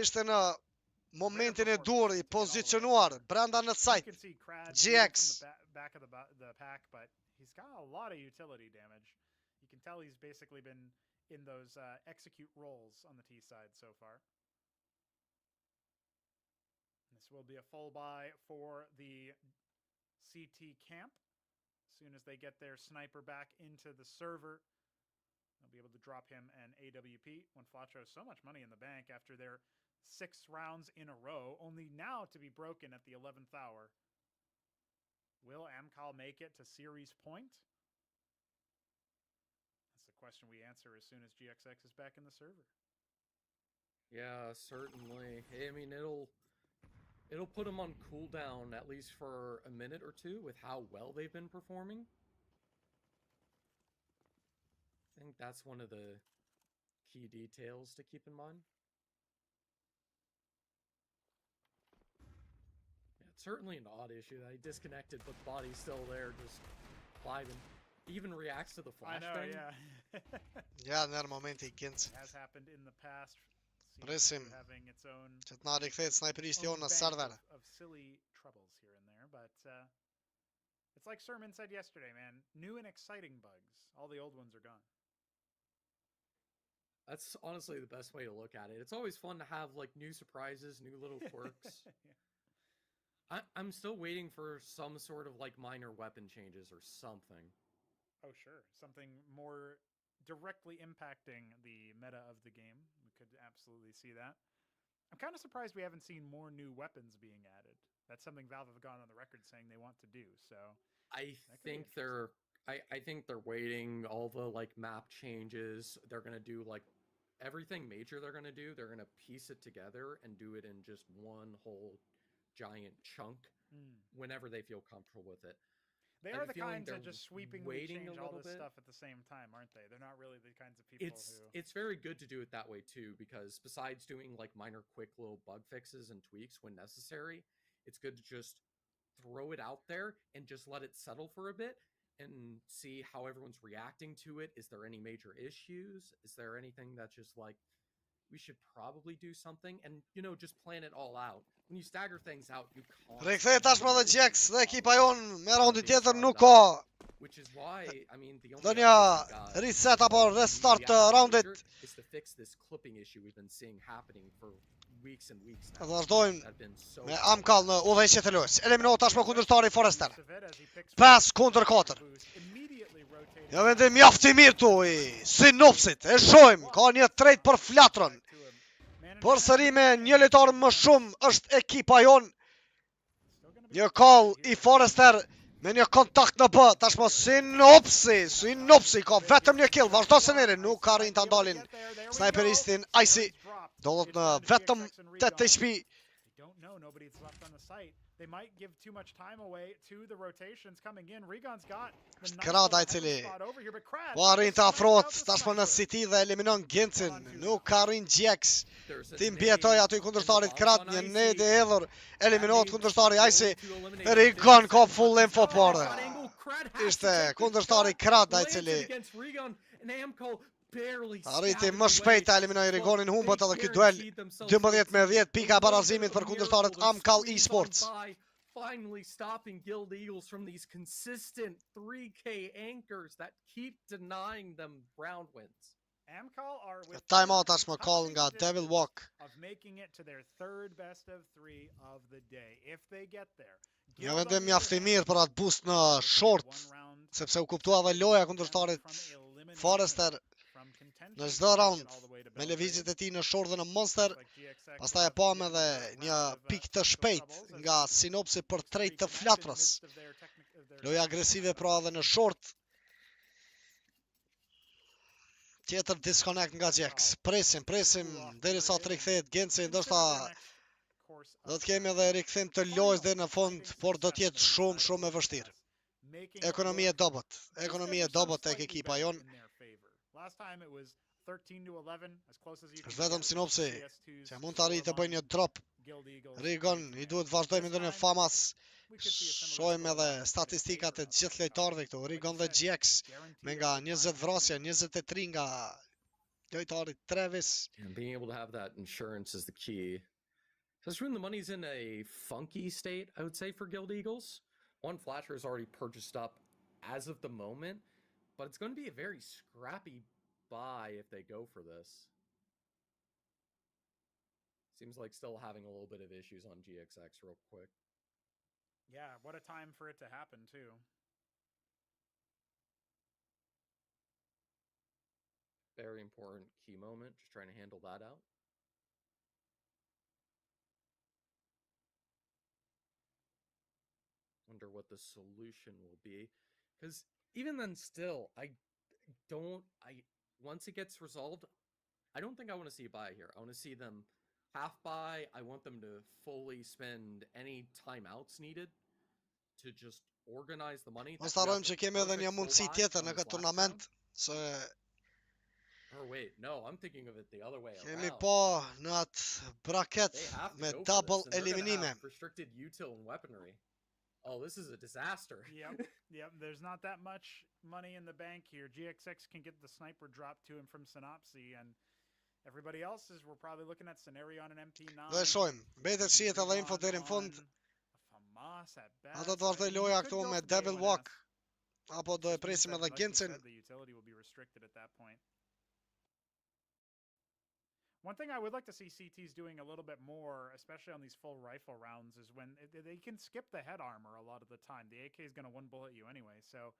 ishte në momentin e dur i pozicionuar brenda në site. GX. He's got a lot of utility damage. You can tell he's basically been in those execute roles on the T side so far. This will be a full buy for the CT camp. As soon as they get their sniper back into the server, they'll be able to drop him an AWP. When Flatro has so much money in the bank after their 6 rounds in a row, only now to be broken at the 11th hour. Will Amkal make it to series point? That's the question we answer as soon as GXX is back in the server. Yeah, certainly. I mean, it'll put them on cooldown at least for a minute or two with how well they've been performing. I think that's one of the key details to keep in mind. Certainly an odd issue that he disconnected, but the body's still there, just vibing. Even reacts to the flashbang. I know, yeah. Ja, në momenti i Genci. Has happened in the past. Presim. Having its own Që të na rikthehet snajperisti jonë në server. Of silly troubles here and there, but it's like Sermon said yesterday, man. New and exciting bugs. All the old ones are gone. That's honestly the best way to look at it. It's always fun to have like new surprises, new little quirks. I'm still waiting for some sort of like minor weapon changes or something. Oh, sure. Something more directly impacting the meta of the game. We could absolutely see that. I'm kind of surprised we haven't seen more new weapons being added. That's something Valve have gone on the record saying they want to do. So I that could be think interesting. I think they're waiting all the like map changes. They're gonna do like everything major they're gonna do. They're gonna piece it together and do it in just one whole giant chunk Mm. whenever they feel comfortable with it. They I are have a the feeling kinds they're that just sweepingly waiting a change all little this bit. stuff at the same time, aren't they? They're not really the kinds of people who. It's very good to do it that way too, because besides doing like minor quick little bug fixes and tweaks when necessary, it's good to just throw it out there and just let it settle for a bit and see how everyone's reacting to it. Is there any major issues? Is there anything that's just like we should probably do something, and just plan it all out. When you stagger things out, you Rikthehet constantly tashmë do dhe issues Gjex that dhe pop ekipa up jon me that are raundi being tjetër started nuk up. ka Which is why, I mean, the only do një update we got reset apo for the restart të actual raundit. major is to fix this clipping issue we've been seeing happening for weeks and weeks Dhe now. vazhdojmë That have been so me problematic. Amkal në udhëheqje të lojës. Eliminohet tashmë kundërtari i Forester. Use of it as he picks 5 back kundër up 4. boost, immediately rotating Ja back vendim to mjaft i mirë tu i Synopsit. E shojmë, ka një trejt për flatron. back to him. Managing Përsëri to me maintain një lojtar his më defense. shumë është ekipa jon. Still gonna be Një a call fight i here. Forester me një kontakt në B. Tashmë Synopsi ka vetëm një kill. Vazhdo së nere, nuk ka rinj të ndalin sniperistin Icy. Dollot në vetëm 8 HP. They don't know. Nobody's left on the site. They might give too much time away to the rotations coming in. Regon's got the nice Krad little ai cili heavy spot over here, but Krad po arrin të just afrohet sniped out the tashmë në sniper. City dhe eliminon Gencin. Nuk ka rinj Gjex. There's a Ti nade mbjetoj aty in the kundërshtarit box Krad, on një Icy. nade e hedhur. Eliminohet That kundërshtari nade's Icy. going to eliminate him. Rigon 50 ka seconds full left. info Oh, por shot angle. Krad has to ishte take the kundërshtari shot. Krad ai Lands cili it against Regon, and Amkal barely arriti scouted më shpejt away, ta eliminoi but Rigonin, humbët they edhe ky duel guaranteed themselves 12-10 the pika e little bit barazimit of për a kundërshtarët miracle to Amkal squeeze Esports. on by, finally stopping Guild Eagles from these consistent 3K anchors that keep denying them round wins. Amkal are with Timeout tashmë call nga Devil Walk. of making it to their third best of 3 of the day. If they get there. Një vendim mjaft i mirë për atë boost në short, sepse u kuptua dhe loja kundërshtarit Forester në çdo round me lëvizjet e tij në short dhe në monster. Pastaj e pam edhe një pik të shpejt nga Synopsi për trejt të flatrës. Loja agresive pra edhe në short. Tjetër disconnect nga Gjex. Presim derisa të rikthehet Genci, ndoshta do të kemi edhe rikthim të lojës deri në fund, por do të jetë shumë e vështirë. Ekonomi e dobët tek ekipa jon. Është vetëm Synopsi që mund të arrijë të bëjë një drop. Rigon i duhet vazhdojmë ndër në famas. Shohim edhe statistikat e gjithë lojtarëve këtu. Rigon dhe Gjex me nga 20 vrasje, 23 nga lojtari Travis. And being able to have that insurance is the key. Because when the money's in a funky state, I would say, for Guild Eagles. One Flasher is already purchased up as of the moment, but it's going to be a very scrappy buy if they go for this. Seems like still having a little bit of issues on GXX real quick. Yeah, what a time for it to happen, too. Very important key moment, just trying to handle that out. Wonder what the solution will be. Because even then still, once it gets resolved, I don't think I want to see a buy here. I want to see them half buy. I want them to fully spend any timeouts needed to just organize the money. Mos harrojmë që kemi edhe një mundësi tjetër në këtë turnament, se or wait, no, I'm thinking of it the other way kemi around. po në atë braket They have to me go for double this, and they're gonna eliminime. have restricted util and weaponry. Oh, this is a disaster. Yep. There's not that much money in the bank here. GXX can get the sniper drop to him from Synopsi, and everybody else we're probably looking at Scenario on an MP9. Dhe shohim, mbetet shihet edhe info deri në fund. Ata do vazhdoj loja këtu me Devil Walk, apo do e presim edhe Gencin. The utility will be restricted at that point. One thing I would like to see CTs doing a little bit more, especially on these full rifle rounds, is when they can skip the head armor a lot of the time. The AK is going to one bullet you anyway, so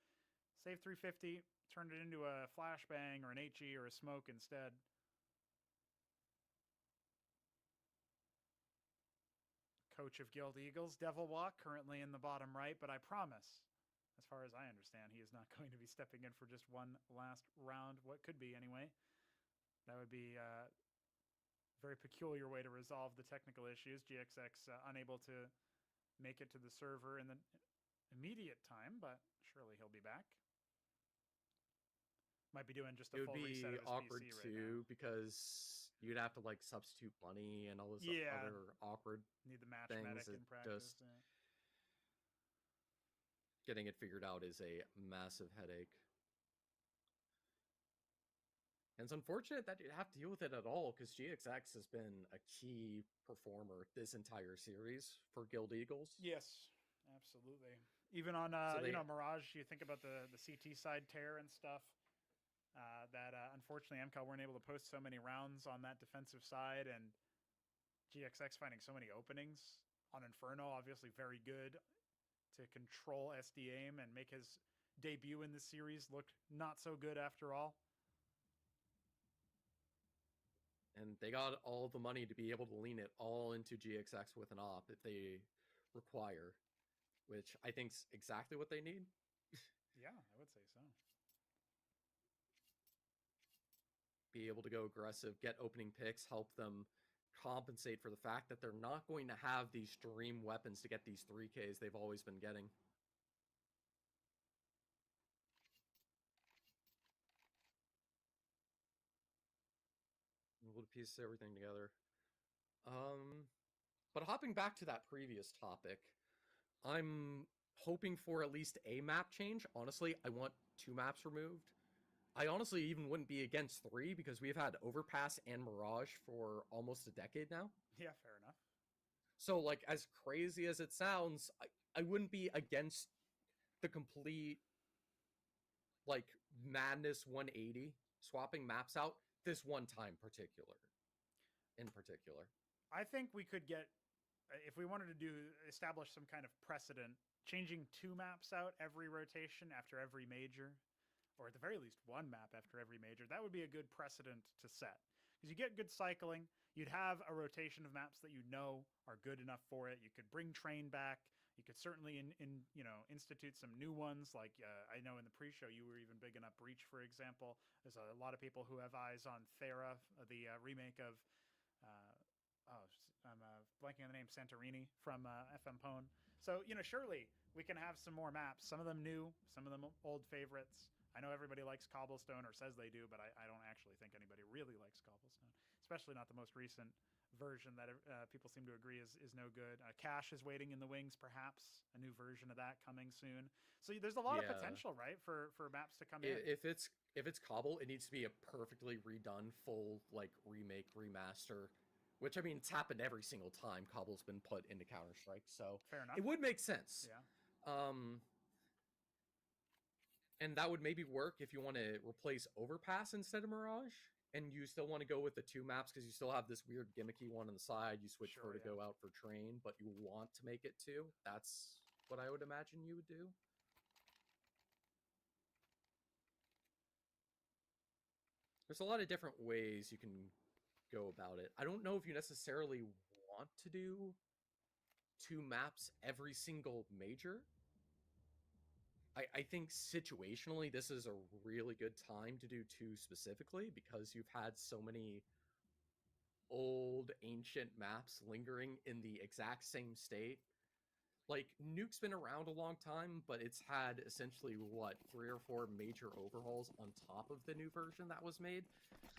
save 350, turn it into a flashbang or an HE or a smoke instead. Coach of Guild Eagles, Devil Walk, currently in the bottom right, but I promise, as far as I understand, he is not going to be stepping in for just one last round. What could be, anyway. That would be a very peculiar way to resolve the technical issues. GXX unable to make it to the server in the immediate time, but surely he'll be back. Might be doing just a full reset of his PC right now. It would be awkward too, because you'd have to like substitute money and all this other awkward Need the match things. medic in practice. Getting it figured out is a massive headache. And it's unfortunate that you have to deal with it at all, because GXX has been a key performer this entire series for Guild Eagles. Yes, absolutely. Even on Mirage, you think about the CT side tear and stuff. That unfortunately Amkal weren't able to post so many rounds on that defensive side, and GXX finding so many openings on Inferno. Obviously very good to control SD aim and make his debut in this series look not so good after all. And they got all the money to be able to lean it all into GXX with an op if they require, which I think's exactly what they need. Yeah, I would say so. Be able to go aggressive, get opening picks, help them compensate for the fact that they're not going to have these dream weapons to get these 3Ks they've always been getting. Able to piece everything together. But hopping back to that previous topic, I'm hoping for at least a map change. Honestly, I want 2 maps removed. I honestly even wouldn't be against 3, because we've had Overpass and Mirage for almost a decade now. Yeah, fair enough. So, like, as crazy as it sounds, I wouldn't be against the complete, like, madness 180, swapping maps out this one time in particular. I think we could get, if we wanted to establish some kind of precedent, changing 2 maps out every rotation after every major, or at the very least 1 map after every major, that would be a good precedent to set. Because you get good cycling, you'd have a rotation of maps that you know are good enough for it. You could bring Train back. You could certainly institute some new ones. Like I know in the pre-show you were even bigging up Breach, for example. There's a lot of people who have eyes on Thera, the remake of I'm blanking on the name, Santorini from FM Pwn. So surely we can have some more maps. Some of them new, some of them old favorites. I know everybody likes Cobblestone, or says they do, but I don't actually think anybody really likes Cobblestone, especially not the most recent version that people seem to agree is no good. Cash is waiting in the wings, perhaps a new version of that coming soon. So there's a lot of potential, right, for maps to come in. If it's Cobble, it needs to be a perfectly redone full like remake, remaster, which I mean it's happened every single time Cobble's been put into Counter-Strike, so fair enough. It would make sense. Yeah. And that would maybe work if you want to replace Overpass instead of Mirage, and you still want to go with the 2 maps because you still have this weird gimmicky one on the side. You switch Vertigo out for Train, but you want to make it 2. That's what I would imagine you would do. There's a lot of different ways you can go about it. I don't know if you necessarily want to do 2 maps every single major. I think situationally this is a really good time to do 2 specifically, because you've had so many old ancient maps lingering in the exact same state. Like, Nuke's been around a long time, but it's had essentially, 3 or 4 major overhauls on top of the new version that was made.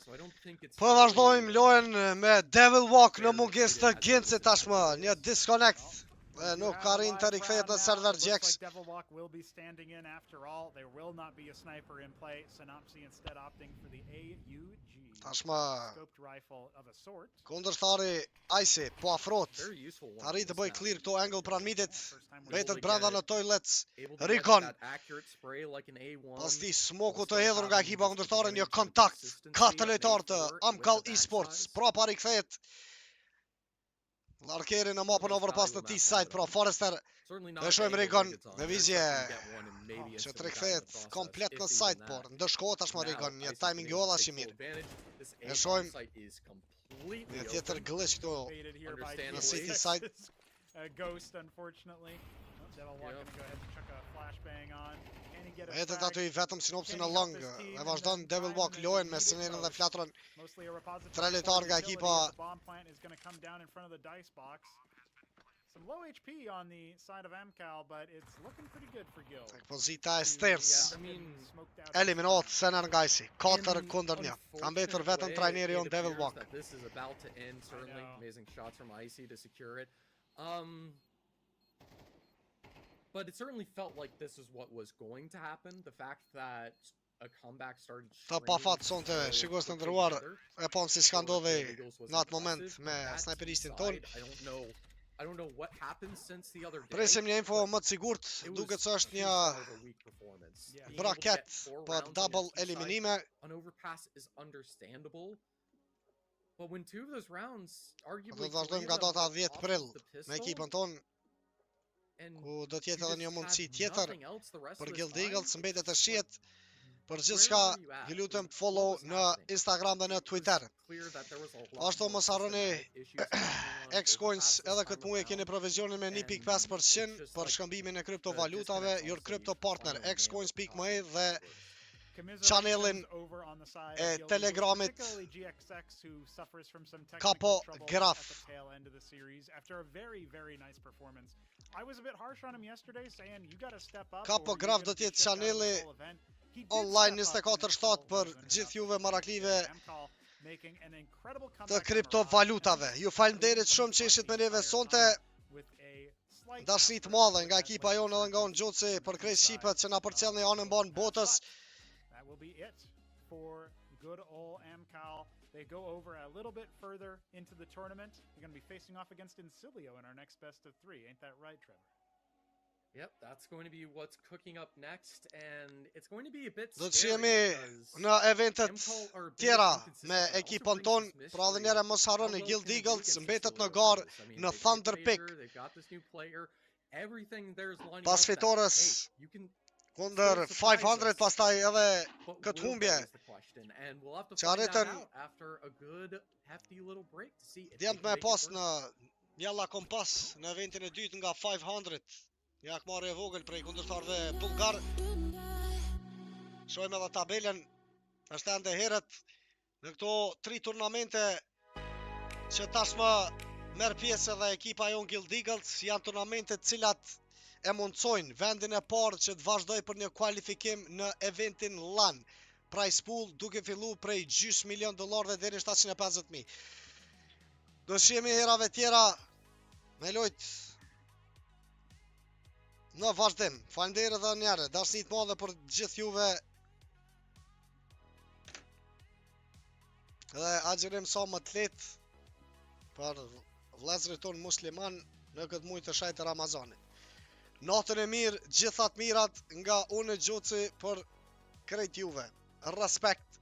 So I don't think it's... Po vazhdojmë lojën me Devil Walk në mungesë të Ginsit tashmë, një disconnect Dhe nuk ka rinë të rikthehet në server GX. Devilwalk will be standing in after all. There will not be a sniper in play. Synopsy instead opting for the AUG. Tashma Scoped rifle of a sort. kundërshtari Icy po afrohet. Very useful one. Arrit të bëj clear këto angle pran midit. First time we're Mbetet to brenda get në toilets. Able to Recon. get that accurate spray like an A1. Pasti smoku Also të hedhur nga having ekipa kundërshtare, një disadvantage kontakt. consistency Ka të made lojtar të for it Amkal with the Esports. backsides. Pra pa rikthehet. Larkeri në mapën overpass në T-side, pra Forrester Certainly not e shohim the angle Regon Riggins on. në They're vizje expecting to get one and maybe që instantly të die in the rikthehet process, komplet if në even side, that. por ndëshkohet tashmë Now, Regon, një Icy's timing been jo able to edhe take si full mirë. advantage. This E A shohim site is completely një open. tjetër glitch këtu. Baited here by Understandably. Në City Texas. side. Ghost, unfortunately. Devilwalk Yeah. gonna go ahead and chuck a flashbang on. Can he get a Hetet frag? aty i vetëm sinopsin në long e vazhdon Devilwalk lojën me Sinerin dhe Flatrën. Mostly a repository Tre for lojtar nga utility ekipa- as the bomb plant is gonna come down in front of the dice box. Some low HP on the side of Amkal, but it's looking pretty good for Gil. Tek pozita e stairs. Yeah, I mean, Eliminohet Senar nga Icy. 4 In kundër 1. Ka mbetur unfortunate vetëm way, trajneri it jon appears Devilwalk. that This is about to end. Certainly, know. amazing shots from Icy to secure it. But it certainly felt like this is what was going to happen. The fact that a comeback started. Ta pa fat sonte, shikos të ndëruar, e pam se çka ndodhi në atë moment me sniperistin ton. I don't know what happened since the other day. Presim një info më të sigurt, It was duket se është too një far of a weak performance. Yeah. Being able to braket get 4 për rounds on double your T-side eliminime. on overpass is understandable. But when 2 of those rounds, arguably Do të vazhdojmë 3 nga of them data were 10 off prill the me pistol, ekipën ton, and ku do të you jetë edhe just një mundësi had tjetër nothing else the rest për of the Guild time. Eagles, mbetet të shihet. Për Where gjithçka, were you at? ju lutem What follow was në happening? Instagram dhe në It was Twitter. clear that there was a lot Ashtu more mos harroni systematic issues happening on X-Coins overpass this edhe time këtë muaj keni around. provizionin me 1.5% për shkëmbimin e kriptovalutave, your crypto partner X-Coins.me dhe channelin e Telegramit Kapo Graf. Kapo Graf do të jetë channeli online 24/7 për gjithë juve maraklive të kriptovalutave. Ju falenderit shumë që ishit me neve sonte. Dashni të madhe nga ekipa jonë edhe nga unë Gjoci për krejt shqipët që na përcjellni anën mban botës. That will be it for good old Amkal. They go over a little bit further into the tournament. They're going to be facing off against Incilio in our next best of 3. Ain't that right, Trevor? Yep, that's going to be what's cooking up next, and it's going to be a bit Do të scary jemi because në eventet Amkal are being tjera inconsistent, me but also ekipën brings ton, this pra edhe mystery njëre of mos how harroni well Guild can they do Eagles against mbetet Sicily në garë players. I mean, në they've got Thunder the Pick. Vader, they've got this new player, everything there's lining Pas up that, fitores hey, you can kundër 500 pastaj edhe But këtë will humbje. they is the question, and we'll have to Që find that arritën out after a good hefty little break to see if djemt they me can make it pas through. në Jalla Kompas në eventin e dytë nga 500. Një akmarrje e vogël prej kundërshtarëve bullgar. Shohim edhe tabelën. Është ende herët në këto 3 turnamente që tashmë merr pjesë edhe ekipa jon Guild Eagles, janë turnamente të cilat e mundsojnë vendin e parë që të vazhdoj për një kualifikim në eventin LAN. Price pool duke fillu prej $500,000 deri në 750.000. Do shihemi herave tjera me lojt në vazhdim. Falenderoj edhe njëherë, dashni të madhe për gjithë juve. Dhe agjerim sa më të lehtë për vëllezërit tonë musliman në këtë muaj të shajtë Ramazanit. Natën e mirë, gjithat mirat nga unë Gjoci për krejt juve. Respekt.